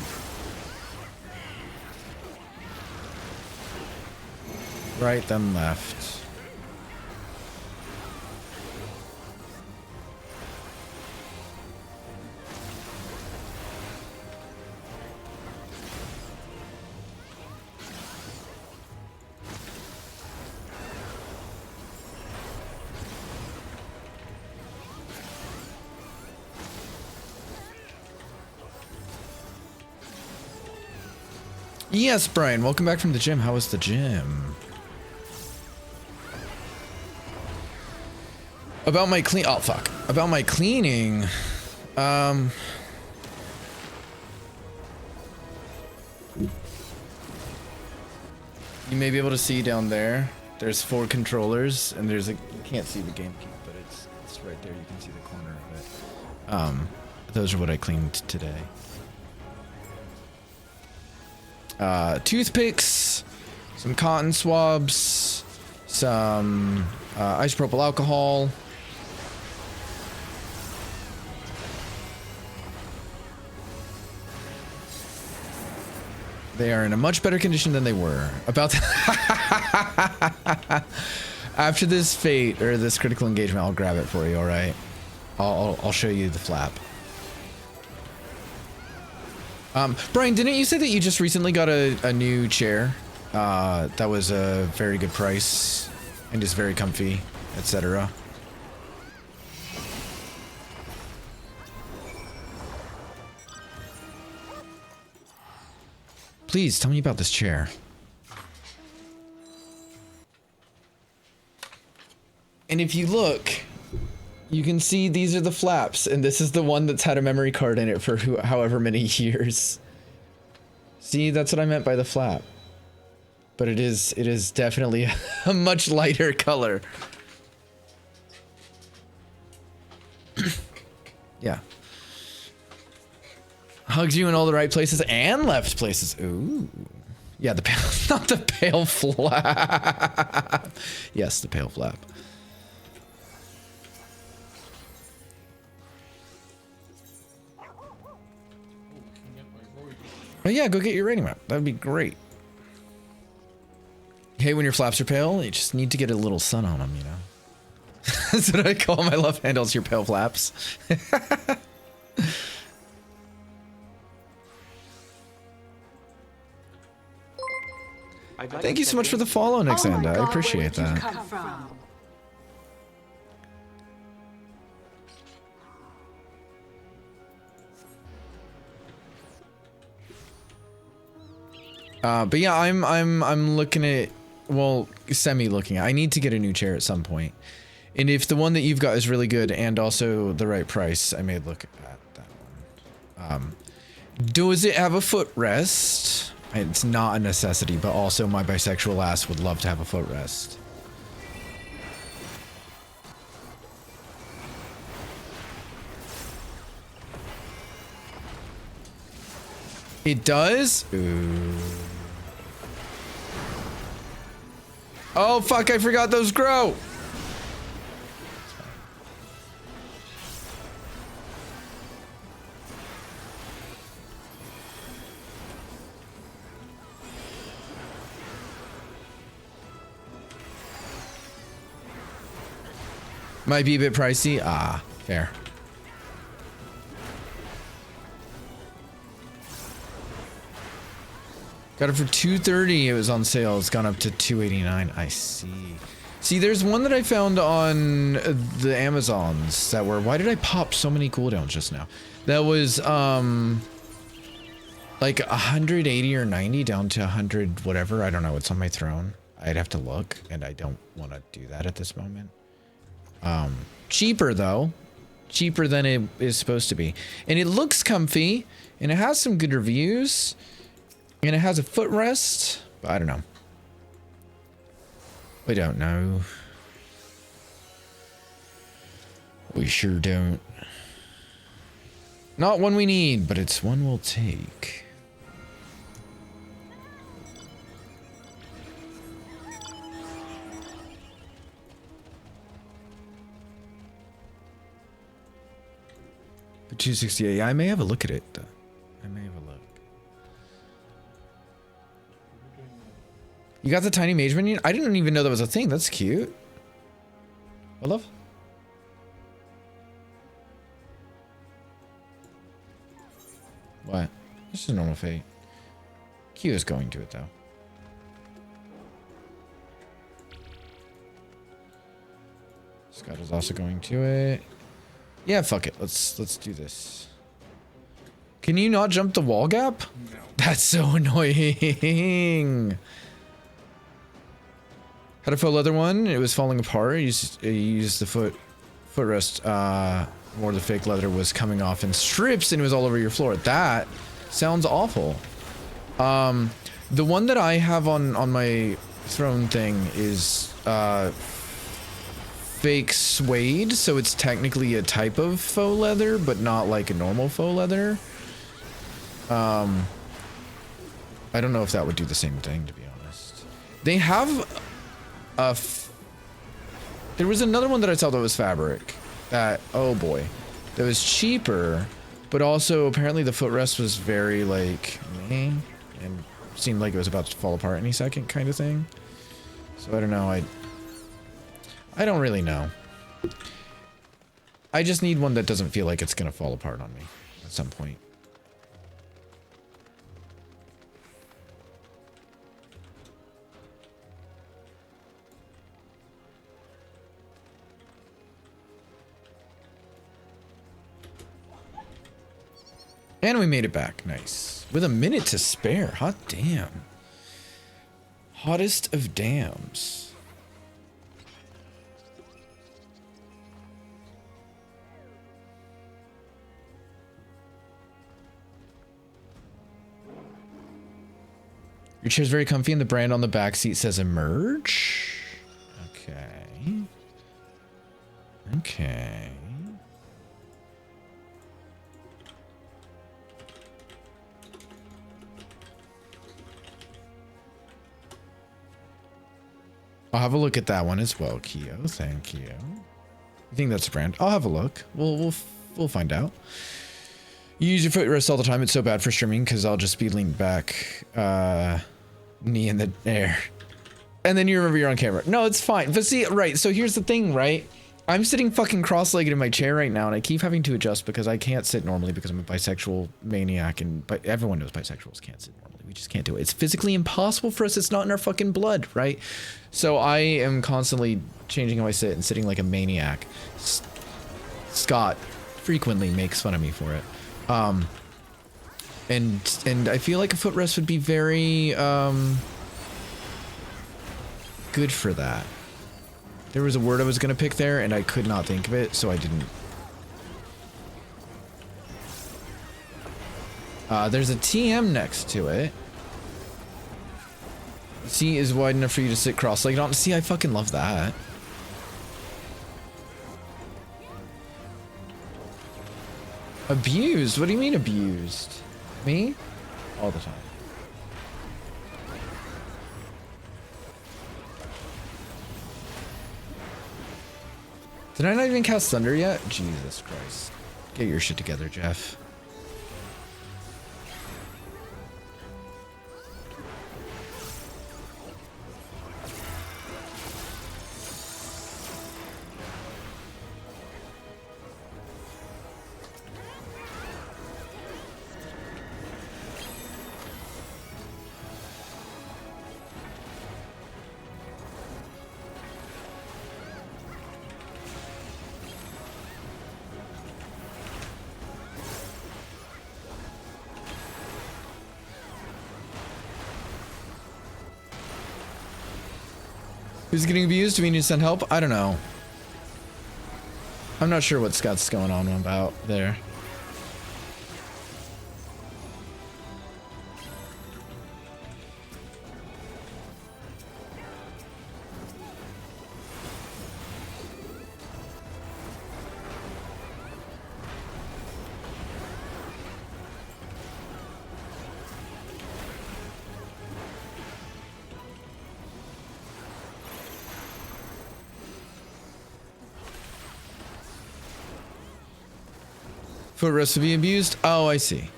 Right, then left. Yes, Brian, welcome back from the gym. How was the gym? About my clean— oh, fuck. About my cleaning, you may be able to see down there, there's 4 controllers, and there's a— you can't see the GameCube, but it's right there. You can see the corner of it. Those are what I cleaned today. toothpicks, some cotton swabs, some isopropyl alcohol. They are in a much better condition than they were. About to after this fate or this critical engagement, I'll grab it for you. All right, I'll show you the flap. Brian, didn't you say that you just recently got a new chair? That was a very good price and is very comfy, etc. Please tell me about this chair. And if you look, you can see these are the flaps, and this is the one that's had a memory card in it for however many years. See, that's what I meant by the flap. But it is definitely a much lighter color. Yeah. Hugs you in all the right places and left places. Ooh. Yeah, the pale, not the pale flap. Yes, the pale flap. Oh yeah, go get your rating map. That'd be great. Hey, when your flaps are pale, you just need to get a little sun on them, you know? That's what I call my love handles, your pale flaps. Thank you so much for the follow, Nixanda. I appreciate that. But yeah, I'm looking at, well, semi-looking at. I need to get a new chair at some point. And if the one that you've got is really good and also the right price, I may look at that one. Does it have a footrest? It's not a necessity, but also my bisexual ass would love to have a footrest. It does? Ooh. Oh fuck, I forgot those grow! Might be a bit pricey. Ah, fair. Got it for $230. It was on sale. It's gone up to $289. I see. See, there's one that I found on the Amazons that were. Why did I pop so many cooldowns just now? That was like 180 or 90 down to 100 whatever. I don't know. It's on my throne. I'd have to look, and I don't want to do that at this moment. Cheaper though, cheaper than it is supposed to be, and it looks comfy, and it has some good reviews, and it has a footrest, but I don't know. We don't know. We sure don't. Not one we need, but it's one we'll take. For 268, I may have a look at it. I may have a look. You got the tiny mage minion? I didn't even know that was a thing. That's cute. I love. What? This is a normal fate. Q is going to it though. Scott is also going to it. Yeah, fuck it. Let's do this. Can you not jump the wall gap? No. That's so annoying. Had a faux leather one. It was falling apart. You used the footrest. More of the fake leather was coming off in strips and it was all over your floor. That sounds awful. The one that I have on my throne thing is fake suede, so it's technically a type of faux leather, but not like a normal faux leather. I don't know if that would do the same thing, to be honest. They have a... There was another one that I saw that was fabric. That, oh boy. That was cheaper, but also apparently the footrest was very, like, meh, and seemed like it was about to fall apart any second kind of thing. So I don't know, I don't really know. I just need one that doesn't feel like it's gonna fall apart on me at some point. And we made it back. Nice. With a minute to spare. Hot damn. Hottest of dams. Your chair's very comfy and the brand on the back seat says Emerge. Okay. Okay. I'll have a look at that one as well, Keo. Thank you. You think that's a brand? I'll have a look. We'll find out. You use your footrest all the time. It's so bad for streaming because I'll just be leaned back, knee in the air, and then you remember you're on camera. No, it's fine. But see, right. So here's the thing, right? I'm sitting fucking cross-legged in my chair right now, and I keep having to adjust because I can't sit normally because I'm a bisexual maniac, and everyone knows bisexuals can't sit normally. We just can't do it. It's physically impossible for us. It's not in our fucking blood, right? So I am constantly changing how I sit and sitting like a maniac. Scott frequently makes fun of me for it. And I feel like a footrest would be very good for that. There was a word I was gonna pick there and I could not think of it, so I didn't. There's a TM next to it. The seat is wide enough for you to sit cross-legged on. See, I fucking love that. Abused? What do you mean abused? Me? All the time. Did I not even cast Thunder yet? Jesus Christ. Get your shit together, Jeff. Who's getting abused? Do we need to send help? I don't know. I'm not sure what Scott's going on about there. Footrest to be abused? Oh, I see.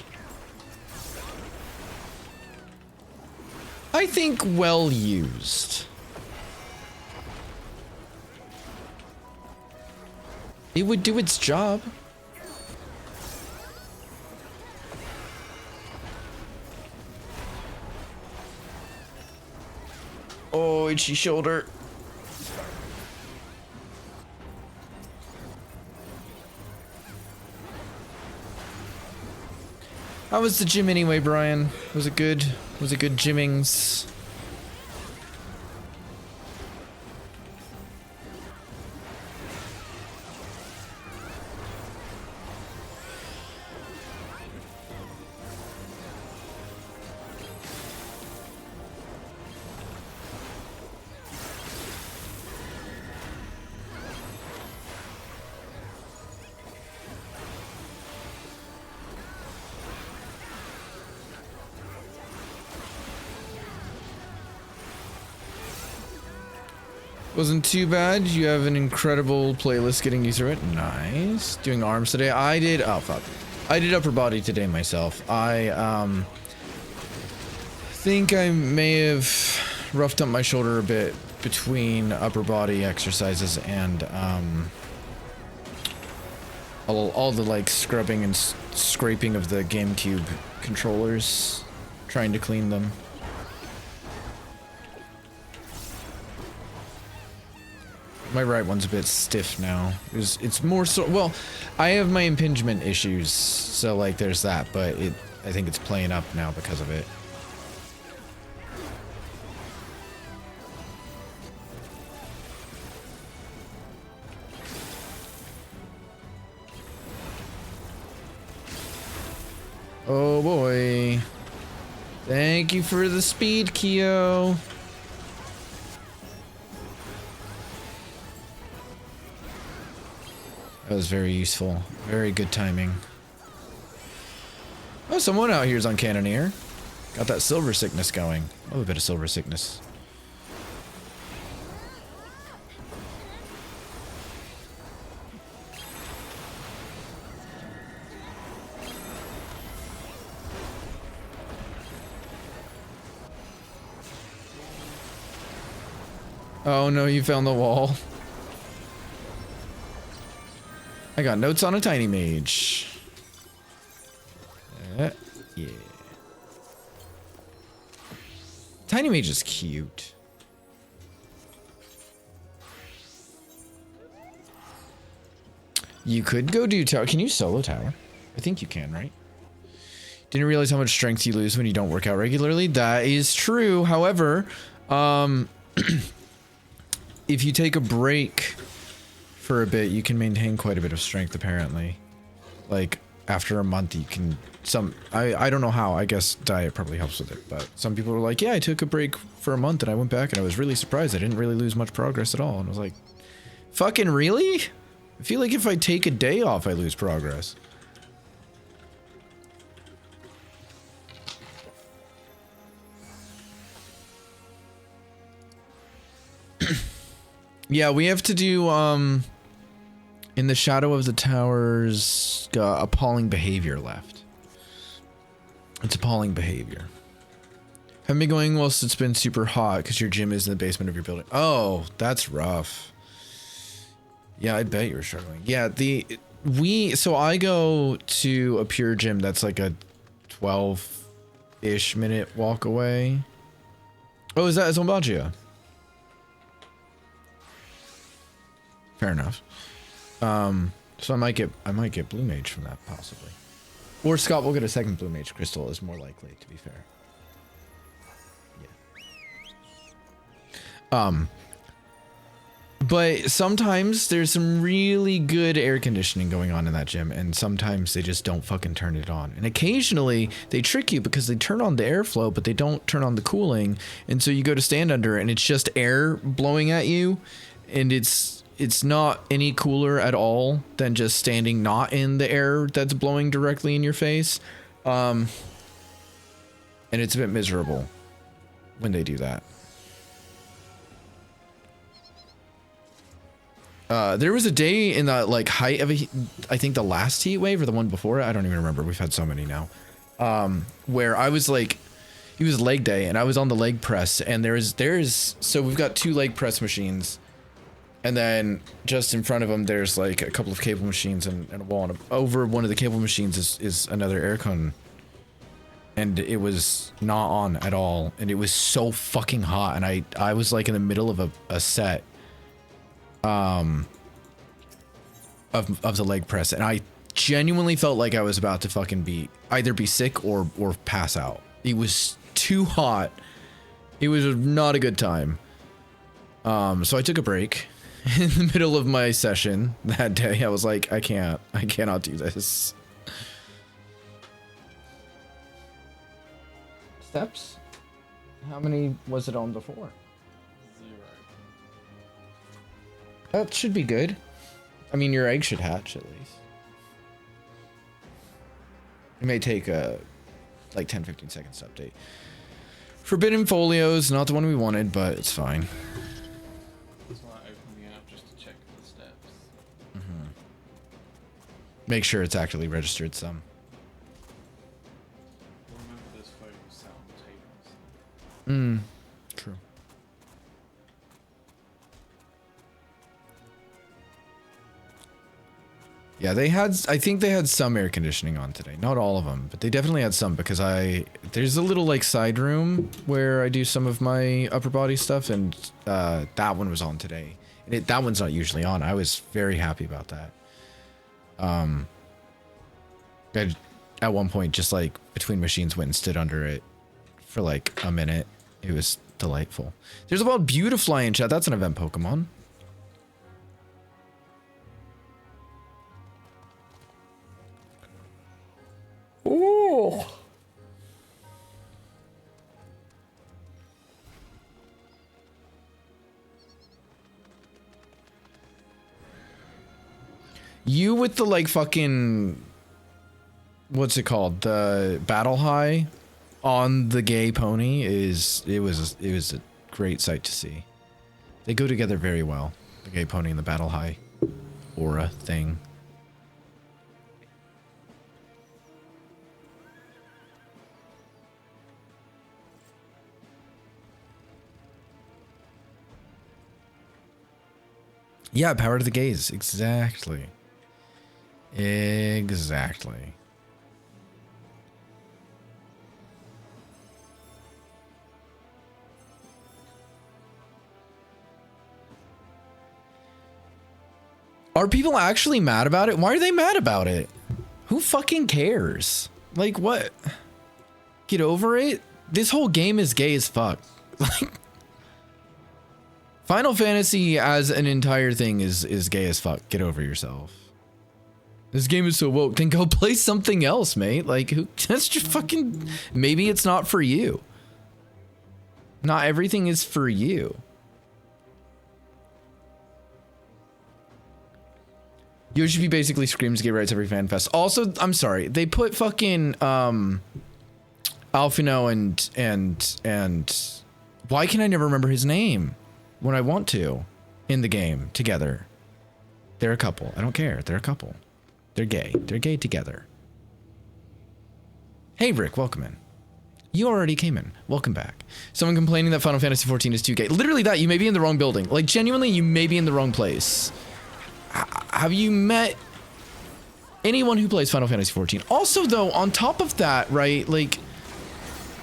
I think well used. It would do its job. Oh, itchy shoulder. How was the gym anyway, Brian? Was it good? Was it good gymmings? Wasn't too bad. You have an incredible playlist getting you through it. Nice. Doing arms today. I did. Oh fuck. I did upper body today myself. I think I may have roughed up my shoulder a bit between upper body exercises and all the like scrubbing and scraping of the GameCube controllers, trying to clean them. My right one's a bit stiff now. It's more so, well, I have my impingement issues, so like there's that, but I think it's playing up now because of it. Oh boy. Thank you for the speed, Kyo. That was very useful. Very good timing. Oh, someone out here's on Cannoneer. Got that silver sickness going. Oh, a bit of silver sickness. Oh no, you found the wall. I got notes on a tiny mage. Yeah. Tiny mage is cute. You could go do tower. Can you solo tower? I think you can, right? Didn't realize how much strength you lose when you don't work out regularly. That is true. However, if you take a break for a bit, you can maintain quite a bit of strength, apparently. Like, after a month, you can... I don't know how. I guess diet probably helps with it. But some people were like, yeah, I took a break for a month and I went back and I was really surprised. I didn't really lose much progress at all. And I was like, fucking really? I feel like if I take a day off, I lose progress. Yeah, we have to do, in the shadow of the towers, appalling behavior left. It's appalling behavior. Haven't been going whilst it's been super hot because your gym is in the basement of your building. Oh, that's rough. Yeah, I bet you're struggling. Yeah, so I go to a pure gym that's like a 12-ish minute walk away. Oh, is that Zombagia? Fair enough. So I might get Blue Mage from that, possibly. Or Scott will get a second Blue Mage crystal, is more likely, to be fair. Yeah. But sometimes there's some really good air conditioning going on in that gym, and sometimes they just don't fucking turn it on. And occasionally they trick you because they turn on the airflow, but they don't turn on the cooling, and so you go to stand under and it's just air blowing at you, and it's not any cooler at all than just standing not in the air that's blowing directly in your face. And it's a bit miserable when they do that. There was a day in the like height of I think the last heat wave or the one before it, I don't even remember. We've had so many now. Where I was like, it was leg day and I was on the leg press, and so we've got 2 leg press machines. And then just in front of them, there's like a couple of cable machines and a wall. And over one of the cable machines is another aircon. And it was not on at all. And it was so fucking hot. And I was like in the middle of a set of the leg press. And I genuinely felt like I was about to fucking either be sick or pass out. It was too hot. It was not a good time. So I took a break. In the middle of my session that day, I was like, I cannot do this. Steps? How many was it on before? 0. That should be good. I mean, your egg should hatch at least. It may take like 10-15 seconds to update. Forbidden Folios, not the one we wanted, but it's fine. That's why make sure it's actually registered some. Remember those photos sat on the tables. True. Yeah, I think they had some air conditioning on today. Not all of them, but they definitely had some because there's a little like side room where I do some of my upper body stuff, and that one was on today. And that one's not usually on. I was very happy about that. I, at one point, just like between machines, went and stood under it for like a minute. It was delightful. There's a wild Beautifly in chat. That's an event Pokemon. Oh. You with the like fucking, what's it called? The battle high on the gay pony it was a great sight to see. They go together very well. The gay pony and the battle high aura thing. Yeah, power to the gaze. Exactly. Exactly. Are people actually mad about it? Why are they mad about it? Who fucking cares? Like, what? Get over it? This whole game is gay as fuck. Like, Final Fantasy as an entire thing is gay as fuck. Get over yourself. This game is so woke. Then go play something else, mate. Like, that's just fucking... Maybe it's not for you. Not everything is for you. Yoshi basically screams gay rights every fan fest. Also, I'm sorry. They put fucking, Alfino and... Why can I never remember his name? When I want to, in the game, together. They're a couple. I don't care. They're a couple. They're gay. They're gay together. Hey, Rick, welcome in. You already came in. Welcome back. Someone complaining that Final Fantasy XIV is too gay. Literally that, you may be in the wrong building. Like, genuinely, you may be in the wrong place. Have you met anyone who plays Final Fantasy XIV? Also, though, on top of that, right, like,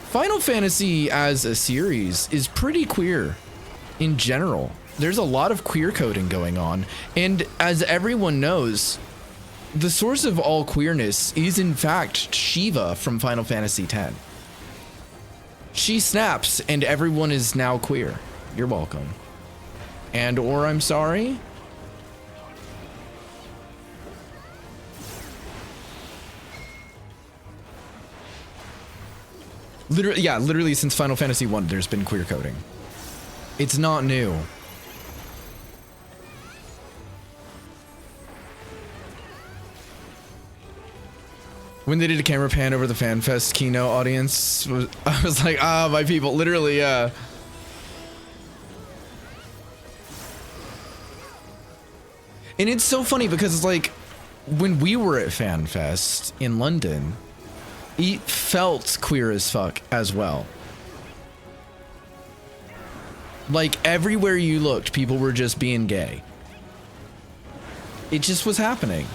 Final Fantasy as a series is pretty queer. In general, there's a lot of queer coding going on, and as everyone knows, the source of all queerness is in fact Shiva from Final Fantasy X. She snaps and everyone is now queer. You're welcome. And or I'm sorry. Literally since Final Fantasy I, there's been queer coding. It's not new. When they did a camera pan over the FanFest keynote audience, I was like, ah, my people, literally, yeah. And it's so funny because it's like, when we were at FanFest in London, it felt queer as fuck as well. Like, everywhere you looked, people were just being gay. It just was happening.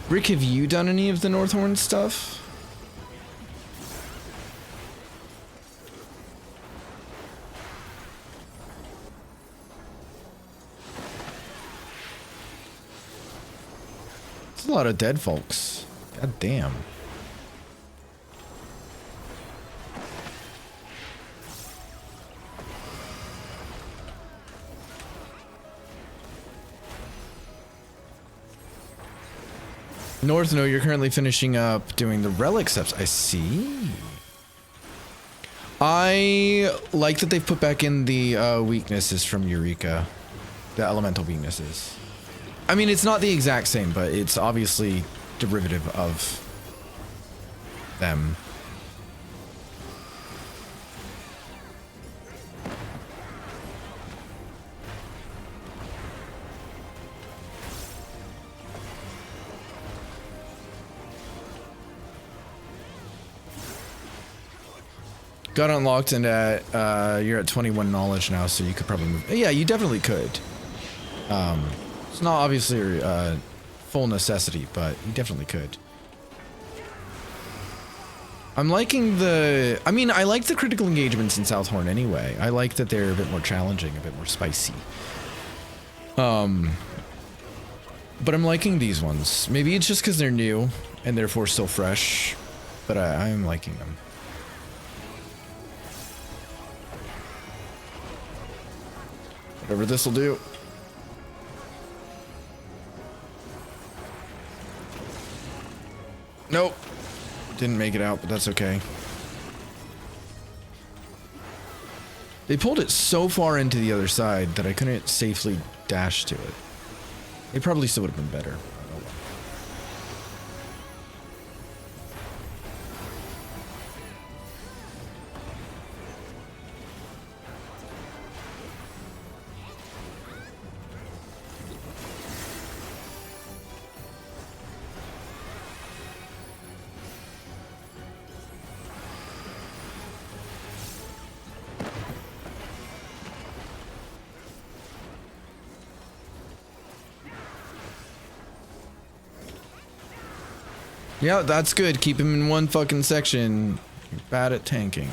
Rick, have you done any of the Northhorn stuff? It's a lot of dead folks. God damn. North, no, you're currently finishing up doing the relic steps. I see. I like that they've put back in the weaknesses from Eureka. The elemental weaknesses. I mean, it's not the exact same, but it's obviously derivative of them. Got unlocked and you're at 21 knowledge now, so you could probably move. Yeah, you definitely could. It's not obviously a full necessity, but you definitely could. I'm liking the... I mean, I like the critical engagements in Southhorn anyway. I like that they're a bit more challenging, a bit more spicy. But I'm liking these ones. Maybe it's just because they're new and therefore still fresh, but I'm liking them. Whatever this will do. Nope. Didn't make it out, but that's okay. They pulled it so far into the other side that I couldn't safely dash to it. It probably still would have been better. Yeah, that's good. Keep him in one fucking section. You're bad at tanking.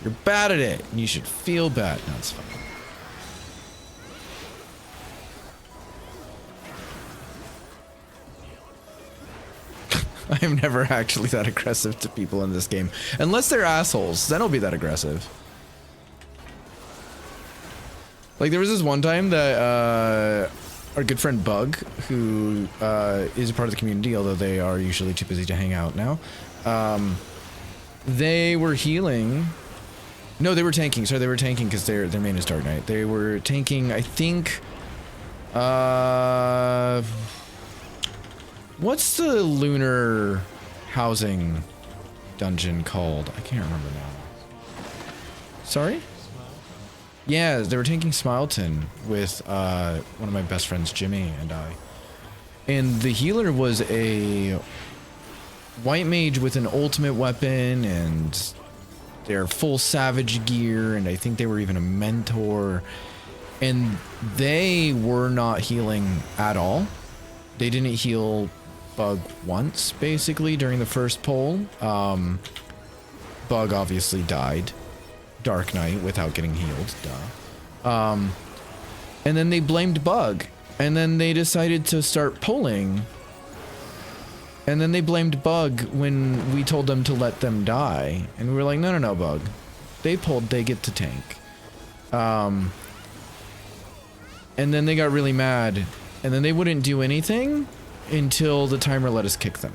You're bad at it. You should feel bad. No, it's fine. I am never actually that aggressive to people in this game. Unless they're assholes. Then I'll be that aggressive. Like, there was this one time that, our good friend Bug, who is a part of the community, although they are usually too busy to hang out now, they were healing. No, they were tanking. Sorry, they were tanking because their main is Dark Knight. They were tanking, I think, what's the lunar housing dungeon called? I can't remember now. Sorry? Yeah, they were tanking Smileton with one of my best friends, Jimmy, and I. And the healer was a white mage with an ultimate weapon and their full savage gear, and I think they were even a mentor. And they were not healing at all. They didn't heal Bug once, basically, during the first pull. Bug obviously died. Dark Knight without getting healed, duh. And then they blamed Bug, and then they decided to start pulling, and then they blamed Bug when we told them to let them die, and we were like, no, Bug. They pulled, they get to tank. And then they got really mad, and then they wouldn't do anything until the timer let us kick them.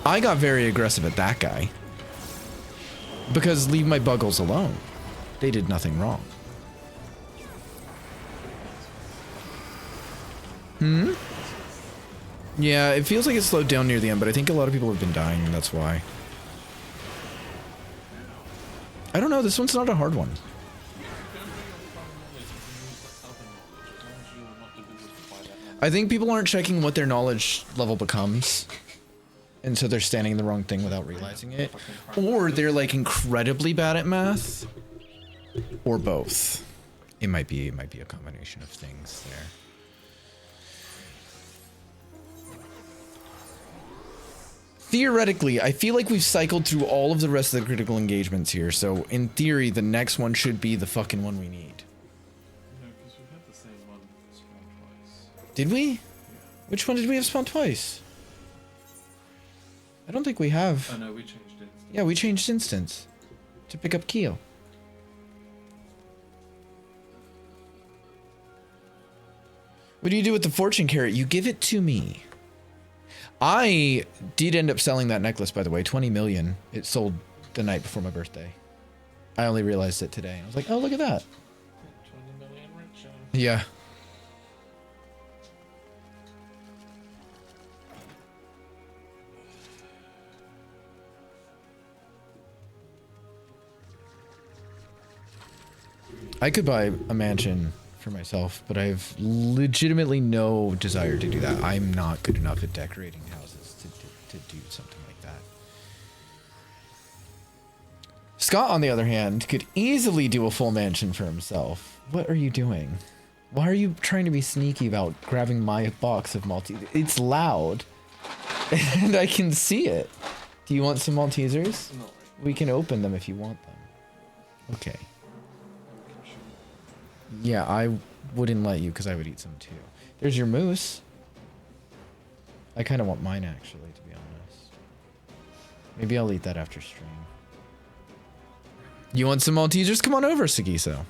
I got very aggressive at that guy. Because leave my buggles alone. They did nothing wrong. Yeah, it feels like it slowed down near the end, but I think a lot of people have been dying, and that's why. I don't know, this one's not a hard one. I think people aren't checking what their knowledge level becomes. And so they're standing in the wrong thing without realizing it. Or they're like incredibly bad at math. Or both. It might be a combination of things there. Theoretically, I feel like we've cycled through all of the rest of the critical engagements here. So in theory, the next one should be the fucking one we need. No, because we've had the same one spawn twice. Did we? Yeah. Which one did we have spawn twice? I don't think we have. Oh no, we changed it. Yeah, we changed instance to pick up Keo. What do you do with the fortune carrot? You give it to me. I did end up selling that necklace, by the way, 20 million. It sold the night before my birthday. I only realized it today. I was like, oh, look at that. 20 million richer. Yeah. I could buy a mansion for myself, but I have legitimately no desire to do that. I'm not good enough at decorating houses to do something like that. Scott, on the other hand, could easily do a full mansion for himself. What are you doing? Why are you trying to be sneaky about grabbing my box of Maltesers? It's loud, and I can see it. Do you want some Maltesers? No, We can open them if you want them. Okay. Yeah, I wouldn't let you because I would eat some too. There's your moose. I kind of want mine actually, to be honest. Maybe I'll eat that after stream. You want some Maltesers? Come on over, Sagiso.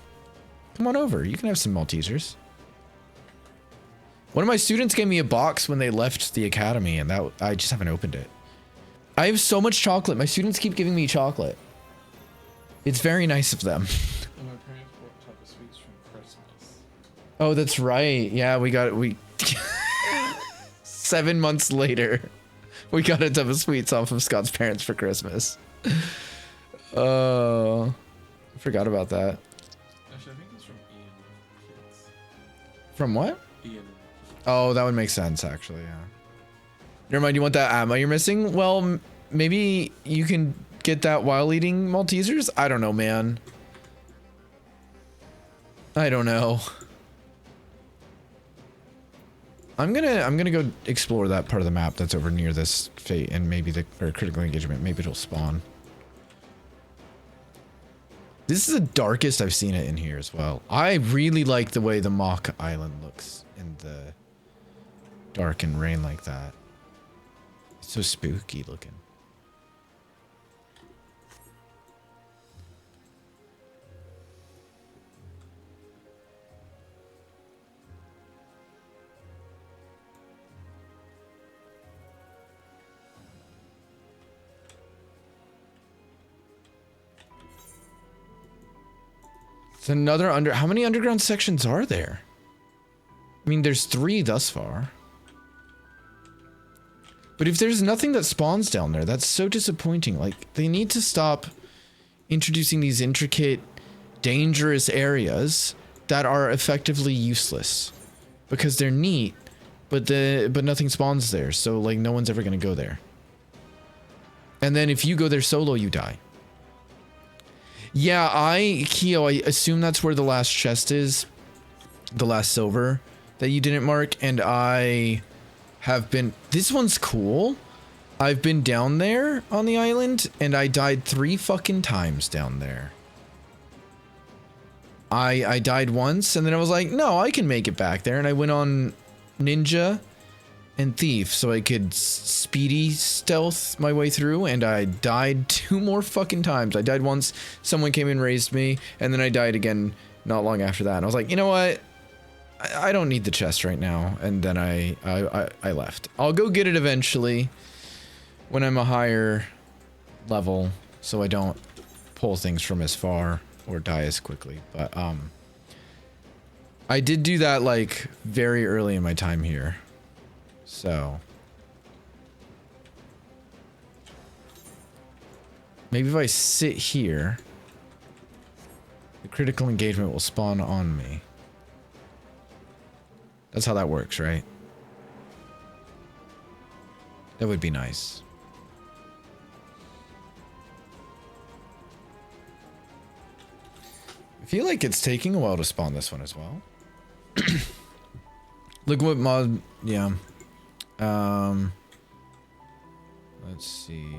Come on over. You can have some Maltesers. One of my students gave me a box when they left the academy, and that I just haven't opened it. I have so much chocolate. My students keep giving me chocolate. It's very nice of them. And my parents bought type of sweets from Christmas. Oh, that's right. Yeah, we 7 months later, we got a tub of sweets off of Scott's parents for Christmas. Oh, I forgot about that. Actually, I think it's from Ian Kids. From what? Ian. Oh, that would make sense, actually, yeah. Never mind, you want that ammo you're missing? Well, maybe you can get that while eating Maltesers? I don't know, man. I don't know. I'm gonna go explore that part of the map that's over near this fate and maybe or critical engagement. Maybe it'll spawn. This is the darkest I've seen it in here as well. I really like the way the mock island looks in the dark and rain like that. It's so spooky looking. It's another how many underground sections are there? I mean, there's 3 thus far. But if there's nothing that spawns down there, that's so disappointing. Like, they need to stop introducing these intricate, dangerous areas that are effectively useless. Because they're neat, but nothing spawns there, so like no one's ever gonna go there. And then if you go there solo, you die. Yeah, Keo, I assume that's where the last chest is. The last silver that you didn't mark. And I have been... This one's cool. I've been down there on the island, and I died 3 fucking times down there. I died once, and then I was like, no, I can make it back there. And I went on Ninja and Thief so I could speedy stealth my way through, and I died 2 more fucking times. I died once, someone came and raised me, and then I died again not long after that. And I was like, you know what? I don't need the chest right now. And then I left. I'll go get it eventually when I'm a higher level, so I don't pull things from as far or die as quickly. But I did do that like very early in my time here. So maybe if I sit here, the critical engagement will spawn on me. That's how that works, right? That would be nice. I feel like it's taking a while to spawn this one as well. Look what mod... Yeah. Let's see.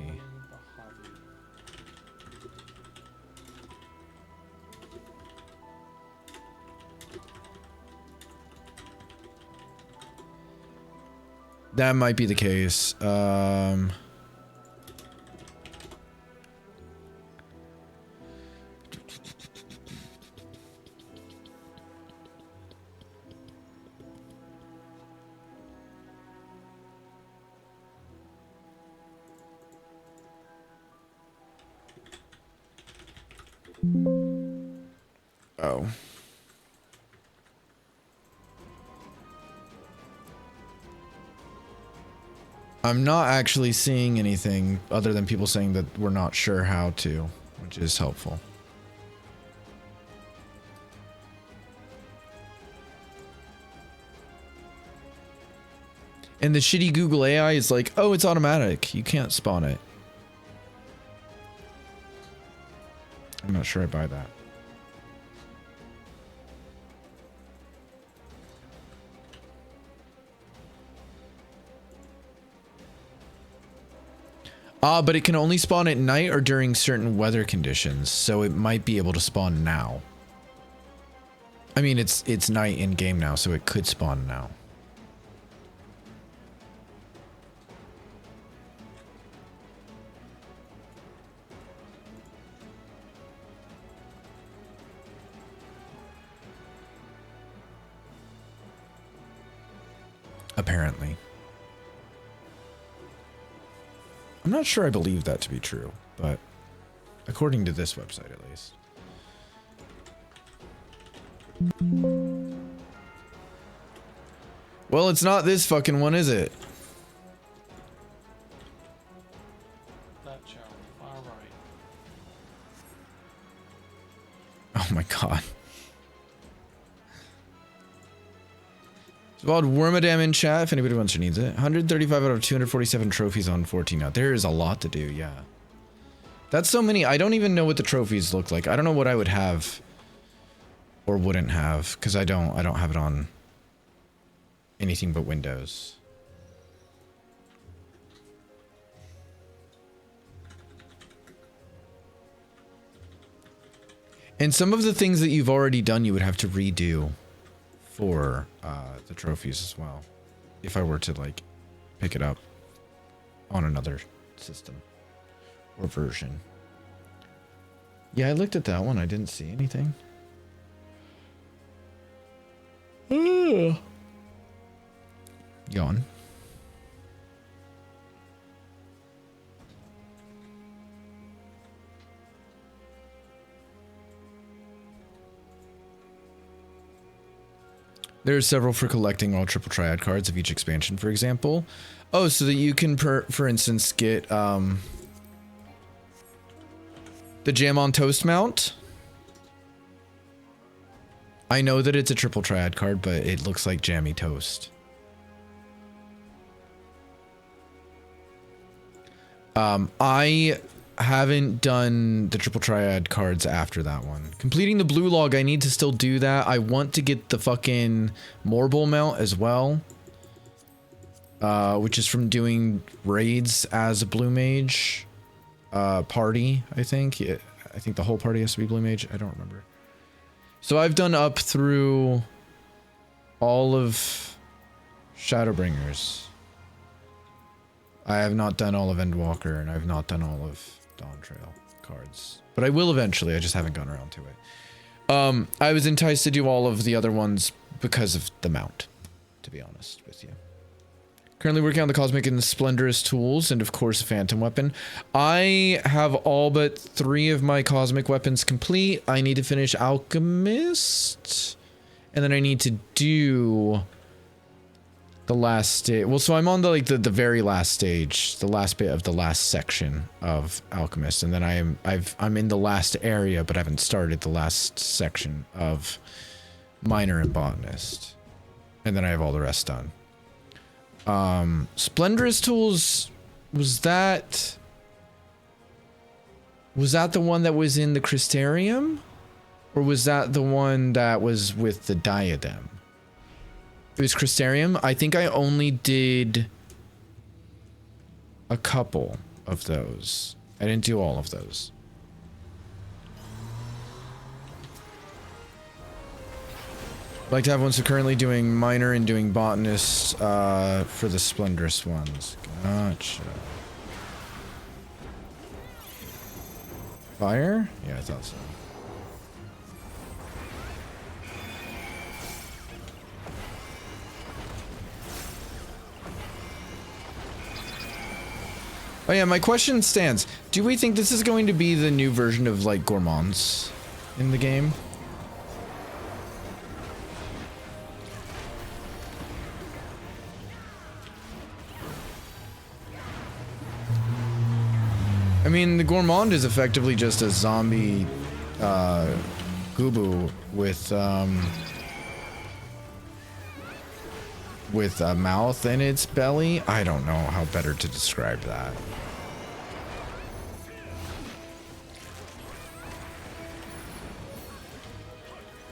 That might be the case. Oh. I'm not actually seeing anything other than people saying that we're not sure how to, which is helpful. And the shitty Google AI is like, oh, it's automatic. You can't spawn it. I'm not sure I buy that. But it can only spawn at night or during certain weather conditions, so it might be able to spawn now. I mean, it's night in game now, so it could spawn now. Apparently. I'm not sure I believe that to be true, but according to this website at least. Well, it's not this fucking one, is it? That show, far right. Oh my god. Wild Wormadam in chat if anybody wants or needs it. 135 out of 247 trophies on 14 now. There is a lot to do, yeah. That's so many. I don't even know what the trophies look like. I don't know what I would have or wouldn't have because I don't have it on anything but Windows. And some of the things that you've already done you would have to redo for the trophies as well, if I were to like pick it up on another system or version. Yeah, I looked at that one. I didn't see anything. Yawn. There are several for collecting all triple triad cards of each expansion, for example. Oh, so that you can, for instance, get the Jam on Toast mount. I know that it's a triple triad card, but it looks like Jammy Toast. I haven't done the triple triad cards after that one. Completing the blue log, I need to still do that. I want to get the fucking Morble mount as well. Which is from doing raids as a blue mage party, I think. Yeah, I think the whole party has to be blue mage. I don't remember. So I've done up through all of Shadowbringers. I have not done all of Endwalker, and I've not done all of Dawn Trail cards. But I will eventually, I just haven't gone around to it. I was enticed to do all of the other ones because of the mount, to be honest with you. Currently working on the Cosmic and Splendorous tools, and of course Phantom Weapon. I have all but 3 of my Cosmic weapons complete. I need to finish Alchemist, and then I need to do the last stage. Well, so I'm on the the very last stage, the last bit of the last section of Alchemist, and then I'm in the last area, but I haven't started the last section of Miner and Botanist, and then I have all the rest done. Splendorous tools, was that the one that was in the Crystarium, or was that the one that was with the diadem? It was Crystarium. I think I only did a couple of those. I didn't do all of those. I'd like to have one, so currently doing Miner and doing Botanist for the Splendorous ones. Gotcha. Fire? Yeah, I thought so. Oh yeah, my question stands. Do we think this is going to be the new version of like gourmands in the game? I mean, the gourmand is effectively just a zombie Gubu with a mouth in its belly. I don't know how better to describe that.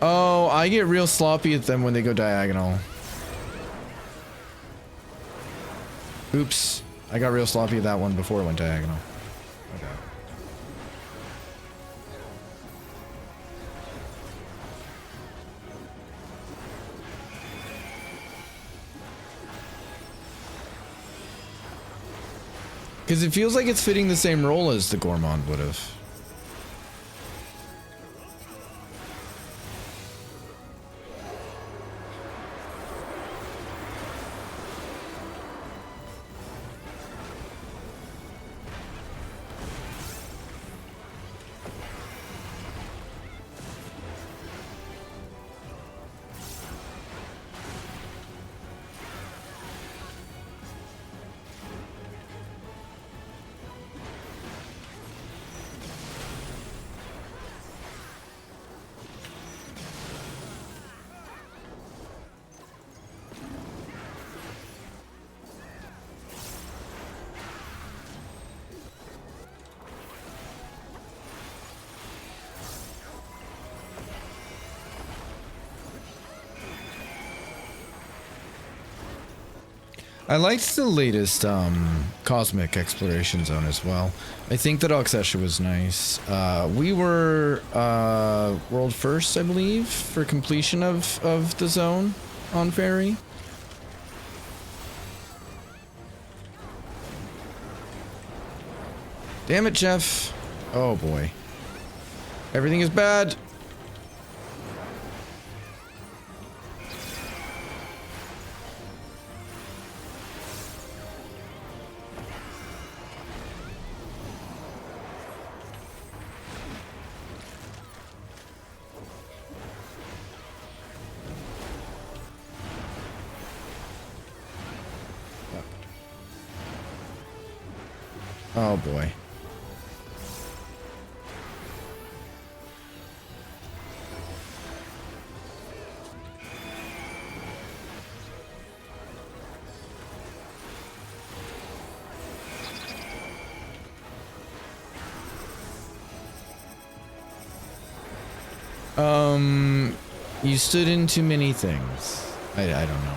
Oh, I get real sloppy at them when they go diagonal. Oops. I got real sloppy at that one before it went diagonal. Okay. Because it feels like it's fitting the same role as the gourmand would have. I liked the latest cosmic exploration zone as well. I think that Oxesha was nice. We were world first, I believe, for completion of the zone on ferry. Damn it, Jeff. Oh boy. Everything is bad. Oh boy. You stood in too many things. I don't know.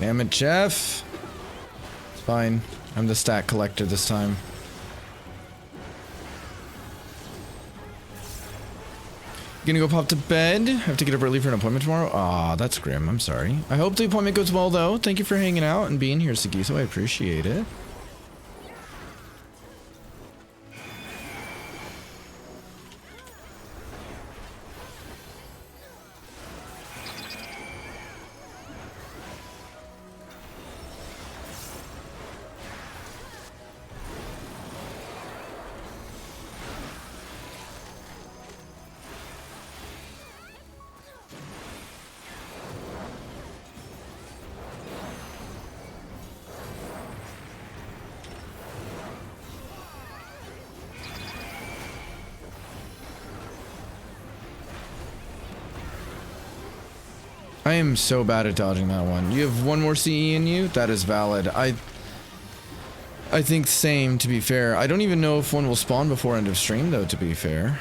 Damn it, Jeff. It's fine. I'm the stat collector this time. Gonna go pop to bed. Have to get up early for an appointment tomorrow. Aw, that's grim. I'm sorry. I hope the appointment goes well, though. Thank you for hanging out and being here, Sagiso. I appreciate it. I am so bad at dodging that one. You have one more CE in you? That is valid. I think same, to be fair. I don't even know if one will spawn before end of stream, though, to be fair.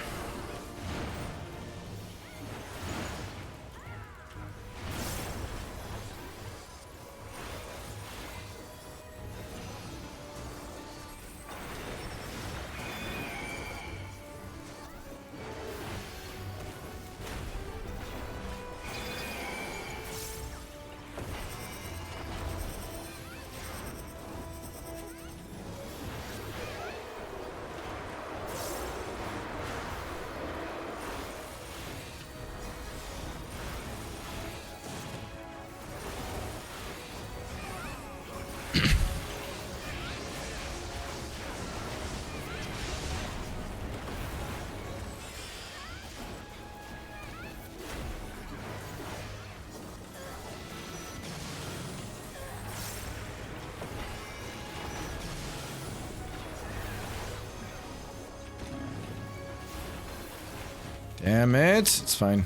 Damn it. It's fine.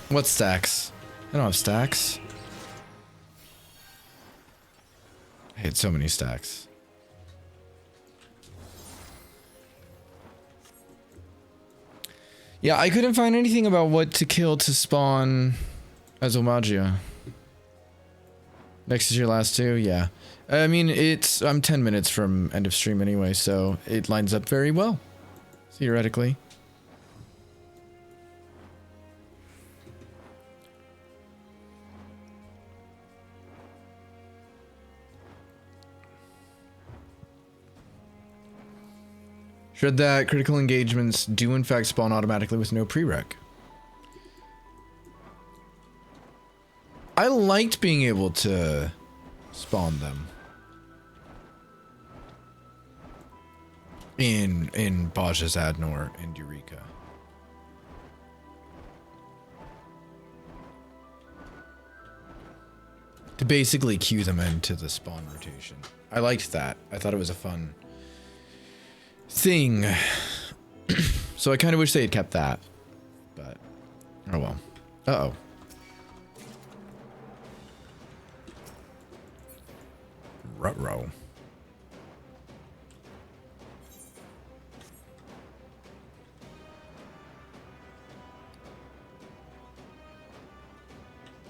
What stacks? I don't have stacks. I hate so many stacks. Yeah, I couldn't find anything about what to kill to spawn as Omagia. Next is your last two? Yeah. I mean, I'm 10 minutes from end of stream anyway, so it lines up very well. Theoretically. Should that critical engagements do in fact spawn automatically with no prereq? I liked being able to spawn them in Baja's Adnor and Eureka. To basically cue them into the spawn rotation. I liked that. I thought it was a fun thing. So I kind of wish they had kept that. But, oh well. Uh-oh. Ruh-roh.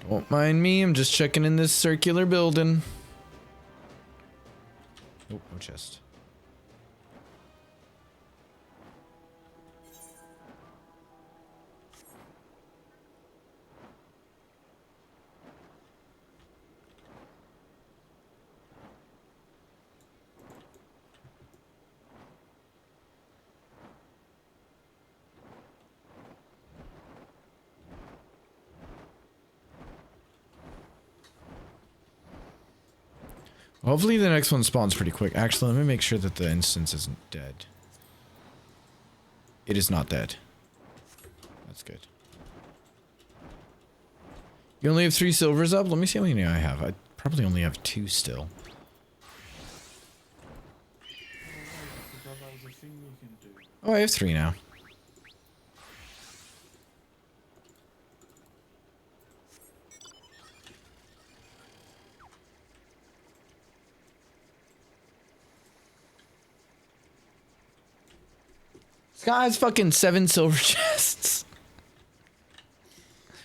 Don't mind me, I'm just checking in this circular building. Oh, no chest. Hopefully the next one spawns pretty quick. Actually, let me make sure that the instance isn't dead. It is not dead. That's good. You only have 3 silvers up? Let me see how many I have. I probably only have 2 still. Oh, I have 3 now. This guy has fucking 7 silver chests.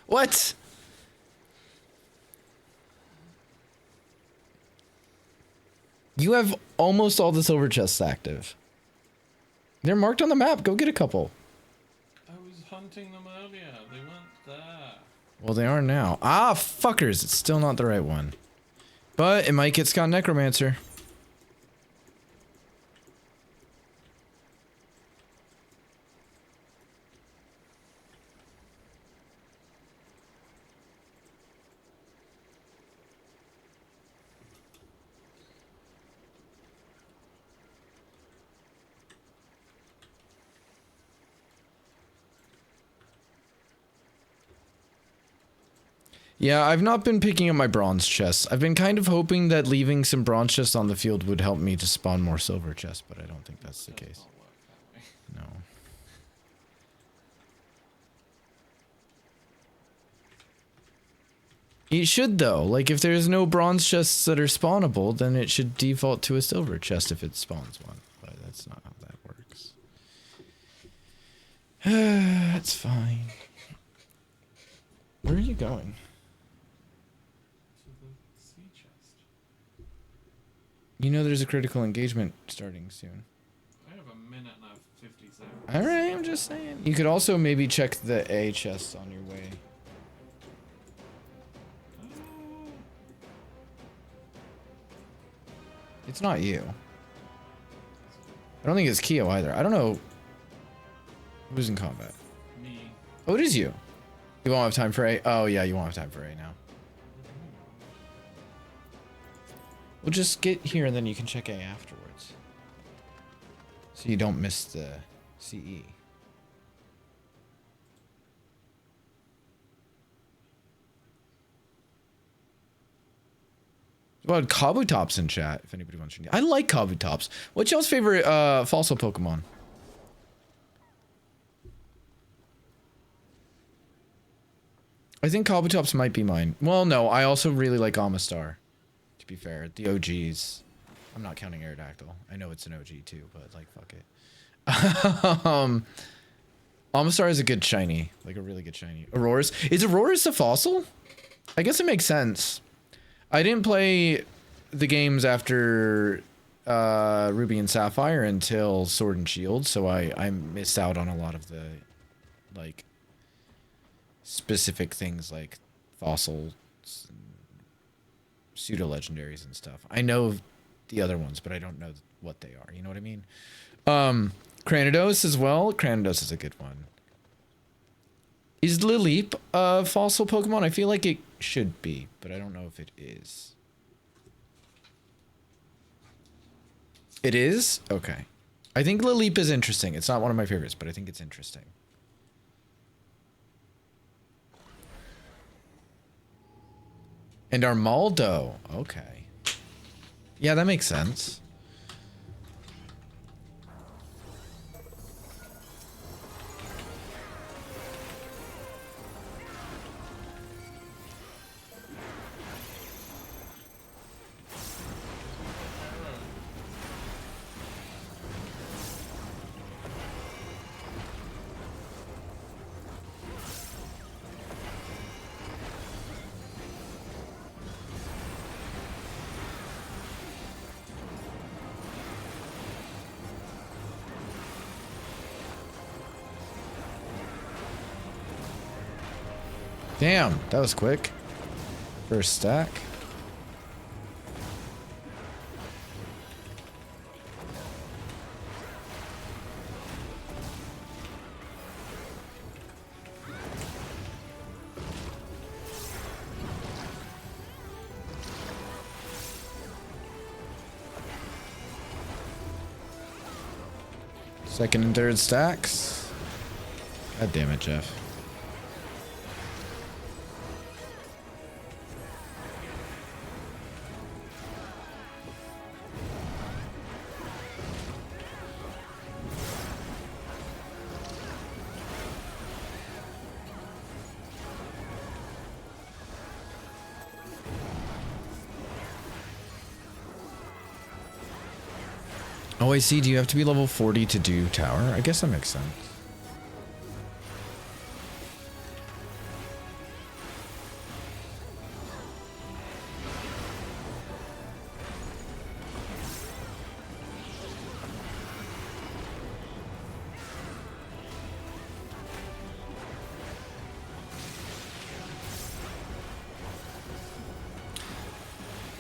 What? You have almost all the silver chests active. They're marked on the map. Go get a couple. I was hunting them earlier. They weren't there. Well, they are now. Ah, fuckers. It's still not the right one. But it might get Scott Necromancer. Yeah, I've not been picking up my bronze chests. I've been kind of hoping that leaving some bronze chests on the field would help me to spawn more silver chests, but I don't think that's the case. No. It should though. Like if there's no bronze chests that are spawnable, then it should default to a silver chest if it spawns one. But that's not how that works. It's fine. Where are you going? You know there's a critical engagement starting soon. I have a minute and I have 50 seconds. Alright, I'm just saying. You could also maybe check the A chests on your way. It's not you. I don't think it's Keo either. I don't know who's in combat. Me. Oh, it is you. You won't have time for A? Oh, yeah, you won't have time for A now. We'll just get here and then you can check A afterwards. So you don't miss the CE. What about Kabutops in chat, if anybody wants to. I like Kabutops. What's y'all's favorite fossil Pokemon? I think Kabutops might be mine. Well, no, I also really like Amistar. To be fair, the OGs. I'm not counting Aerodactyl. I know it's an OG too, but like, fuck it. Amistar is a good shiny, like a really good shiny. Aurora's, is Aurora's a fossil? I guess it makes sense. I didn't play the games after Ruby and Sapphire until Sword and Shield, so I missed out on a lot of the like specific things like fossils, pseudo legendaries and stuff. I know the other ones, but I don't know what they are. You know what I mean? Cranidos as well. Cranidos is a good one. Is Lileep a fossil Pokemon? I feel like it should be, but I don't know if it is. It is? Okay. I think Lileep is interesting. It's not one of my favorites, but I think it's interesting. And Armaldo. Okay. Yeah, that makes sense. Damn, that was quick. First stack. Second and third stacks. God damn it, Jeff. Oh, I see. Do you have to be level 40 to do tower? I guess that makes sense.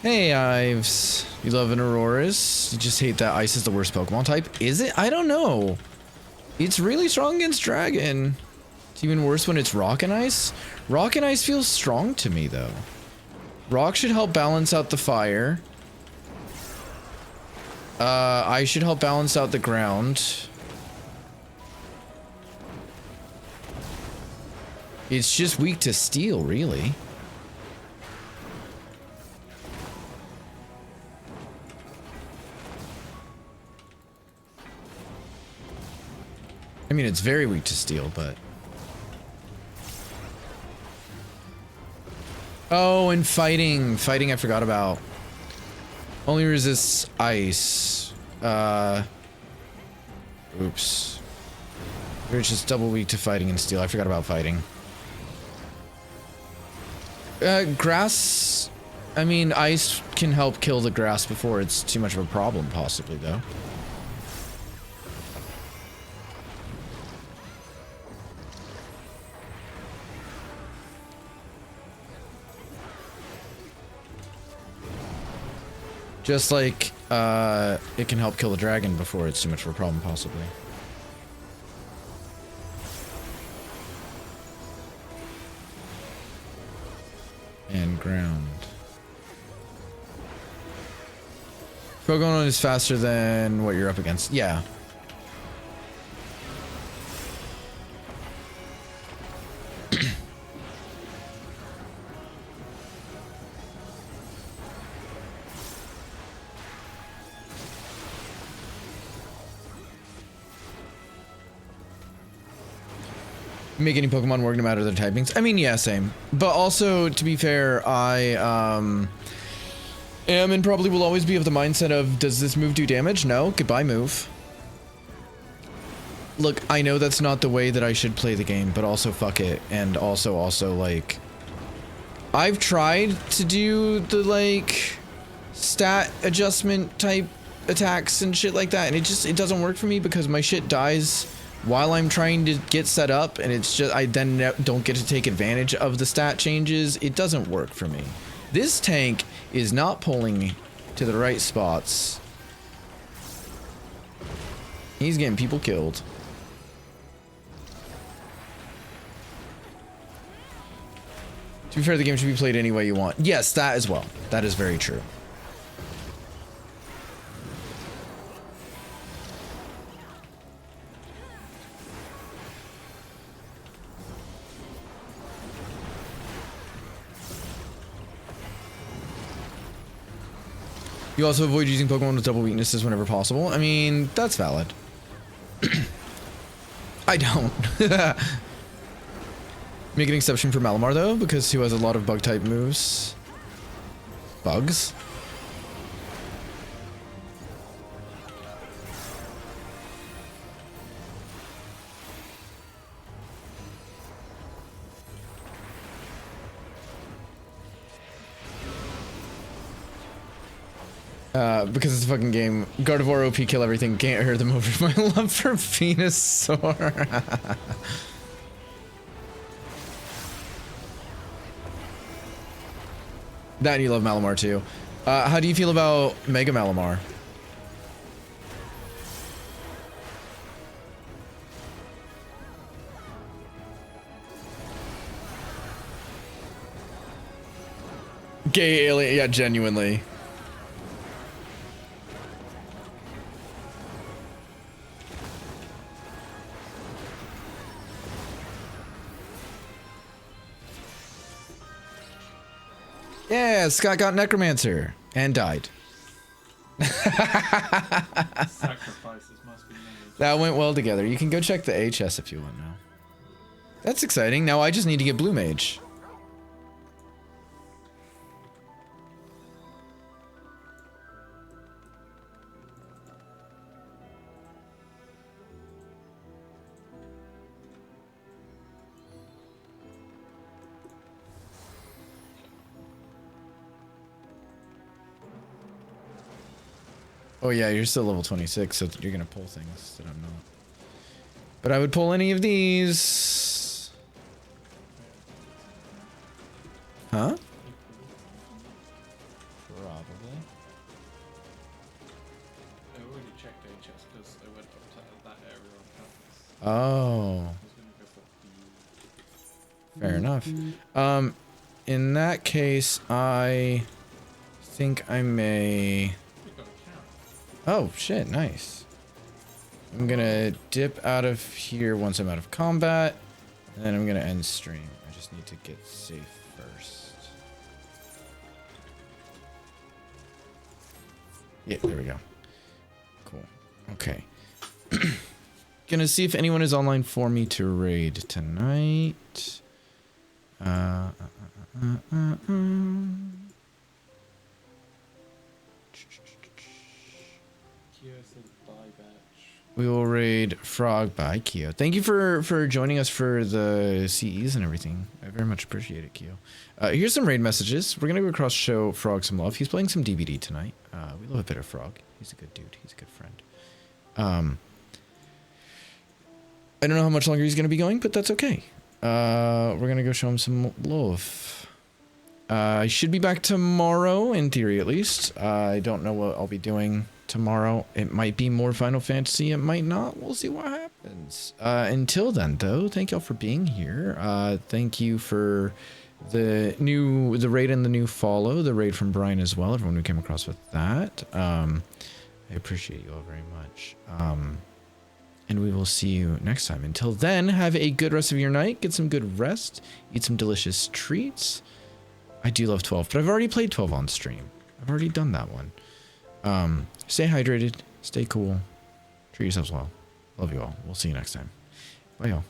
Hey, Ives. You love an Auroras. You just hate that Ice is the worst Pokemon type. Is it? I don't know. It's really strong against Dragon. It's even worse when it's Rock and Ice. Rock and Ice feels strong to me, though. Rock should help balance out the fire. Ice should help balance out the ground. It's just weak to Steel, really. I mean, it's very weak to Steel, but... Oh, and fighting. Fighting I forgot about. Only resists ice. Oops. They're just double weak to fighting and Steel. I forgot about fighting. Grass... I mean, ice can help kill the grass before it's too much of a problem, possibly, though. Just like, it can help kill the dragon before it's too much of a problem, possibly. And ground. Pokemon is faster than what you're up against. Yeah. Make any Pokemon work no matter their typings. I mean, yeah, same. But also, to be fair, I am and probably will always be of the mindset of, does this move do damage? No. Goodbye, move. Look, I know that's not the way that I should play the game, but also fuck it. And also, like, I've tried to do the, like, stat adjustment type attacks and shit like that, and it doesn't work for me because my shit dies while I'm trying to get set up, and it's just, I then don't get to take advantage of the stat changes. It doesn't work for me. This tank is not pulling to the right spots. He's getting people killed. To be fair, the game should be played any way you want. Yes, that as well. That is very true. You also avoid using Pokemon with double weaknesses whenever possible. I mean, that's valid. I don't. Make an exception for Malamar, though, because he has a lot of bug-type moves. Bugs? Because it's a fucking game. Gardevoir OP, kill everything. Can't hurt them over my love for Venusaur. That and you love Malamar too. How do you feel about Mega Malamar? Gay alien, yeah, genuinely. Yeah, Scott got Necromancer and died. Sacrifices must be made. That went well together. You can go check the HS if you want now. That's exciting. Now I just need to get Blue Mage. Oh yeah, you're still level 26, so you're gonna pull things that I'm not. But I would pull any of these. Huh? Probably. I already checked HS because I went up to that area on campus. Oh. I was gonna go for Fair enough. In that case, I think I may... we got a count. Oh, shit, nice. I'm gonna dip out of here once I'm out of combat, and then I'm gonna end stream. I just need to get safe first. Yeah, there we go. Cool. Okay. Gonna see if anyone is online for me to raid tonight. Kyo said bye batch. We will raid Frog by Kyo. Thank you for joining us for the CEs and everything. I very much appreciate it, Kyo. Here's some raid messages. We're gonna go across, show Frog some love. He's playing some DVD tonight. We love a bit of Frog. He's a good dude. He's a good friend. I don't know how much longer he's gonna be going, but that's okay. We're gonna go show him some love. I should be back tomorrow, in theory at least. I don't know what I'll be doing tomorrow. It might be more Final Fantasy, it might not. We'll see what happens. Until then, though, thank y'all for being here. Thank you for the raid and the new follow, the raid from Brian as well, everyone who came across with that. I appreciate you all very much. And we will see you next time. Until then, have a good rest of your night. Get some good rest. Eat some delicious treats. I do love 12, but I've already played 12 on stream. I've already done that one. Stay hydrated. Stay cool. Treat yourselves well. Love you all. We'll see you next time. Bye, y'all.